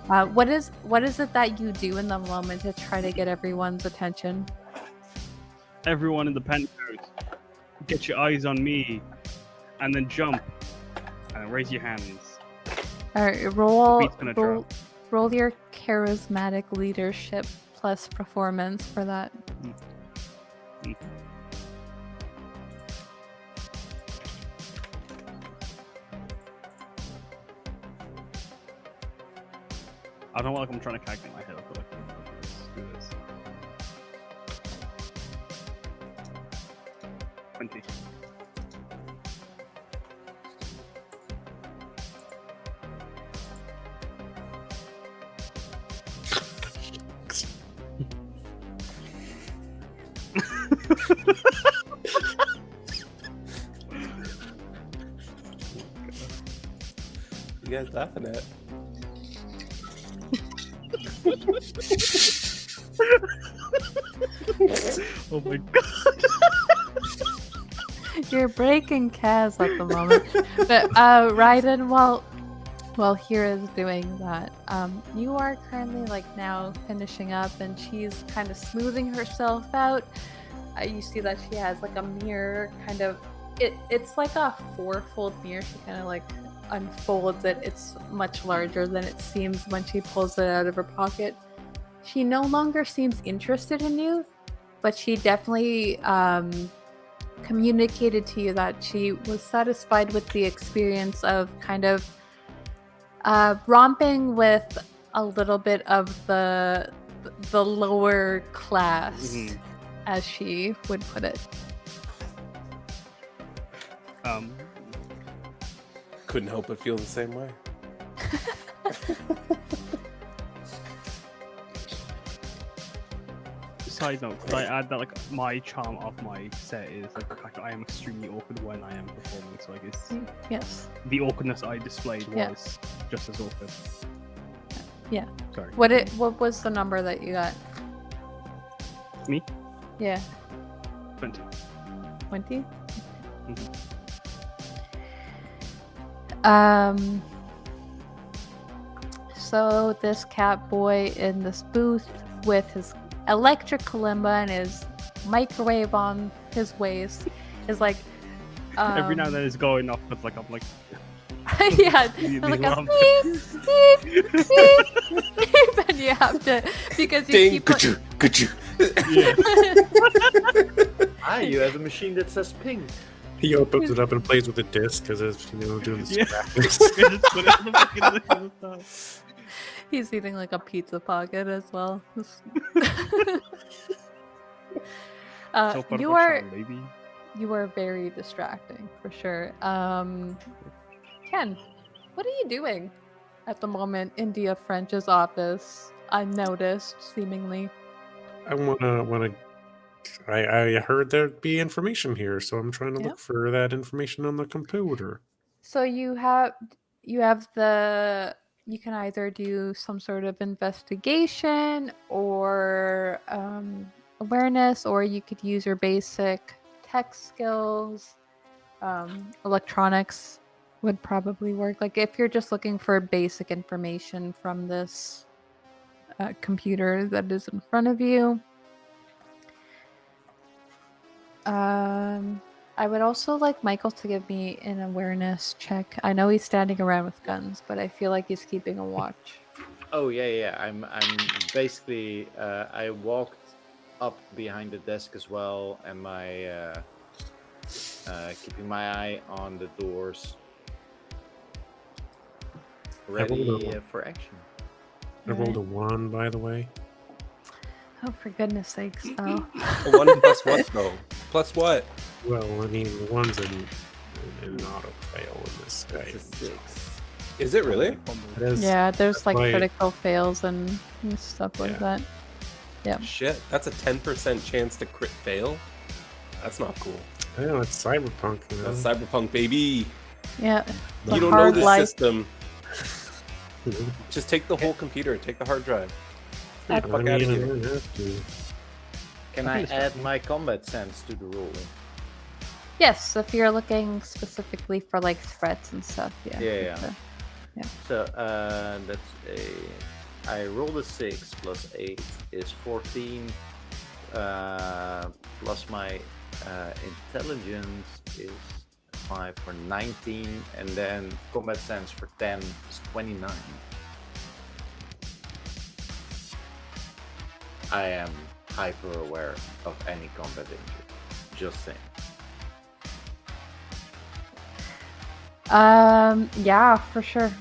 What is it that you do in the moment to try to get everyone's attention? Everyone in the penthouse, get your eyes on me, and then jump, and raise your hands. All right, roll beat's gonna drop. roll your charismatic leadership plus performance for that. I don't like I'm trying to calculate my head. I feel like let's do this. 20. You guys laughing at? Oh my god. You're breaking Kaz at the moment. But Raiden, while Hira's doing that, you are currently like now finishing up, and she's kind of smoothing herself out. You see that she has like a mirror, kind of. It's like a four-fold mirror. She kind of like unfolds it. It's much larger than it seems when she pulls it out of her pocket. She no longer seems interested in you, but she definitely communicated to you that she was satisfied with the experience of kind of romping with a little bit of the lower class, as she would put it. Couldn't help but feel the same way. Side note, could I add that like my charm of my set is like the fact that I am extremely awkward when I am performing, so I guess Yes. the awkwardness I displayed Yeah. was just as awkward. Yeah. Sorry. What was the number that you got? Me? Yeah. 20. 20? Mhm. So this cat boy in this booth with his electric kalimba and his microwave on his waist is like Every now and then it's going off with like I'm like yeah, the like a alarm. beep, beep, beep, beep, and you have to, because you Ding, keep ka-choo, ka-choo. Yeah. You have a machine that says ping. He opens it up and plays with the disc because it's doing the Yeah. graphics. Just put it on the fucking top. He's eating like a pizza pocket as well. So far, You my are charm, baby. you are very distracting for sure. Ken, what are you doing at the moment in Dia French's office, unnoticed, seemingly? I wanna. I heard there'd be information here, so I'm trying to Yeah. look for that information on the computer. So you have the you can either do some sort of investigation or awareness, or you could use your basic tech skills. Electronics would probably work. Like if you're just looking for basic information from this computer that is in front of you. I would also like Michael to give me an awareness check. I know he's standing around with guns, but I feel like he's keeping a watch. Oh yeah. I'm basically I walked up behind the desk as well, and my keeping my eye on the doors, ready for action. I rolled a 1, by the way. Oh, for goodness sakes, though. A 1 plus what though? Plus what? Well, I mean, the 1's an auto fail in this guy. It's a 6. Is it really? It is- Yeah, there's like why- critical fails and stuff like Yeah. that. Yeah. Shit, that's a 10% chance to crit fail. That's not cool. I know, it's Cyberpunk. You know? That's Cyberpunk, baby. Yeah. The You don't know hard this life. system. Just take the whole computer. Take the hard drive. I Get the fuck out of here. don't have to. Can I add my combat sense to the roll? Yes, if you're looking specifically for like threats and stuff. Yeah. Yeah. it's So that's I rolled a 6 plus 8 is 14. Plus my intelligence is 5 for 19, and then combat sense for 10 is 29. I am hyper aware of any combat danger. Just saying. Yeah, for sure.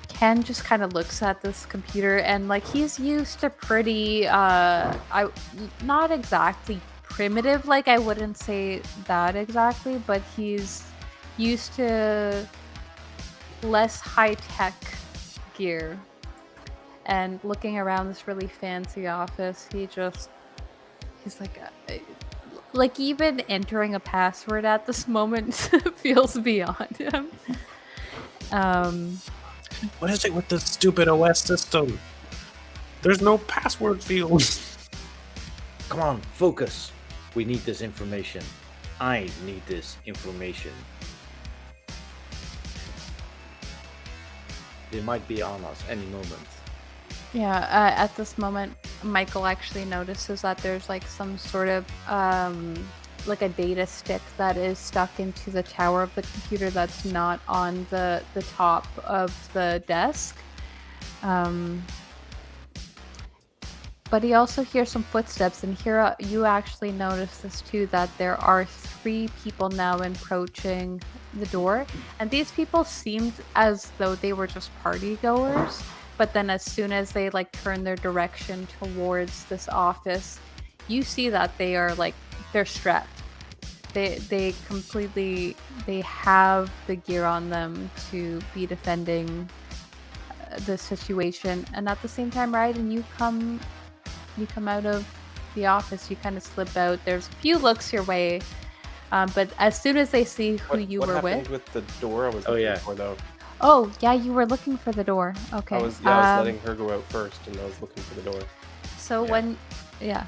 Ken just kind of looks at this computer and like he's used to pretty not exactly primitive, like I wouldn't say that exactly, but he's used to less high-tech gear. And looking around this really fancy office, he's like even entering a password at this moment feels beyond him. What is it with this stupid OS system? There's no password field. Come on, focus. We need this information. I need this information. They might be on us any moment. Yeah, at this moment, Michael actually notices that there's like some sort of like a data stick that is stuck into the tower of the computer that's not on the top of the desk. But he also hears some footsteps, and Hira, you actually notice this too, that there are 3 people now approaching the door, and these people seemed as though they were just party goers. But then as soon as they like turn their direction towards this office, you see that they are like, they're strapped. They completely, they have the gear on them to be defending the situation. And at the same time, Raiden, you come out of the office, you kind of slip out. There's a few looks your way, but as soon as they see who you were what with. happened with the door I was Oh, looking yeah. for though? Oh, yeah, you were looking for the door. Okay. I was letting her go out first, and I was looking for the door. So Yeah.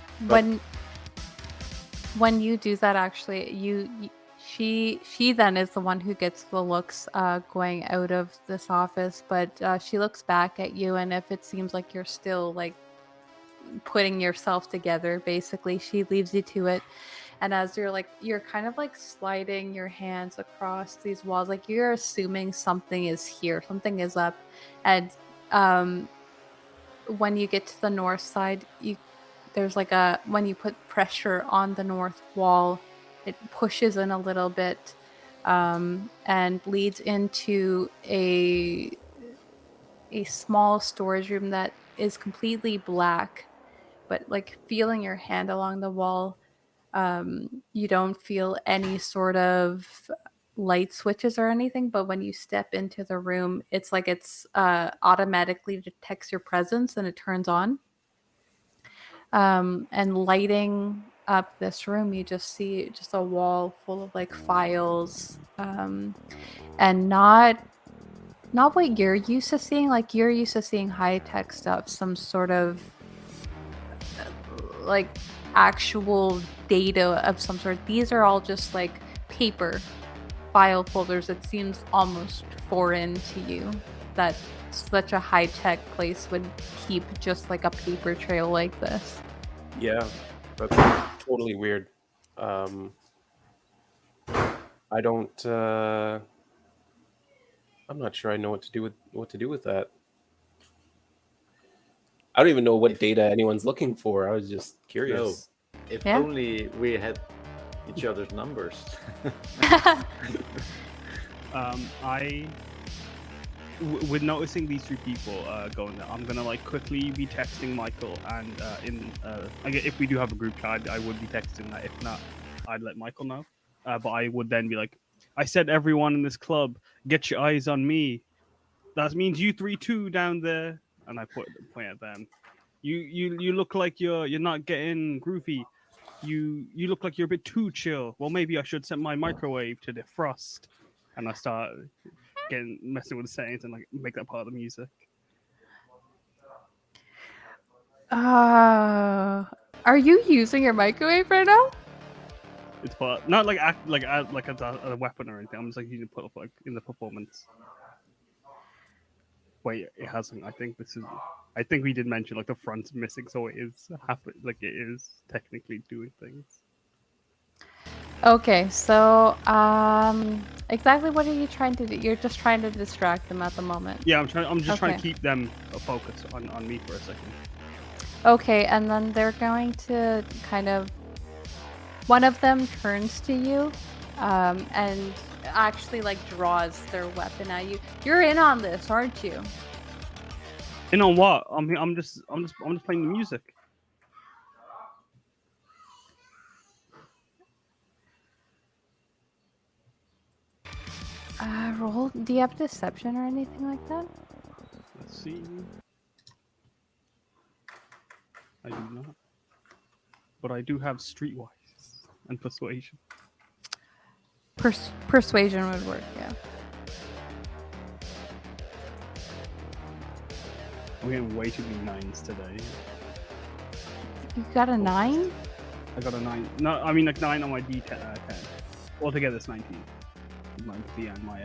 when you do that, actually, she then is the one who gets the looks going out of this office, but she looks back at you, and if it seems like you're still like putting yourself together, basically, she leaves you to it. And as you're kind of like sliding your hands across these walls, like you're assuming something is here, something is up. And when you get to the north side, there's like when you put pressure on the north wall, it pushes in a little bit and leads into a small storage room that is completely black. But like feeling your hand along the wall, you don't feel any sort of light switches or anything, but when you step into the room, it's like it's automatically detects your presence and it turns on. And lighting up this room, you just see just a wall full of like files, and not what you're used to seeing. Like you're used to seeing high tech stuff, some sort of like actual data of some sort. These are all just like paper file folders. It seems almost foreign to you that such a high tech place would keep just like a paper trail like this. Yeah, that's totally weird. I don't. I'm not sure I know what to do with that. I don't even know what data anyone's looking for. I was just curious. If Yeah. only we had each other's numbers. With noticing these three people going there, I'm gonna like quickly be texting Michael, and if we do have a group chat, I would be texting that. If not, I'd let Michael know. But I would then be like, I said everyone in this club, get your eyes on me. That means you three too down there, and I point at them. You look like you're not getting groovy. You look like you're a bit too chill. Well, maybe I should set my microwave to defrost. And I start messing with the settings and like make that part of the music. Are you using your microwave right now? It's part not like a weapon or anything. I'm just like using it like in the performance. Wait, it hasn't. I think we did mention like the front's missing, so it is it is technically doing things. Okay, so exactly what are you trying to do? You're just trying to distract them at the moment. Yeah, I'm just trying to keep them focused on me for a second. Okay, and then they're going to kind of, one of them turns to you, and actually like draws their weapon at you. You're in on this, aren't you? In on what? I'm just playing the music. Roll. Do you have deception or anything like that? Let's see. I do not. But I do have streetwise and persuasion. Persuasion would work, yeah. I'm getting way too many 9s today. You got a 9? I got a 9. No, I mean like 9 on my D10. 10. Altogether, it's 19. My D and my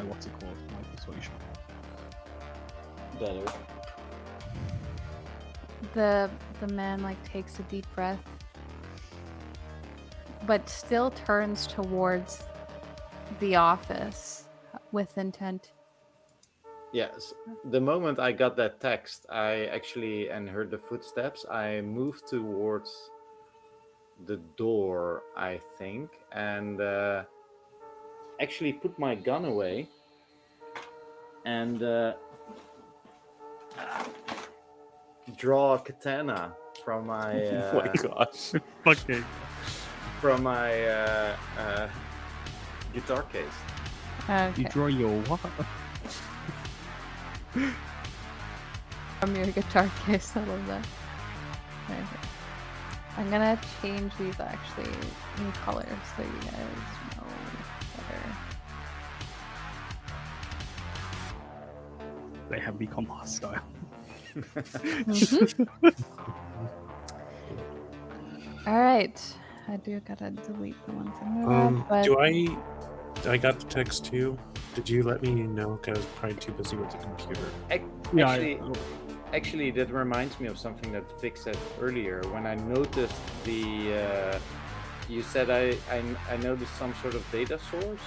what's it called? My persuasion. Better. The man like takes a deep breath, but still turns towards the office with intent. Yes. The moment I got that text, and heard the footsteps, I moved towards the door, I think, and actually put my gun away and draw a katana from my Oh my gosh. Okay. from my guitar case. Okay. You draw your what? From your guitar case, I love that. Okay. I'm gonna change these actually in color so you guys know better. They have become hostile. All right, I do gotta delete the ones in the red, but I got the text too. Did you let me know? Because I was probably too busy with the computer. Actually, that reminds me of something that Vix said earlier. When I noticed the, you said I noticed some sort of data source.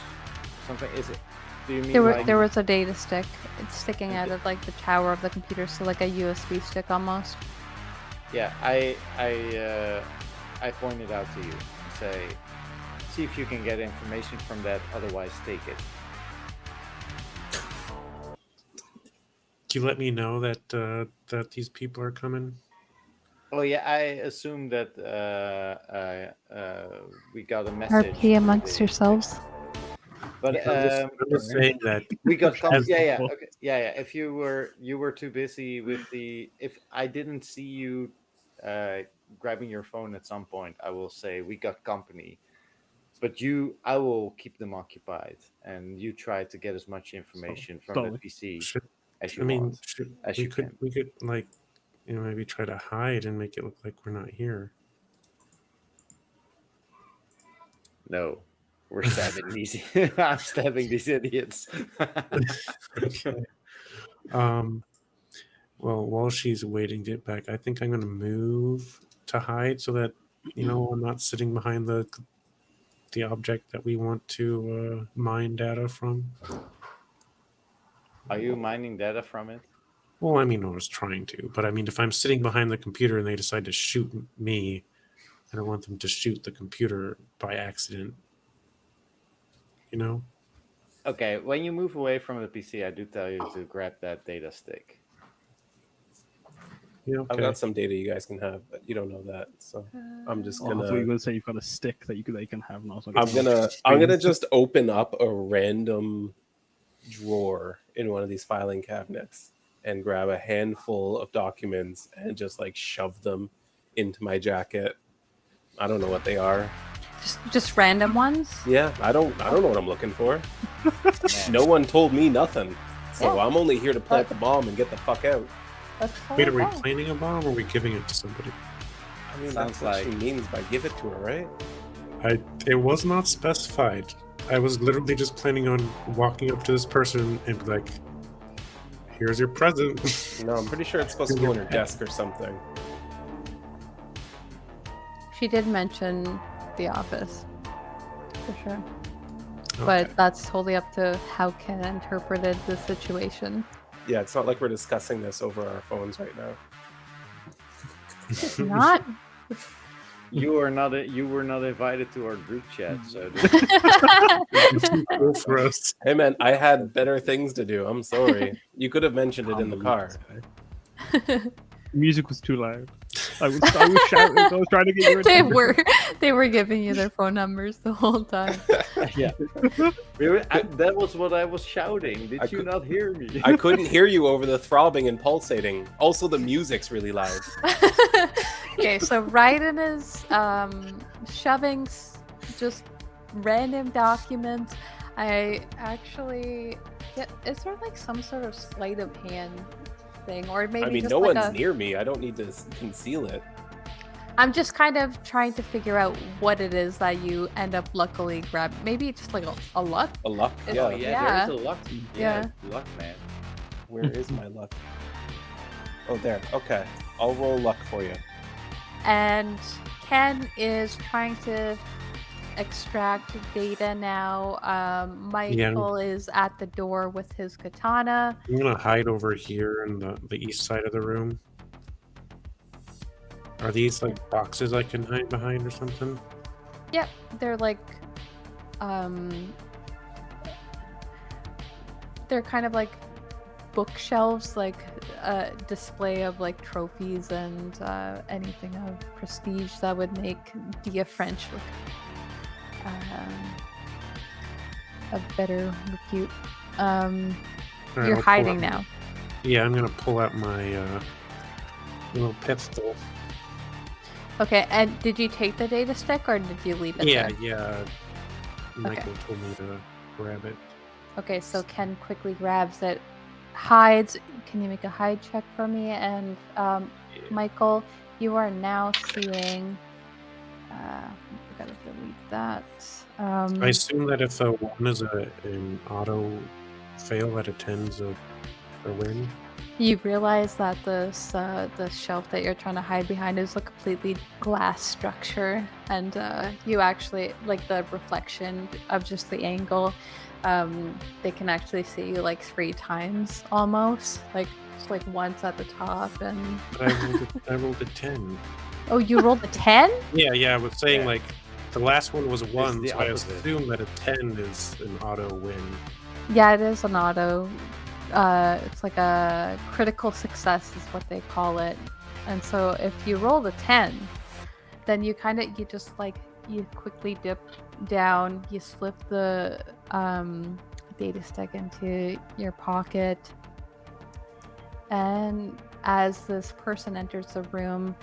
Something is it? Do you mean there was a data stick. It's sticking out of like the tower of the computer, so like a USB stick almost. Yeah, I pointed out to you. Say, see if you can get information from that. Otherwise, take it. Can you let me know that that these people are coming? Oh yeah, I assume that we got a message. RP amongst yourselves. But I'm just saying that we got As- yeah. Okay. Yeah. If you were too busy with if I didn't see you grabbing your phone at some point, I will say we got company. But I will keep them occupied, and you try to get as much information from Totally. the PC should, as you I mean, want, should, as we you could can. we could like maybe try to hide and make it look like we're not here. No, we're stabbing these. I'm stabbing these idiots. Okay. Well, while she's waiting to get back, I think I'm going to move to hide so that I'm not sitting behind the object that we want to mine data from. Are you mining data from it? Well, I mean, I was trying to, but I mean, if I'm sitting behind the computer and they decide to shoot me, I don't want them to shoot the computer by accident. Okay, when you move away from the PC, I do tell you to grab that data stick. Yeah, okay. I've got some data you guys can have, but you don't know that, so I'm just Oh, I thought you were gonna. gonna say you've got a stick that you can have. And I was like, I'm gonna just open up a random drawer in one of these filing cabinets and grab a handful of documents and just like shove them into my jacket. I don't know what they are. Just random ones. Yeah, I don't know what I'm looking for. Man. No one told me nothing, so Yeah. I'm only here to plant the bomb and get the fuck out. That's Wait, are we totally fine. planting a bomb or are we giving it to somebody? I mean, Sounds that's what she like- means by give it to her, right? It was not specified. I was literally just planning on walking up to this person and be like, here's your present. No, I'm pretty sure it's supposed to go on her desk or something. She did mention the office, for sure. Okay. But that's totally up to how Ken interpreted the situation. Yeah, it's not like we're discussing this over our phones right now. It's not. You were not invited to our group chat, so Cool for us. Hey man, I had better things to do. I'm sorry. You could have mentioned it in the car. Music was too loud. I was shouting. I was trying to get your they attention. they were giving you their phone numbers the whole time. yeah. That was what I was shouting. Did you not hear me? I couldn't hear you over the throbbing and pulsating. Also, the music's really loud. Okay, so Raiden is shoving just random documents. I actually is there like some sort of sleight of hand thing, or maybe I mean, just no like one's near me. I don't need to conceal it. I'm just kind of trying to figure out what it is that you end up luckily grab. Maybe it's just like a luck. A luck? It's- Yeah. Oh yeah, Yeah. there's a luck. Yeah. Luck, man. Where is my luck? Oh, there. Okay. I'll roll luck for you. And Ken is trying to extract data now. Michael is at the door with his katana. I'm gonna hide over here in the east side of the room. Are these like boxes I can hide behind or something? Yep, they're like, they're kind of like bookshelves, like a display of like trophies and anything of prestige that would make Dia French look a better repute. Alright, You're I'll pull hiding out- now. Yeah, I'm gonna pull out my little pistol. Okay, and did you take the data stick or did you leave it Yeah, there? yeah. Michael told me to grab it. Okay, so Ken quickly grabs it, hides. Can you make a hide check for me? And Michael, you are now seeing. I gotta delete that. I assume that if a 1 is an auto fail, that a 10's a win. You realize that this the shelf that you're trying to hide behind is a completely glass structure, and you actually like the reflection of just the angle. They can actually see you like 3 times almost, like just like once at the top, and But I rolled a 10. oh, you rolled a 10? Yeah, I was saying Yeah. like the last one was a 1, the so I opposite. assume that a 10 is an auto win. Yeah, it is an auto. It's like a critical success is what they call it. And so if you roll a 10, then you just like, you quickly dip down, you slip the data stick into your pocket. And as this person enters the room,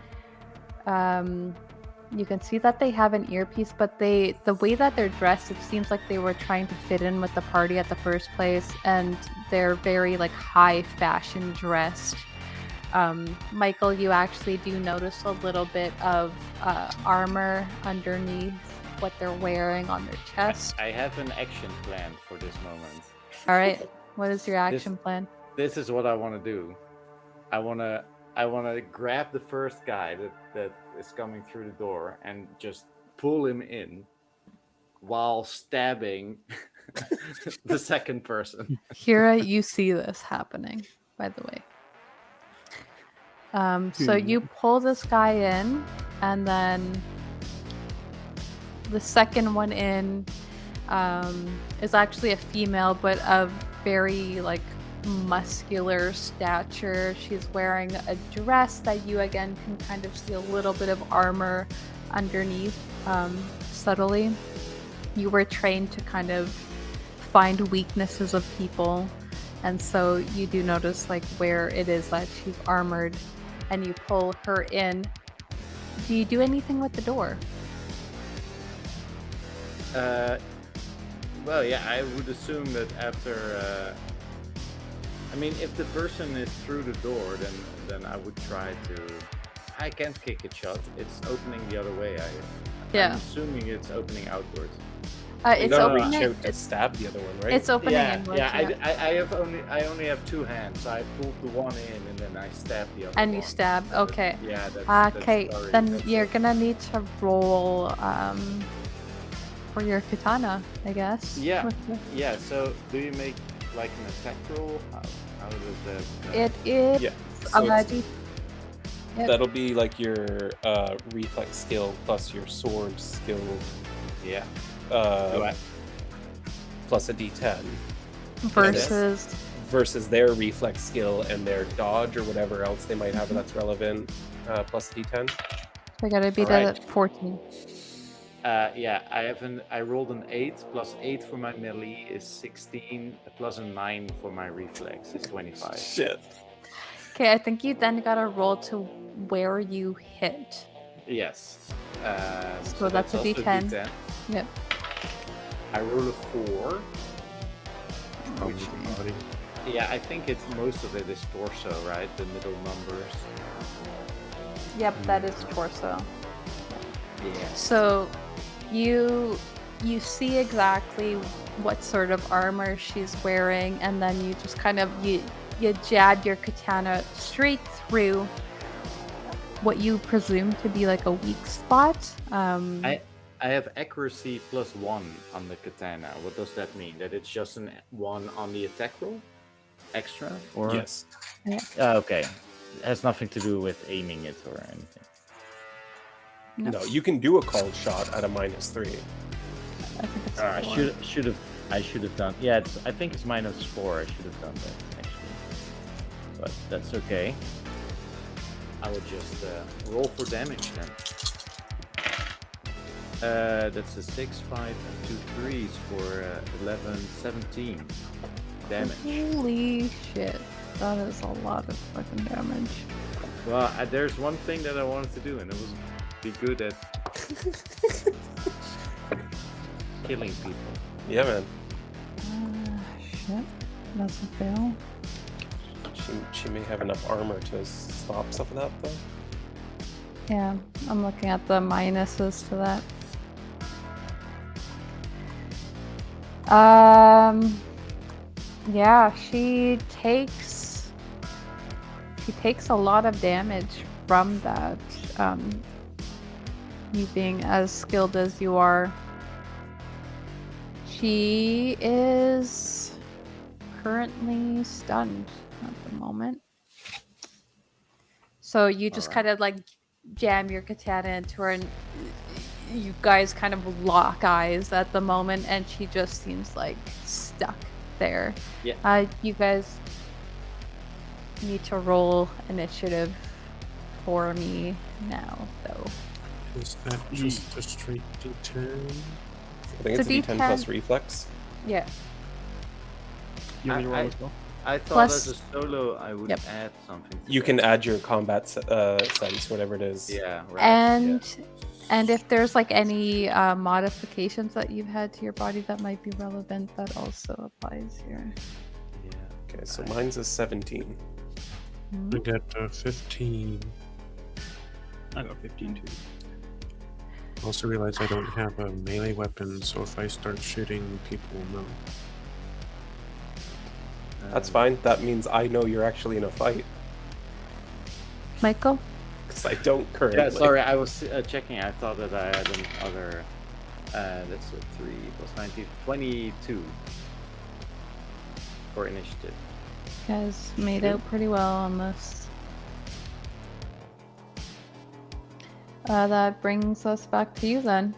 you can see that they have an earpiece, but the way that they're dressed, it seems like they were trying to fit in with the party at the first place, and they're very like high fashion dressed. Michael, you actually do notice a little bit of armor underneath what they're wearing on their chest. I have an action plan for this moment. All right, what is your action plan? This is what I want to do. I want to grab the first guy that is coming through the door and just pull him in while stabbing the second person. Hira, you see this happening, by the way. So you pull this guy in, and then the second one in is actually a female, but of very like muscular stature. She's wearing a dress that you again can kind of see a little bit of armor underneath, subtly. You were trained to kind of find weaknesses of people, and so you do notice like where it is that she's armored, and you pull her in. Do you do anything with the door? Well, yeah, I would assume that after I mean, if the person is through the door, then I would try to. I can't kick it shut. It's opening the other way. I'm assuming it's opening outwards. It's opening. Reach out to stab the other one, right? It's opening Yeah, inwards. I only have two hands, so I pulled the one in and then I stabbed the other one. And you stab. Okay. Yeah. That's Okay. sorry, Then that's you're it. gonna need to roll for your katana, I guess. Yeah. Yeah. So, do you make like an attack roll? How does that? It is. Yeah. a So magic. Yep. that'll be like your reflex skill plus your sword skill, Yeah. plus a D10 Versus. their reflex skill and their dodge or whatever else they might have that's relevant, plus a D10. I gotta beat Alright. that at 14. Yeah, I rolled an 8 plus 8 for my melee is 16 plus a 9 for my reflex is 25. Shit. Okay, I think you then gotta roll to where you hit. Yes. So that's a also D10. Yep. I rolled a 4. Body. Yeah, I think it's most of it is torso, right? The middle numbers. Yep, that is torso. Yeah. So you see exactly what sort of armor she's wearing, and then you just kind of you jab your katana straight through what you presume to be like a weak spot. I have accuracy plus 1 on the katana. What does that mean? That it's just an 1 on the attack roll? Extra? Or Yes. Okay. It has nothing to do with aiming it or anything. No, you can do a called shot at a -3. I think it's I four. should have done. Yeah, I think it's -4. I should have done that actually, but that's okay. I will just roll for damage then. That's a 6, 5, and 2 3s for 11, 17 damage. Holy shit. That is a lot of fucking damage. Well, there's one thing that I wanted to do, and it was be good at killing people. Yeah, man. Shit. That's a fail. She may have enough armor to stop some of that, though. Yeah, I'm looking at the minuses to that. Yeah, she takes a lot of damage from that. You being as skilled as you are. She is currently stunned at the moment. So you just kind of like jam your katana into her, and you guys kind of lock eyes at the moment, and she just seems like stuck there. Yeah. You guys need to roll initiative for me now, though. Is that just a straight D10? I think it's So a D10 D10 plus reflex. Yeah. You want me to roll as well? I thought Plus- as a solo I would Yep. add something. To You that. can add your combat sense, whatever it is. Yeah. Right. And if there's like any modifications that you've had to your body that might be relevant, that also applies here. Yeah. Okay, so mine's a 17. I got 15. I got 15 too. Also realized I don't have a melee weapon, so if I start shooting, people will know. That's fine. That means I know you're actually in a fight. Michael? Because I don't currently. Yeah, sorry, I was checking. I thought that I had another. That's a 3 plus 19, 22 for initiative. You guys made out pretty well on this. That brings us back to you then.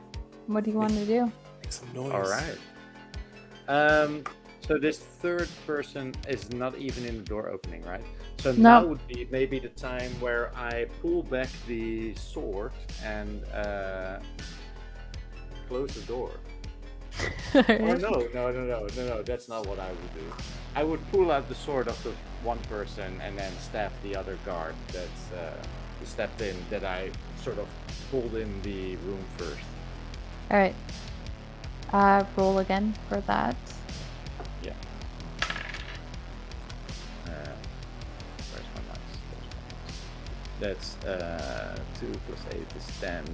What do you want to do? Make some noise. All right. So this third person is not even in the door opening, right? So No. now would be maybe the time where I pull back the sword and close the door. Or no, that's not what I would do. I would pull out the sword of the one person and then stab the other guard that's stepped in, that I sort of pulled in the room first. Alright. Roll again for that. Yeah. Where's my mouse? That's 2 plus 8 is 10.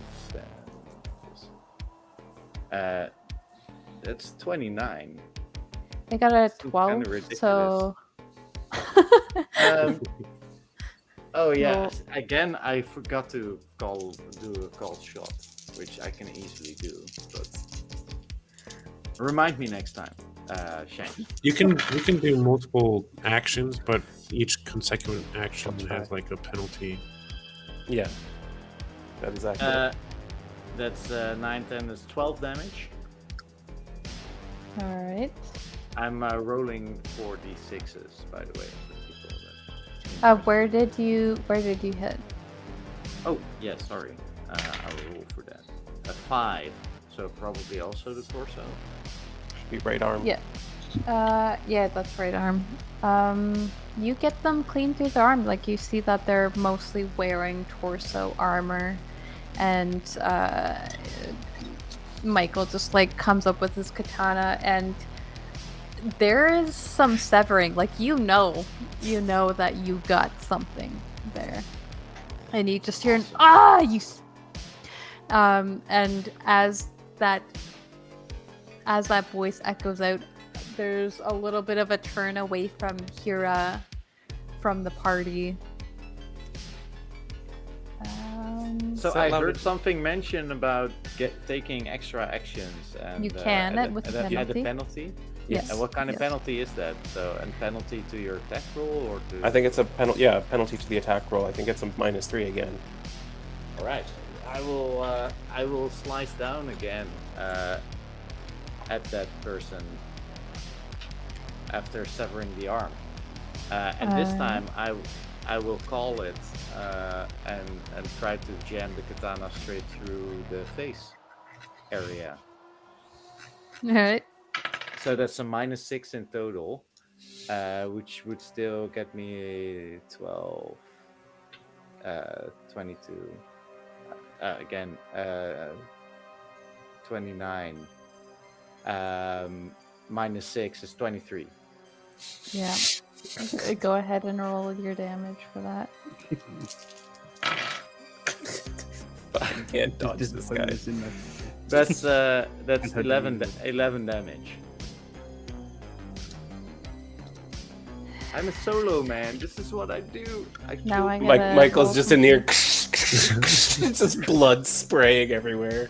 That's 29. I got a Seems 12, kinda ridiculous. so... Oh yeah. Well- Again, I forgot to do a call shot, which I can easily do, but remind me next time, Shanks. You can do multiple actions, but each consecutive action That's has fine. like a penalty. Yeah. That is accurate. That's 9, 10 is 12 damage. Alright. I'm rolling 4d6s, by the way. For people that- Where did you hit? Oh, yeah, sorry. I'll roll for that. A 5, so probably also the torso. Should be right arm. Yeah. Yeah, that's right arm. You get them clean through the arm. Like, you see that they're mostly wearing torso armor, and Michael just like comes up with his katana, and there is some severing. Like, you know that you got something there, and you just hear an you. And as that voice echoes out, there's a little bit of a turn away from Hira from the party. So So I that heard would- something mentioned about taking extra actions, and You can, and with the and penalty. the penalty. Yes. And what kind of yes. penalty is that? So, and penalty to your attack roll, or to? I think it's a penalty. Yeah, penalty to the attack roll. I think it's a -3 again. All right. I will slice down again at that person after severing the arm, and this time I will call it and try to jam the katana straight through the face area. All right. So that's a -6 in total, which would still get me 12, 22. Again, 29. -6 is 23. Yeah. Go ahead and roll your damage for that. I can't dodge this guy. Disappointment in that. That's And 11 damage. I'm a solo man. This is what I do. Now I kill gotta Michael's roll just some in here. It's just blood spraying everywhere.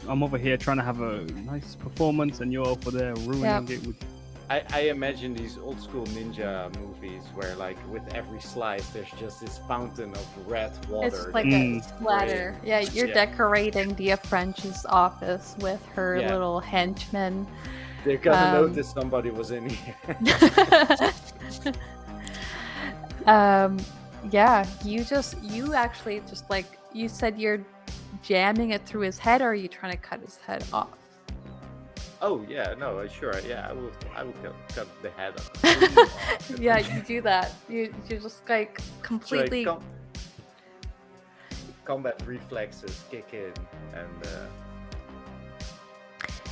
I'm over here trying to have a nice performance, and you're over there ruining Yep. it with. I imagine these old school ninja movies where, like, with every slice, there's just this fountain of red water. It's like Mm. a splatter. Yeah, you're Yeah. decorating Dia French's office with her Yeah. little henchmen. They're gonna um, notice somebody was in here. Yeah, you actually just like, you said you're jamming it through his head, or are you trying to cut his head off? Oh yeah, no, sure, yeah, I will cut the head off. Yeah, you do that. You just like So, completely. combat reflexes kick in, and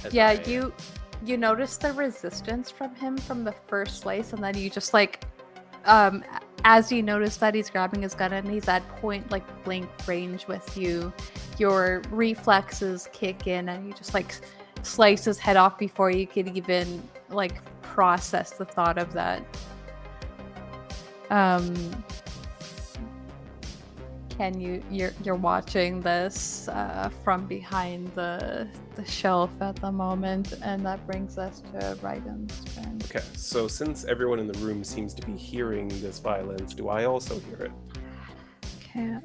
as Yeah, I- you notice the resistance from him from the first slice, and then you just like, as you notice that he's grabbing his gun and he's at point like blank range with you, your reflexes kick in, and you just like slice his head off before you could even like process the thought of that. Ken, you're watching this from behind the shelf at the moment, and that brings us to Raiden's turn. Okay, so since everyone in the room seems to be hearing this violence, do I also hear it? Okay,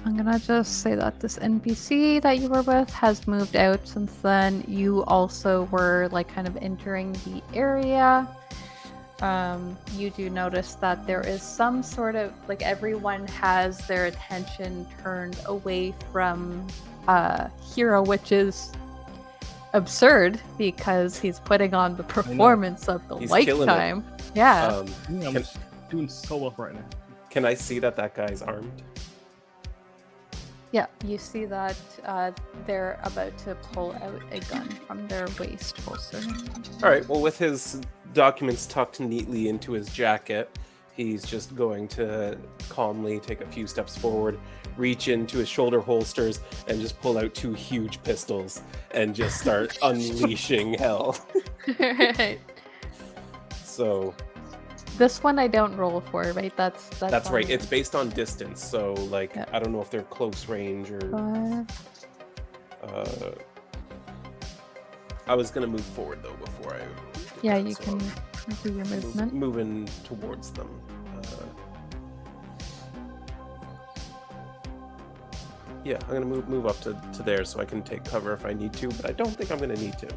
I'm gonna just say that this NPC that you were with has moved out since then. You also were like kind of entering the area. You do notice that there is some sort of like everyone has their attention turned away from Hira, which is absurd because he's putting on the performance of the He's killing it. lifetime. Yeah. Yeah, I'm doing so well right now. Can I see that guy's armed? Yeah, you see that they're about to pull out a gun from their waist holster. All right, well, with his documents tucked neatly into his jacket, he's just going to calmly take a few steps forward, reach into his shoulder holsters, and just pull out 2 huge pistols and just start unleashing hell. Right. So This one I don't roll for, right? That's that's right. on It's based on distance, so like Yeah. I don't know if they're close range or. I was gonna move forward though before I. did Yeah, that, you so can do your I'm movement. moving towards them. Yeah, I'm gonna move up to there so I can take cover if I need to, but I don't think I'm gonna need to.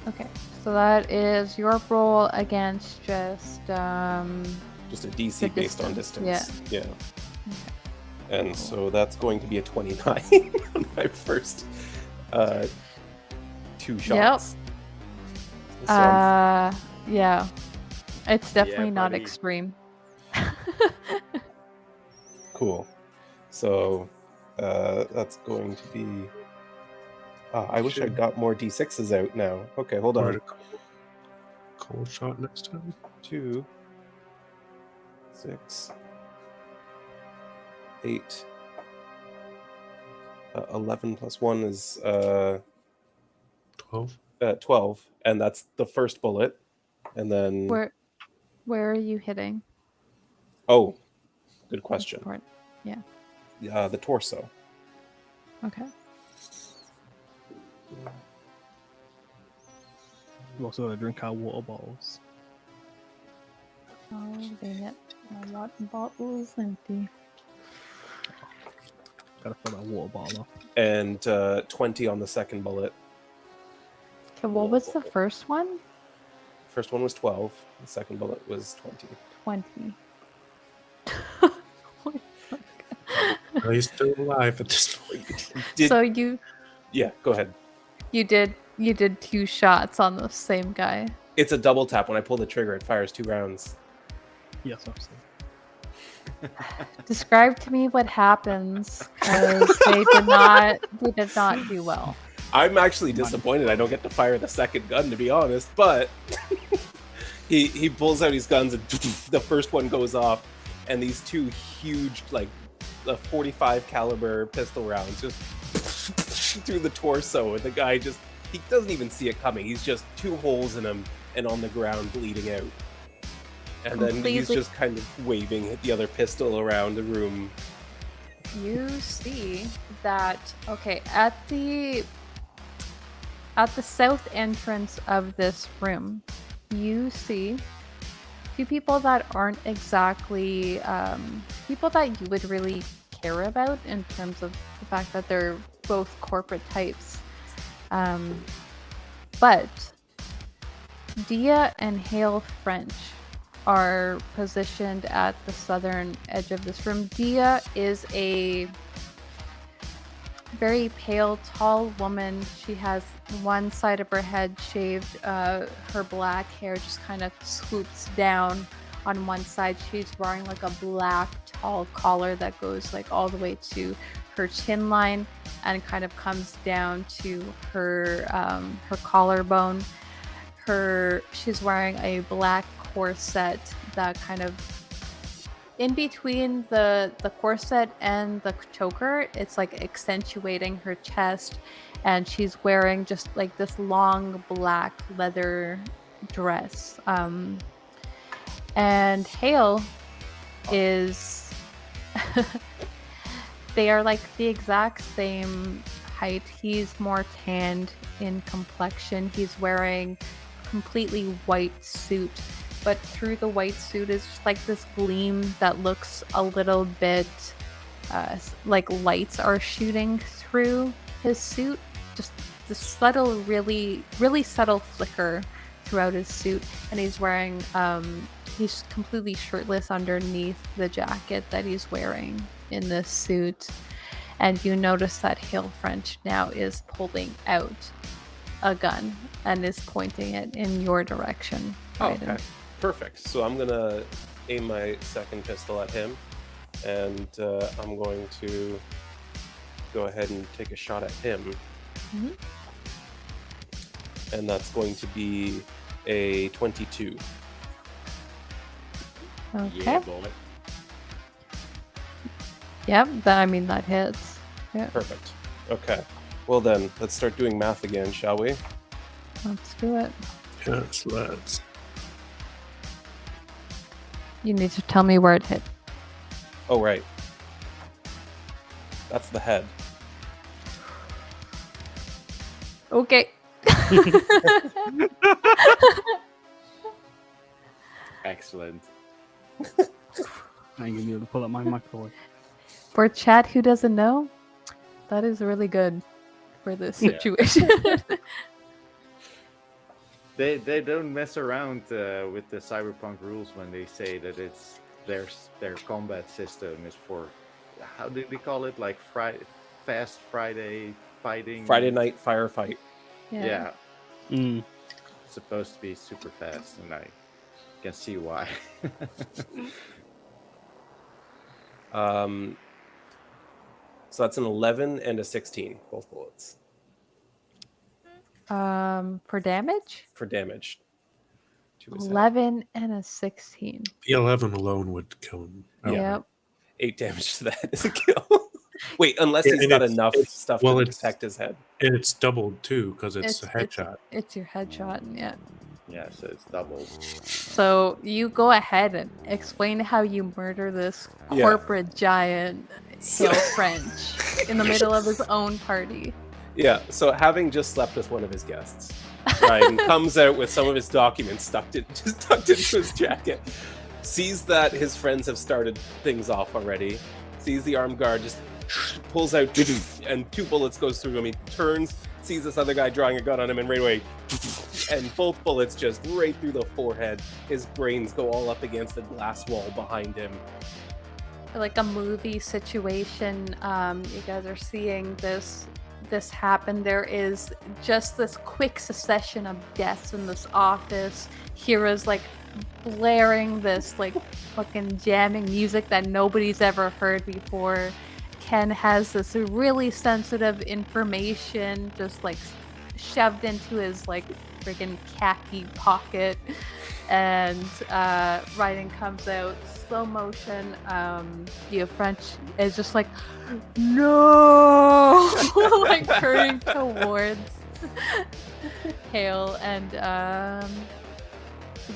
Okay, so that is your roll against just Just a DC The based on distance, distance. Yeah. And so that's going to be a 29 on my first 2 shots. So yeah. It's definitely not buddy. extreme. cool. So that's going to be. I wish I got more D6s out now. Okay, hold on. Cold shot next time. 2, 6, 8. 11 plus 1 is 12. 12, and that's the first bullet. And then Where are you hitting? oh, good question. Support. Yeah. The torso. Okay. We also gotta drink our water bottles. Oh, dang it. My water bottle is empty. Gotta fill that water bottle up. And 20 on the second bullet. Okay, what was the first one? First one was 12. The second bullet was 20. 20. Are you still alive at this point? So you Go ahead. did 2 shots on the same guy. It's a double tap. When I pull the trigger, it fires 2 rounds. Yes, obviously. Describe to me what happens, because they did not do well. I'm actually disappointed I don't get to fire the second gun, to be honest, but he pulls out his guns and the first one goes off, and these 2 huge, like, 45 caliber pistol rounds just through the torso, and the guy just, he doesn't even see it coming. He's just 2 holes in him and on the ground bleeding out. And then he's Completely- just kind of waving the other pistol around the room. You see that, okay, at the south entrance of this room, you see 2 people that aren't exactly people that you would really care about in terms of the fact that they're both corporate types. But Dia and Hale French are positioned at the southern edge of this room. Dia is a very pale, tall woman. She has one side of her head shaved. Her black hair just kind of swoops down on one side. She's wearing like a black, tall collar that goes like all the way to her chin line and kind of comes down to her her collarbone. She's wearing a black corset that kind of in between the corset and the choker, it's like accentuating her chest, and she's wearing just like this long black leather dress. And Hale is they are like the exact same height. He's more tanned in complexion. He's wearing completely white suit, but through the white suit is just like this gleam that looks a little bit like lights are shooting through his suit. Just the subtle, really subtle flicker throughout his suit. And he's wearing he's completely shirtless underneath the jacket that he's wearing in this suit. And you notice that Hale French now is pulling out a gun and is pointing it in your direction. Okay, perfect. So I'm gonna aim my second pistol at him, and I'm going to go ahead and take a shot at him. Mm-hmm. And that's going to be a 22. Okay. Yeah, boy. Yep, that hits. Yeah, Perfect. Okay. Well then, let's start doing math again, shall we? let's do it. Yes, let's. You need to tell me where it hit. Oh, right. That's the head. Okay. Excellent. I ain't gonna be able to pull up my microwave. For chat who doesn't know, that is really good for this Yeah. situation. They don't mess around with the Cyberpunk rules when they say that it's their combat system is for, how did they call it, like fast Friday fighting? Friday night firefight. Yeah. Mm. It's supposed to be super fast, and I can see why. So that's an 11 and a 16, both bullets. For damage? For damage. To his head. 11 and a 16. The 11 alone would kill him. Yeah. Yep. 8 damage to that is a kill. Wait, unless Yeah, he's and got it's- enough it's- stuff well, to it's- protect his head. And it's doubled too, because it's a headshot. It's your headshot, yeah. Yeah, so it's doubled. So you go ahead and explain how you murder this Yeah. corporate giant Hale French in the middle of his own party. Yeah, so having just slept with one of his guests, Raiden comes out with some of his documents tucked into his jacket, sees that his friends have started things off already, sees the armed guard, just pulls out, and 2 bullets goes through him. He turns, sees this other guy drawing a gun on him, and right away, and both bullets just right through the forehead. His brains go all up against the glass wall behind him. Like a movie situation, you guys are seeing this happen. There is just this quick succession of deaths in this office. Hira's like blaring this like fucking jamming music that nobody's ever heard before. Ken has this really sensitive information just like shoved into his like freaking khaki pocket, and Raiden comes out slow motion. The French is just like, no, like turning towards Hale. And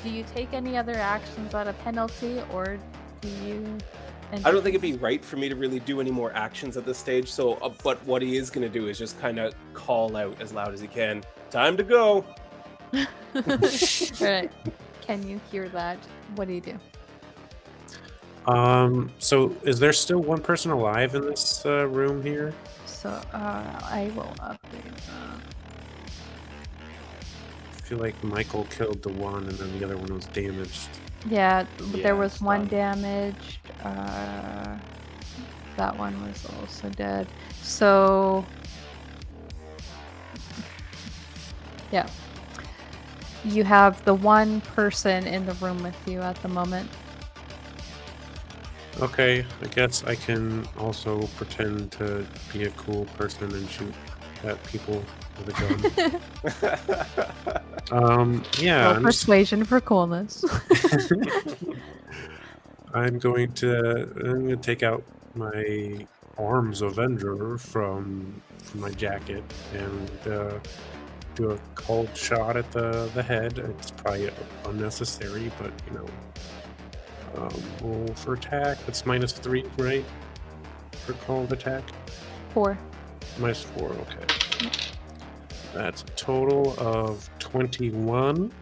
do you take any other actions on a penalty, or do you? I don't think it'd be right for me to really do any more actions at this stage. So, but what he is going to do is just kind of call out as loud as he can, "Time to go!" Alright. Can you hear that? What do you do? So is there still one person alive in this room here? So I will update that. feel like Michael killed the one, and then the other one was damaged. Yeah, Yeah, there was one stunned. damaged. That one was also dead. So, yeah. You have the one person in the room with you at the moment. Okay, I guess I can also pretend to be a cool person and shoot at people with a gun. Yeah, Roll persuasion for coolness. I'm going to take out my Arms Avenger from my jacket and do a cold shot at the head. It's probably unnecessary, but roll for attack. It's -3, right? For cold attack. 4. -4. Okay. That's a total of 21.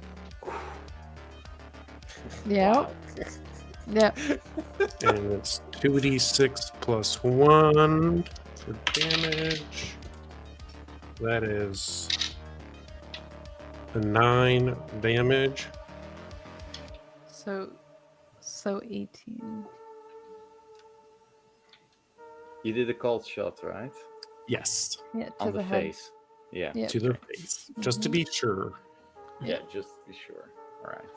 Yeah. Yeah. And it's 2d6 plus 1 for damage. That is a 9 damage. So 18. You did a cold shot, right? Yes, Yeah, to On the head. face. Yeah. Yeah. to the face, just to be sure. Yeah, just to be sure. All right.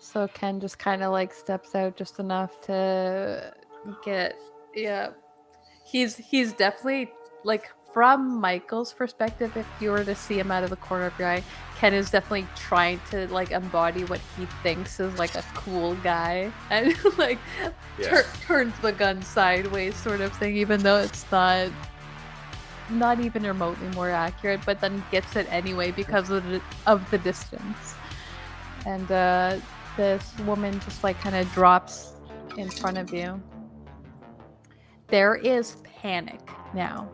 So Ken just kind of like steps out just enough to get. Yeah. He's definitely like, from Michael's perspective, if you were to see him out of the corner of your eye, Ken is definitely trying to like embody what he thinks is like a cool guy, and like Yeah. turns the gun sideways, sort of thing, even though it's not even remotely more accurate, but then gets it anyway because of the distance. And this woman just like kind of drops in front of you. There is panic now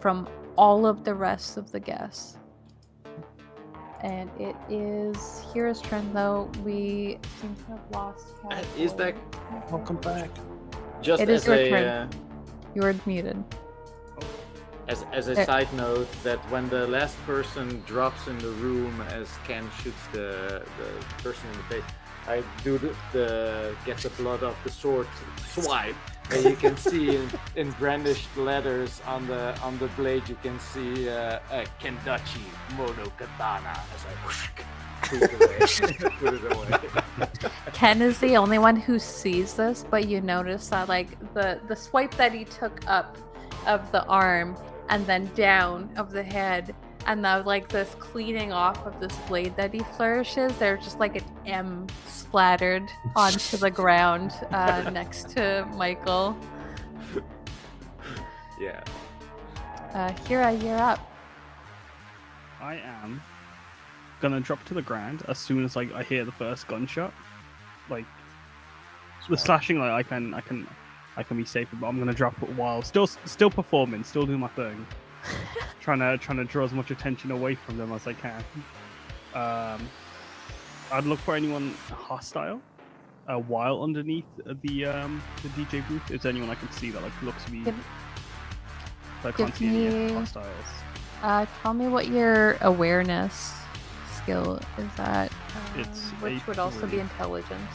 from all of the rest of the guests. And it is Hira's turn, though. We seem to have lost Cat. He's back. Welcome back. Just It is as your a turn. You were muted. as a There- side note, that when the last person drops in the room as Ken shoots the person in the face, I do the get the blood off the sword swipe, and you can see in brandished letters on the blade, you can see Kendachi Mono Katana as I put it away. Put it away. Ken is the only one who sees this, but you notice that like the swipe that he took up of the arm and then down of the head, and now like this cleaning off of this blade that he flourishes, there's just like an M splattered onto the ground next to Michael. Yeah. Hira, you're up. I am gonna drop to the ground as soon as like I hear the first gunshot. Like the slashing, like I can be safer, but I'm gonna drop it while still performing, still doing my thing. trying to draw as much attention away from them as I can. I'd look for anyone hostile while underneath the DJ booth. Is there anyone I can see that like looks to be? Give- I can't give see any me- hostiles. Tell me what your awareness skill is at. It's which a would also be 3. intelligence.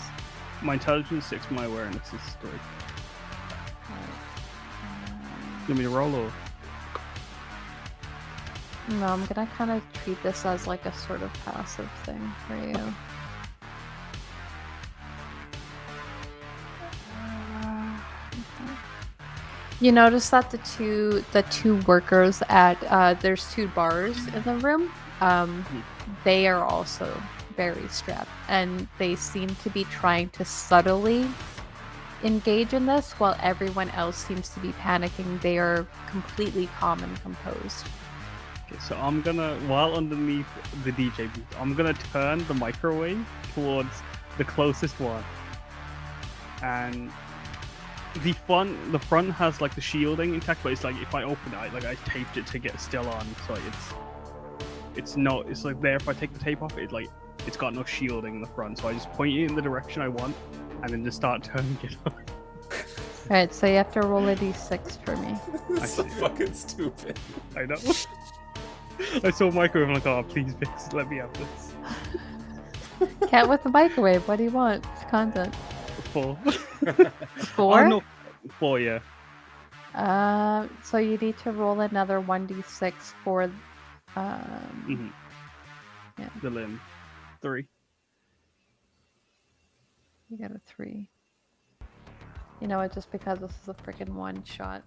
My intelligence 6, my awareness is 3. You want me to roll or? No, I'm gonna kind of treat this as like a sort of passive thing for you. You notice that the two workers at there's 2 bars in the room. They are also very strapped, and they seem to be trying to subtly engage in this, while everyone else seems to be panicking. They are completely calm and composed. Okay, so I'm gonna, while underneath the DJ booth, I'm gonna turn the microwave towards the closest one, and the front has like the shielding intact, but it's like if I open it, I taped it to get still on, so it's like there. If I take the tape off, it's got no shielding in the front, so I just point it in the direction I want, and then just start turning it on. Alright, so you have to roll a d6 for me. This is so fucking stupid. I know. I saw microwave. I'm like, oh, please, Vix, let me have this. Cat with the microwave. What do you want? It's content. 4. 4? Oh, no. 4, yeah. So you need to roll another 1d6 for yeah. The limb. 3. You got a 3. You know what? Just because this is a freaking one shot.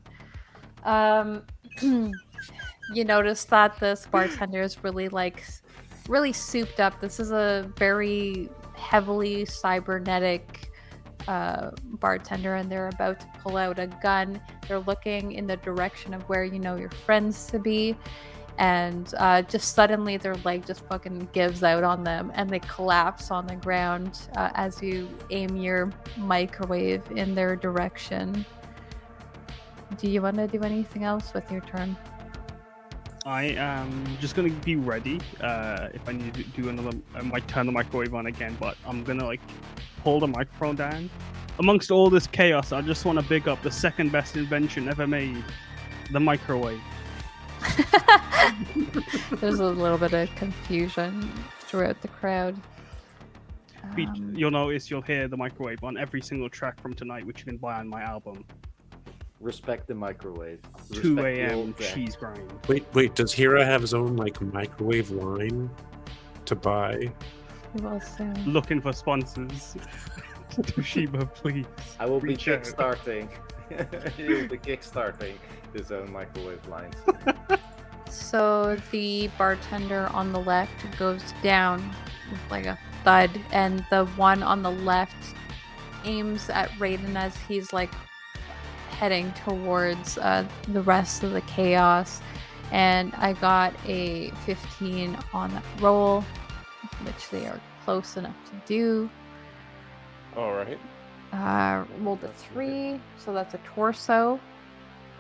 You notice that this bartender is really souped up. This is a very heavily cybernetic bartender, and they're about to pull out a gun. They're looking in the direction of where you know your friends to be, and just suddenly their leg just fucking gives out on them, and they collapse on the ground as you aim your microwave in their direction. Do you want to do anything else with your turn? I am just gonna be ready if I need to do another. I might turn the microwave on again, but I'm gonna like pull the microphone down. Amongst all this chaos, I just want to big up the second best invention ever made, the microwave. There's a little bit of confusion throughout the crowd. You'll notice you'll hear the microwave on every single track from tonight, which you can buy on my album. Respect the microwave. 2 Respect the a.m. old days. cheese grind. Wait, does Hira have his own like microwave line to buy? We will soon. Looking for sponsors. Toshiba, please. I will be Reach out. kickstarting. You'll be kickstarting his own microwave lines. So the bartender on the left goes down with like a thud, and the one on the left aims at Raiden as he's like heading towards the rest of the chaos. And I got a 15 on that roll, which they are close enough to do. All right. Rolled a 3, so that's a torso.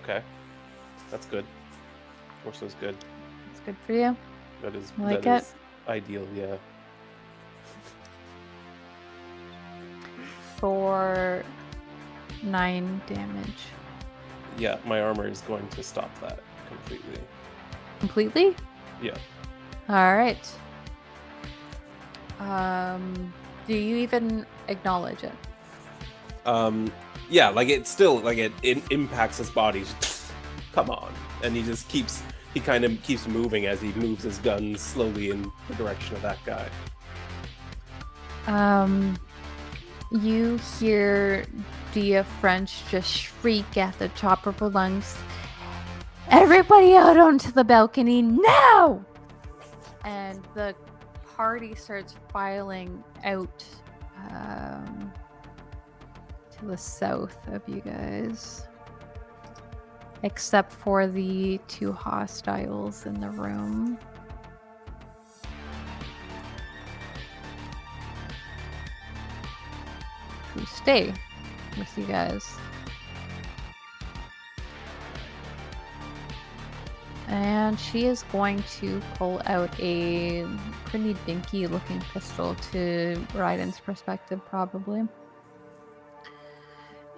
Okay. That's good. Torso's good. It's good for you. That is You like that it? is ideal, yeah. For 9 damage. Yeah, my armor is going to stop that completely. Completely? Yeah. Alright. Do you even acknowledge it? Yeah, like it still like it impacts his body. Come on. And he kind of keeps moving as he moves his gun slowly in the direction of that guy. You hear Dia French just shriek at the top of her lungs, "Everybody out onto the balcony now!" And the party starts filing out to the south of you guys. Except for the 2 hostiles in the room. Who stay with you guys. And she is going to pull out a pretty dinky looking pistol to Raiden's perspective, probably.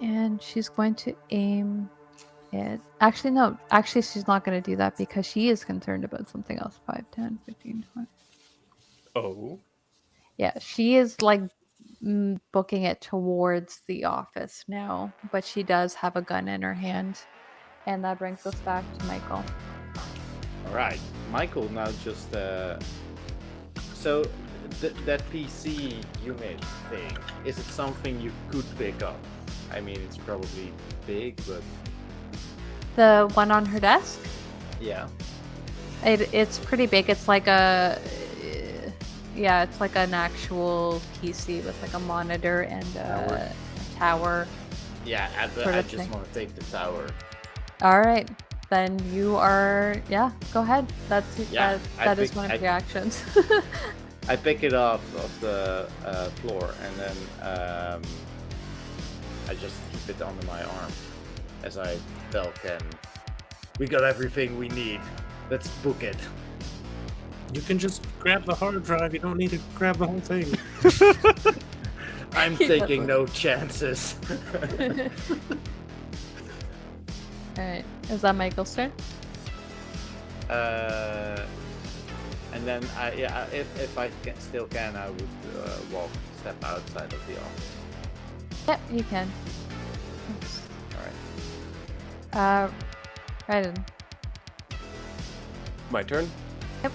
And she's going to aim it. Actually, no. Actually, she's not going to do that because she is concerned about something else. 5, 10, 15, 20. Oh. Yeah, she is like booking it towards the office now, but she does have a gun in her hand. And that brings us back to Michael. All right, Michael. Now just so that PC unit thing, is it something you could pick up? I mean, it's probably big, but The one on her desk? yeah. It's pretty big. It's like it's like an actual PC with like a monitor and a tower. Yeah, I Sort of just thing. want to take the tower. All right, then you are. Yeah, go ahead. That is one of your actions. I pick it up off the floor, and then I just keep it under my arm as I tell Ken, "We got everything we need. Let's book it." You can just grab the hard drive. You don't need to grab the whole thing. I'm taking no chances. All right, is that Michael's turn? And then, if I still can, I would step outside of the office. Yep, you can. All right. Raiden. My turn? Yep.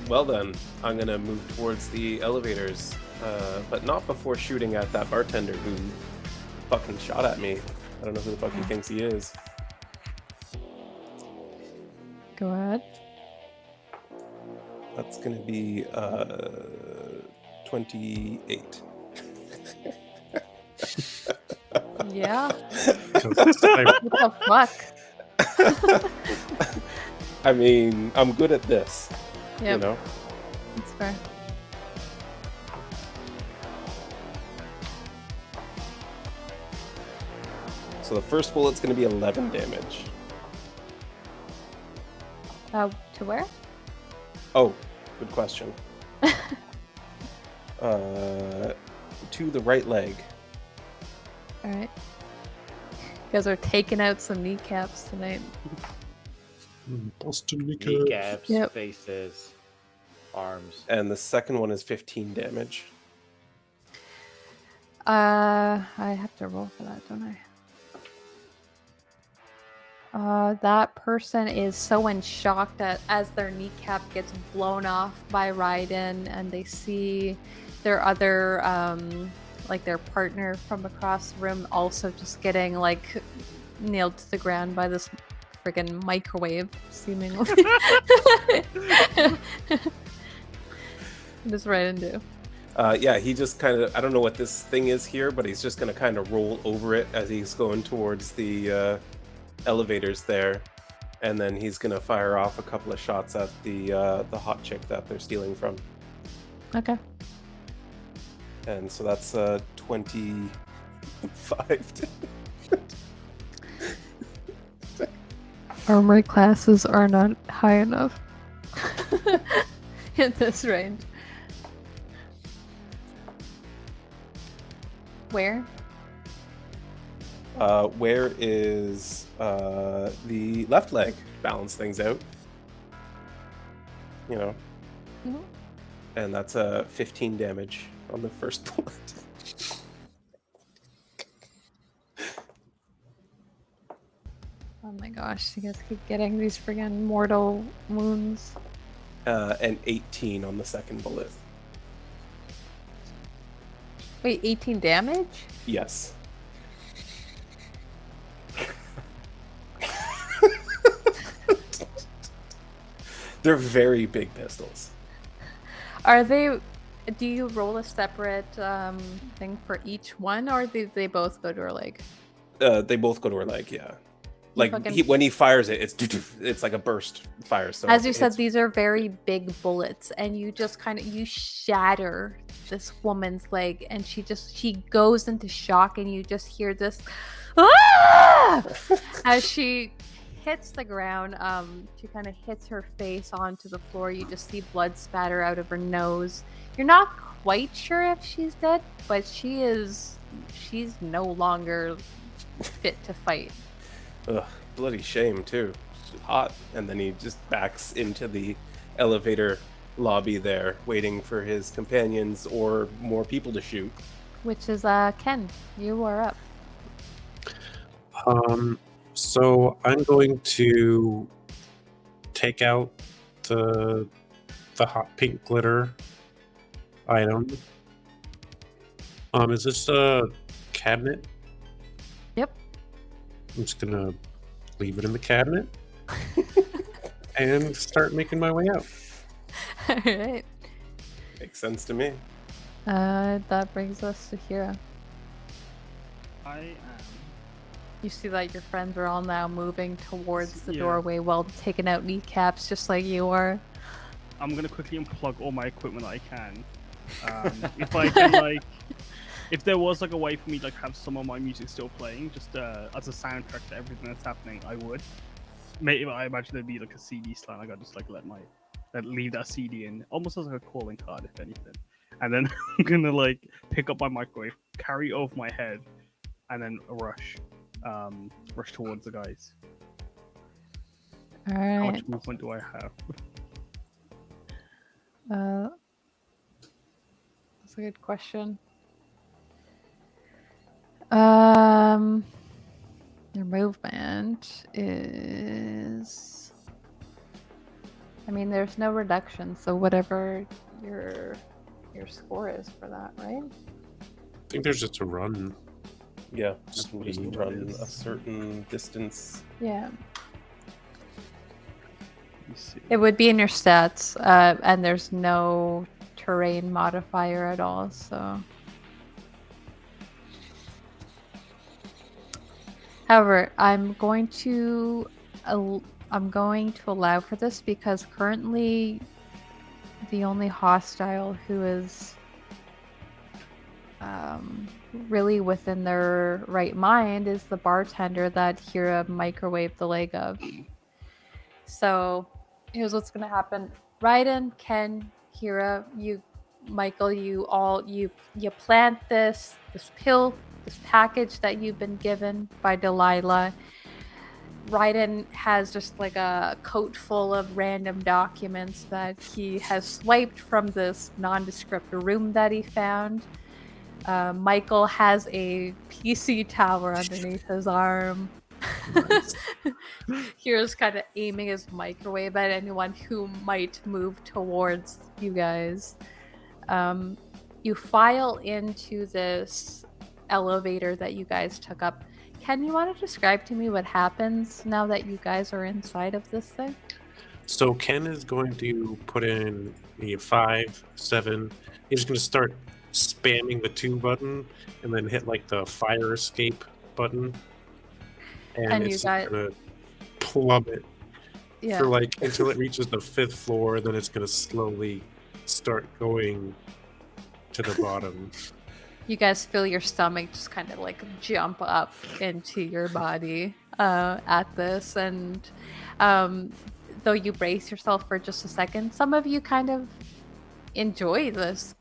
Well then, I'm gonna move towards the elevators, but not before shooting at that bartender who fucking shot at me. I don't know who the fuck he thinks he is. Go ahead. That's gonna be 28. Yeah. So it's like, What the fuck? I mean, I'm good at this. Yep. You know? That's fair. So the first bullet's gonna be 11 damage. To where? Oh, good question. To the right leg. Alright. You guys are taking out some kneecaps tonight. Boston Kneecaps, Yep. faces, arms. And the second one is 15 damage. I have to roll for that, don't I? That person is so in shock that as their kneecap gets blown off by Raiden, and they see their other, like their partner from across the room also just getting like nailed to the ground by this friggin' microwave, seemingly. What does Raiden do? Yeah, he just kind of, I don't know what this thing is here, but he's just going to kind of roll over it as he's going towards the elevators there. And then he's going to fire off a couple of shots at the hot chick that they're stealing from. Okay. And so that's 25. Armory classes are not high enough in this range. Where? Where is the left leg? Balance things out. You know. Mhm. And that's 15 damage on the first bullet. Oh my gosh, you guys keep getting these friggin' mortal wounds. And 18 on the second bullet. Wait, 18 damage? Yes. They're very big pistols. Are they... Do you roll a separate thing for each one, or do they both go to her leg? They both go to her leg, yeah. Like fucking- when he fires it, it's like a burst fire. So As you said, it's- these are very big bullets, and you just kind of you shatter this woman's leg, and she goes into shock, and you just hear this "Ah!" as she hits the ground. She kind of hits her face onto the floor. You just see blood spatter out of her nose. You're not quite sure if she's dead, but she's no longer fit to fight. Ugh, bloody shame too. It's hot, and then he just backs into the elevator lobby there, waiting for his companions or more people to shoot. Which is Ken, you are up. So I'm going to take out the hot pink glitter item. Is this a cabinet? Yep. I'm just gonna leave it in the cabinet and start making my way out. All right. Makes sense to me. That brings us to Hira. I am. You see that your friends are all now moving towards the Yeah. doorway while taking out kneecaps, just like you are. I'm gonna quickly unplug all my equipment that I can. If I can, like, if there was like a way for me to like have some of my music still playing, just as a soundtrack to everything that's happening, I would. Maybe I imagine there'd be like a CD slot. I got just like leave that CD in, almost as like a calling card, if anything. And then I'm gonna like pick up my microwave, carry it over my head, and then rush towards the guys. All How right. much movement do I have? That's a good question. Your movement is. I mean, there's no reduction, so whatever your score is for that, right? I think there's just a run. Yeah, you can just Speed run is- a certain distance. Yeah. Let me see. It would be in your stats, and there's no terrain modifier at all, so. However, I'm going to allow for this because currently the only hostile who is really within their right mind is the bartender that Hira microwaved the leg of. So here's what's gonna happen. Raiden, Ken, Hira, Michael, you plant this pill, this package that you've been given by Delilah. Raiden has just like a coat full of random documents that he has swiped from this nondescript room that he found. Michael has a PC tower underneath his arm. Nice. Here's kind of aiming his microwave at anyone who might move towards you guys. You file into this elevator that you guys took up. Ken, you want to describe to me what happens now that you guys are inside of this thing? So Ken is going to put in the 5, 7. He's going to start spamming the 2 button and then hit like the fire escape button. And you it's got- going to plummet Yeah. for like until it reaches the 5th floor. Then it's going to slowly start going to the bottom. You guys feel your stomach just kind of like jump up into your body at this, and though you brace yourself for just a second, some of you kind of enjoy this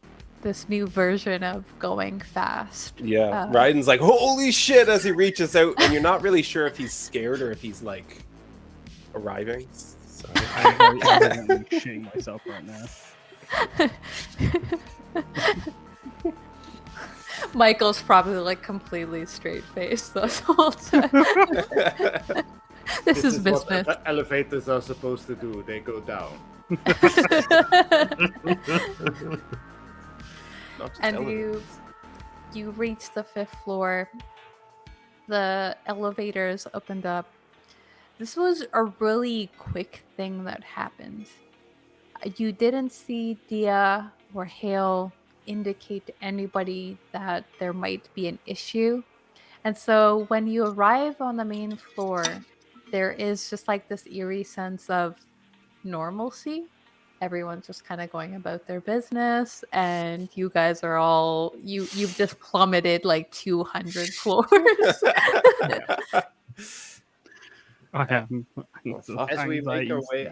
new version of going fast. Yeah, Raiden's like, holy shit, as he reaches out, and you're not really sure if he's scared or if he's like arriving. So, I'm very evidently shitting myself right now. Michael's probably like completely straight faced the whole time. This is what business. elevators are supposed to do. They go down. Not just And elevators. you reach the 5th floor. The elevators opened up. This was a really quick thing that happened. You didn't see Dia or Hale indicate to anybody that there might be an issue. And so when you arrive on the main floor, there is just like this eerie sense of normalcy. Everyone's just kind of going about their business, and you guys are all you've just plummeted like 200 floors. I am. fuck. As we make our way,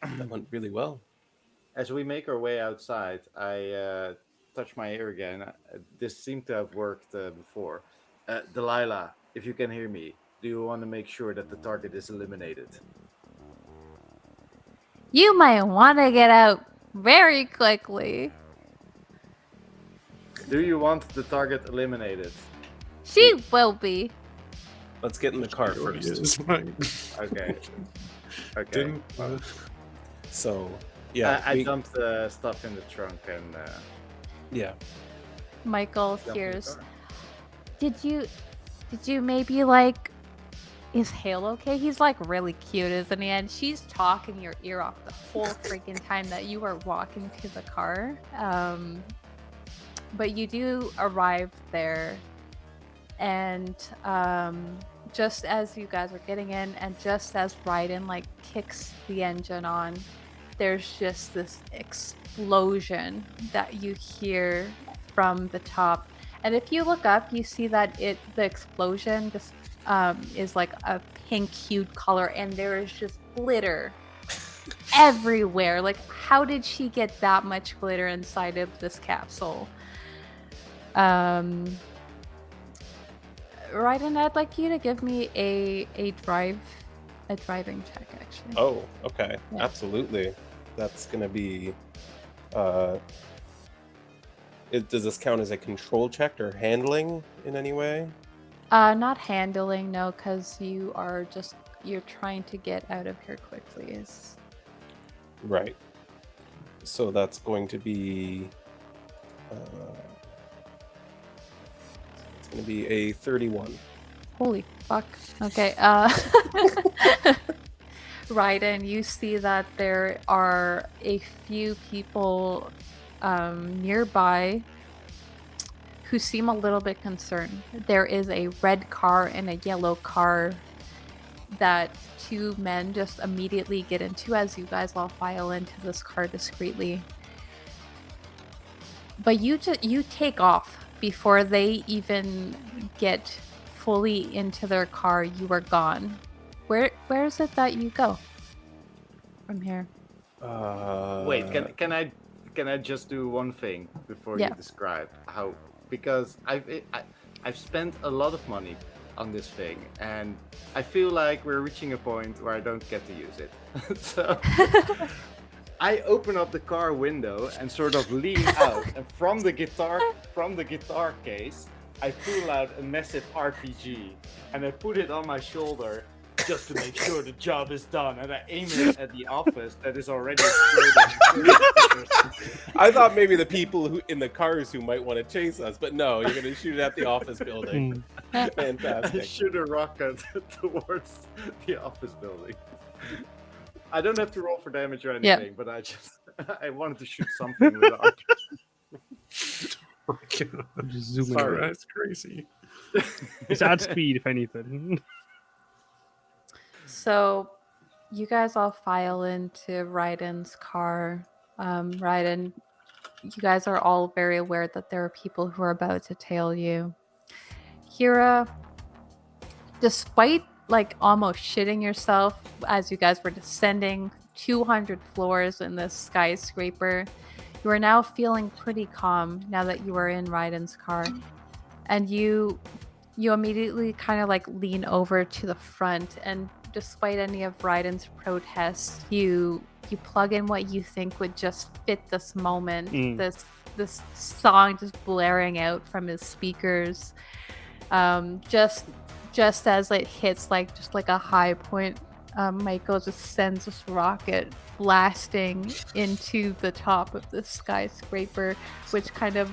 That went really well. as we make our way outside, I touch my ear again. This seemed to have worked before. Delilah, if you can hear me, do you want to make sure that the target is eliminated? You might want to get out very quickly. Do you want the target eliminated? She will be. Let's get in the car Sure, first. it's fine. Okay. Okay. Didn't, So, yeah, I we- dumped the stuff in the trunk and yeah. Michael jumped in the hears. car. Did you maybe like? Is Hale okay? He's like really cute, isn't he? And she's talking your ear off the whole freaking time that you are walking to the car. But you do arrive there, and just as you guys are getting in, and just as Raiden like kicks the engine on, there's just this explosion that you hear from the top. And if you look up, you see that the explosion just is like a pink hued color, and there is just glitter everywhere. Like, how did she get that much glitter inside of this capsule? Raiden, I'd like you to give me a drive a driving check, actually. Oh, okay. Yeah. Absolutely. That's going to be... does this count as a control check or handling in any way? Not handling, no, because you're trying to get out of here quickly. Right. So that's going to be... it's going to be a 31. Holy fuck. Okay. Raiden, you see that there are a few people nearby who seem a little bit concerned. There is a red car and a yellow car that two men just immediately get into as you guys all file into this car discreetly. But you take off before they even get fully into their car. You are gone. Where is it that you go from here? Wait, can I just do one thing before Yeah. you describe how? Because I've spent a lot of money on this thing, and I feel like we're reaching a point where I don't get to use it. So I open up the car window and sort of lean out, and from the guitar case, I pull out a massive RPG and I put it on my shoulder just to make sure the job is done, and I aim it at the office that is already exploding. I thought maybe the people who in the cars who might want to chase us, but no, you're going to shoot it at the office building. I Fantastic. shoot a rocket towards the office building. I don't have to roll for damage or anything, but I wanted to shoot something with RPG. I'm just zooming Sorry, around. that's crazy. It's add speed, if anything. So, you guys all file into Raiden's car. Raiden, you guys are all very aware that there are people who are about to tail you. Hira, despite like almost shitting yourself as you guys were descending 200 floors in this skyscraper, you are now feeling pretty calm now that you are in Raiden's car. And you immediately kind of like lean over to the front, and despite any of Raiden's protests, you plug in what you think would just fit this moment. This song just blaring out from his speakers. Just as it hits just like a high point, Michael just sends this rocket blasting into the top of the skyscraper, which kind of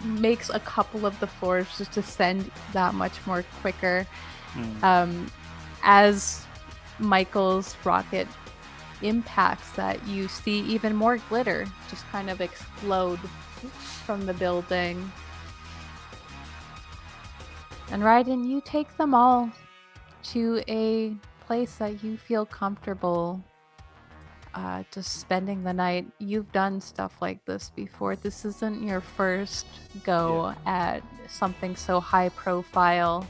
makes a couple of the floors just descend that much more quicker. As Michael's rocket impacts that, you see even more glitter just kind of explode from the building. And Raiden, you take them all to a place that you feel comfortable just spending the night. You've done stuff like this before. This isn't your first go at something so high profile.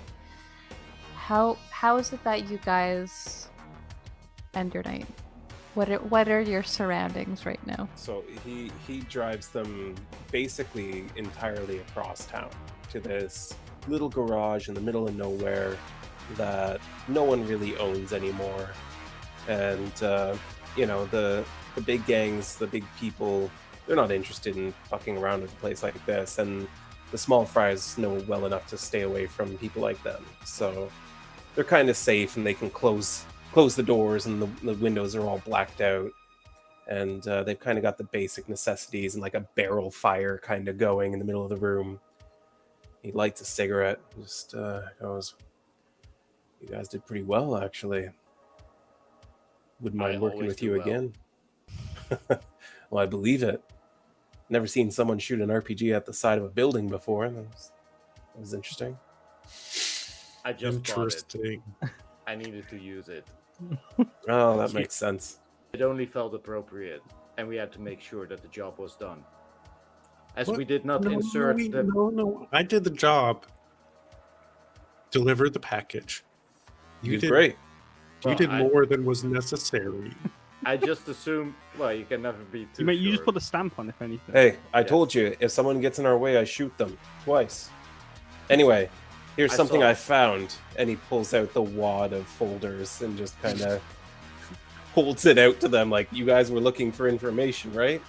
How is it that you guys end your night? What are your surroundings right now? So he drives them basically entirely across town to this little garage in the middle of nowhere that no one really owns anymore. And the big gangs, the big people, they're not interested in fucking around with a place like this, and the small fries know well enough to stay away from people like them. So they're kind of safe, and they can close the doors, and the windows are all blacked out, and they've kind of got the basic necessities and like a barrel fire kind of going in the middle of the room. He lights a cigarette, just goes, "You guys did pretty well, actually. Wouldn't mind working with you again." Well, I believe it. Never seen someone shoot an RPG at the side of a building before. That was interesting. I just bought it. Interesting. I needed to use it. Oh, that makes sense. It only felt appropriate, and we had to make sure that the job was done. As What? we did not insert the... No. I did the job. Delivered the package. You did great. You Well, did I- more than was necessary. I just assumed, well, you can never be too You just sure. put a stamp on, if anything. Hey, I Yes. told you, if someone gets in our way, I shoot them twice. Anyway, Here's I something saw. I found. And he pulls out the wad of folders and just kind of holds it out to them like, you guys were looking for information, right?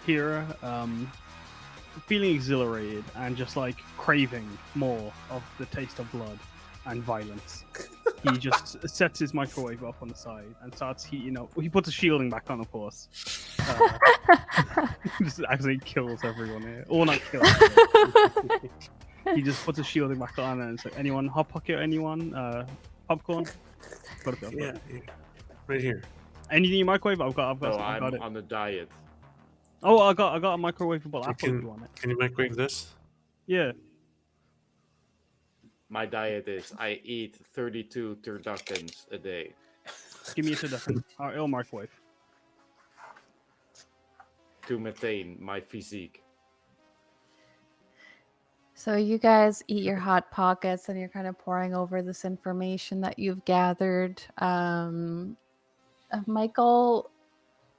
Hira, feeling exhilarated and just like craving more of the taste of blood and violence. He just sets his microwave up on the side and starts heating up. He puts a shielding back on, of course. Just actually kills everyone here. Or not kills. He just puts a shielding back on and it's like, anyone hot pocket? Anyone popcorn? Got it. Yeah, right here. Anything in your microwave? I've got I'm it. on a diet. Oh, I got a microwavable apple if you want it. Can you microwave this? Yeah. My diet is I eat 32 turduckens a day. Give me a turducken. It'll microwave. To maintain my physique. So you guys eat your hot pockets and you're kind of pouring over this information that you've gathered. Michael,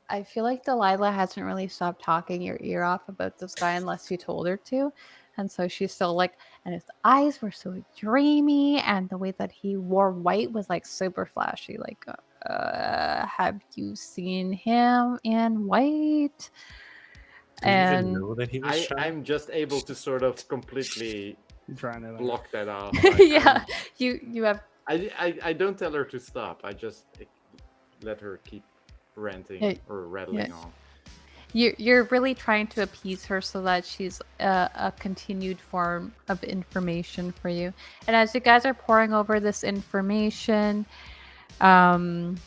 I feel like Delilah hasn't really stopped talking your ear off about this guy unless you told her to. And so she's still like, and his eyes were so dreamy, and the way that he wore white was like super flashy. Like, have you seen him in white? Did you even And know that he was shy? I'm just able to sort of completely Trying to block that off. yeah, you have I don't tell her to stop. I just let her keep ranting or rattling on. You're really trying to appease her so that she's a continued form of information for you. And as you guys are pouring over this information, Ken,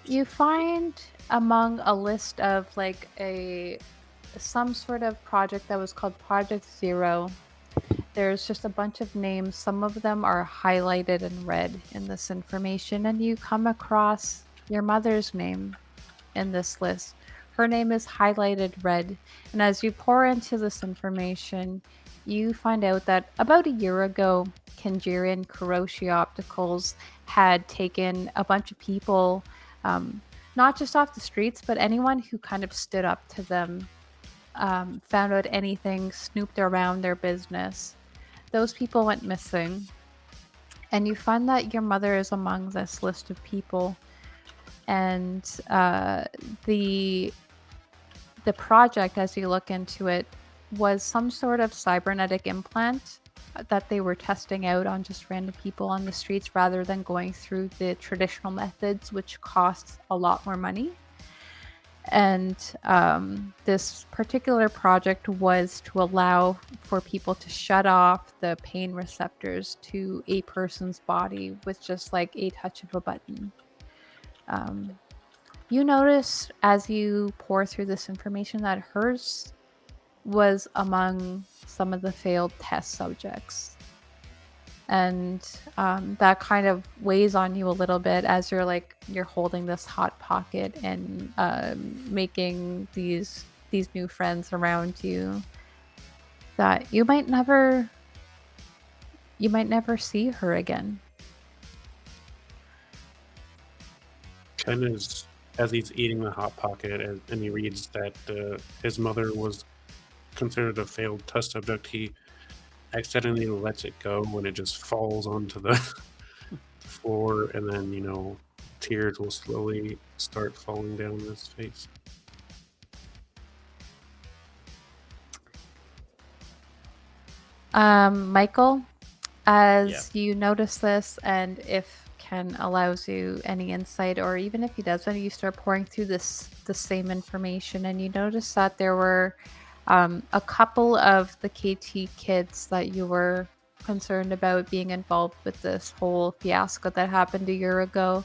you find among a list of like some sort of project that was called Project Zero. There's just a bunch of names. Some of them are highlighted in red in this information, and you come across your mother's name in this list. Her name is highlighted red. And as you pour into this information, you find out that about a year ago, Kenjirian Kuroshi Opticals had taken a bunch of people, not just off the streets, but anyone who kind of stood up to them, found out anything, snooped around their business. Those people went missing. And you find that your mother is among this list of people. And the project, as you look into it, was some sort of cybernetic implant that they were testing out on just random people on the streets rather than going through the traditional methods, which costs a lot more money. And this particular project was to allow for people to shut off the pain receptors to a person's body with just like a touch of a button. You notice as you pour through this information that hers was among some of the failed test subjects. And that kind of weighs on you a little bit as you're holding this hot pocket and making these new friends around you that you might never see her again. Ken is, as he's eating the hot pocket and he reads that his mother was considered a failed test subject, he accidentally lets it go when it just falls onto the floor, and then tears will slowly start falling down his face. Michael, as you notice this, and if Ken allows you any insight, or even if he doesn't, you start pouring through the same information, and you notice that there were a couple of the KT kids that you were concerned about being involved with this whole fiasco that happened a year ago.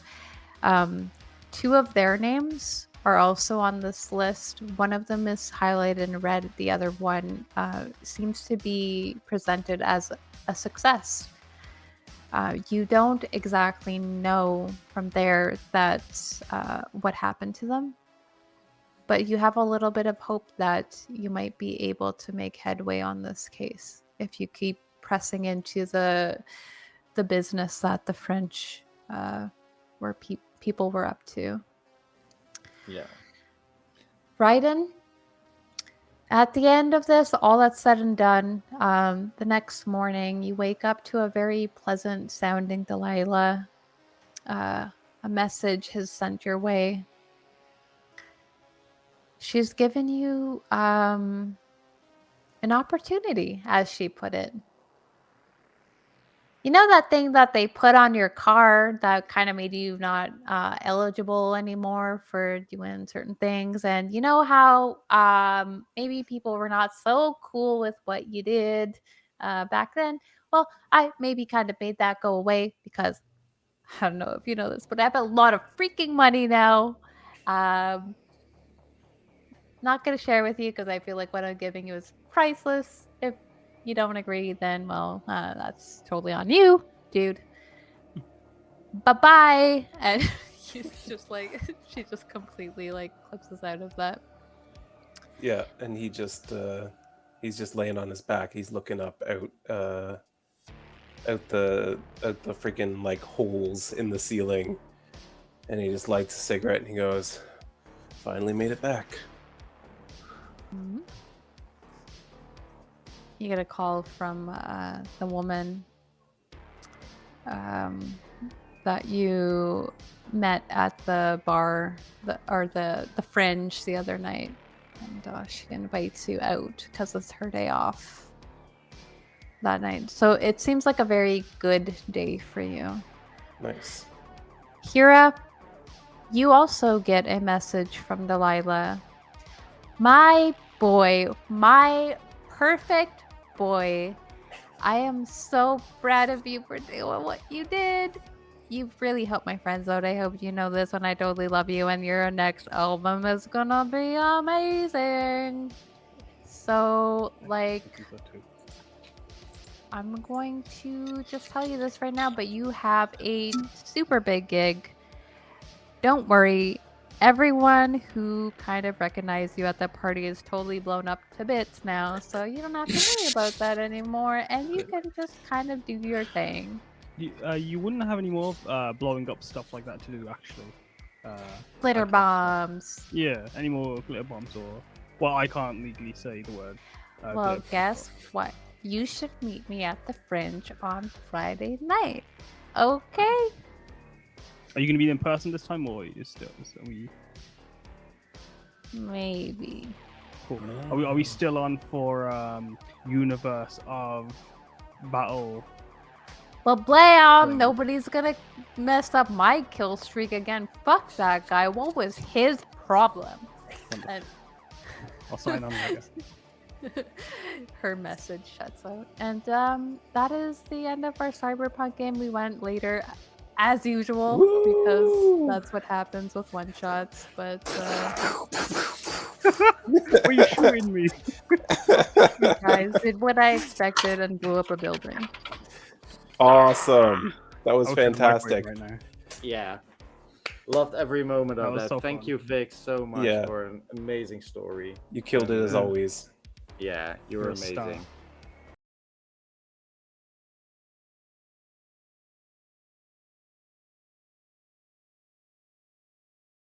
Two of their names are also on this list. One of them is highlighted in red. The other one seems to be presented as a success. You don't exactly know from there that what happened to them, but you have a little bit of hope that you might be able to make headway on this case if you keep pressing into the business that the French were people were up to. Yeah. Raiden, At the end of this, all that's said and done, the next morning you wake up to a very pleasant sounding Delilah. A message has sent your way. She's given you an opportunity, as she put it. You know that thing that they put on your car that kind of made you not eligible anymore for doing certain things? And you know how maybe people were not so cool with what you did back then? Well, I maybe kind of made that go away because I don't know if you know this, but I have a lot of freaking money now. Um, Not going to share with you because I feel like what I'm giving you is priceless. If you don't agree, then, well, that's totally on you, dude. Bye-bye. And she's just like, she just completely like clips us out of that. Yeah, and he's just laying on his back. He's looking up out the freaking like holes in the ceiling, and he just lights a cigarette and he goes, "Finally made it back." Mm-hmm. You get a call from the woman that you met at the bar, the Fringe the other night, and she invites you out because it's her day off that night. So it seems like a very good day for you. Nice. Hira, you also get a message from Delilah. My boy, my perfect boy. I am so proud of you for doing what you did. You've really helped my friends out. I hope you know this, and I totally love you, and your next album is gonna be amazing. So, like, I'm going to just tell you this right now, but you have a super big gig. Don't worry. Everyone who kind of recognized you at the party is totally blown up to bits now, so you don't have to worry about that anymore, and you can just kind of do your thing. You wouldn't have any more blowing up stuff like that to do, actually. Glitter like- bombs. Yeah, any more glitter bombs or... Well, I can't legally say the word. Well, glitter guess bomb. what? You should meet me at the Fringe on Friday night. Okay? Are you going to be in person this time, or is we... Maybe. Cool. Are we still on for Universe of Battle? Well, blam! Nobody's gonna mess up my kill streak again. Fuck that guy. What was his problem? And I'll sign on later. her message shuts out. And that is the end of our Cyberpunk game. We went later as usual because that's what happens with one shots. But Were you shooting me? you guys did what I expected and blew up a building. Awesome. That was I wish I had the microwave fantastic. right now. Yeah. Loved every moment That of was that. so Thank fun. you, Vix, so much Yeah. for an amazing story. You killed it as Yeah. always. Yeah, you were You're a star. amazing.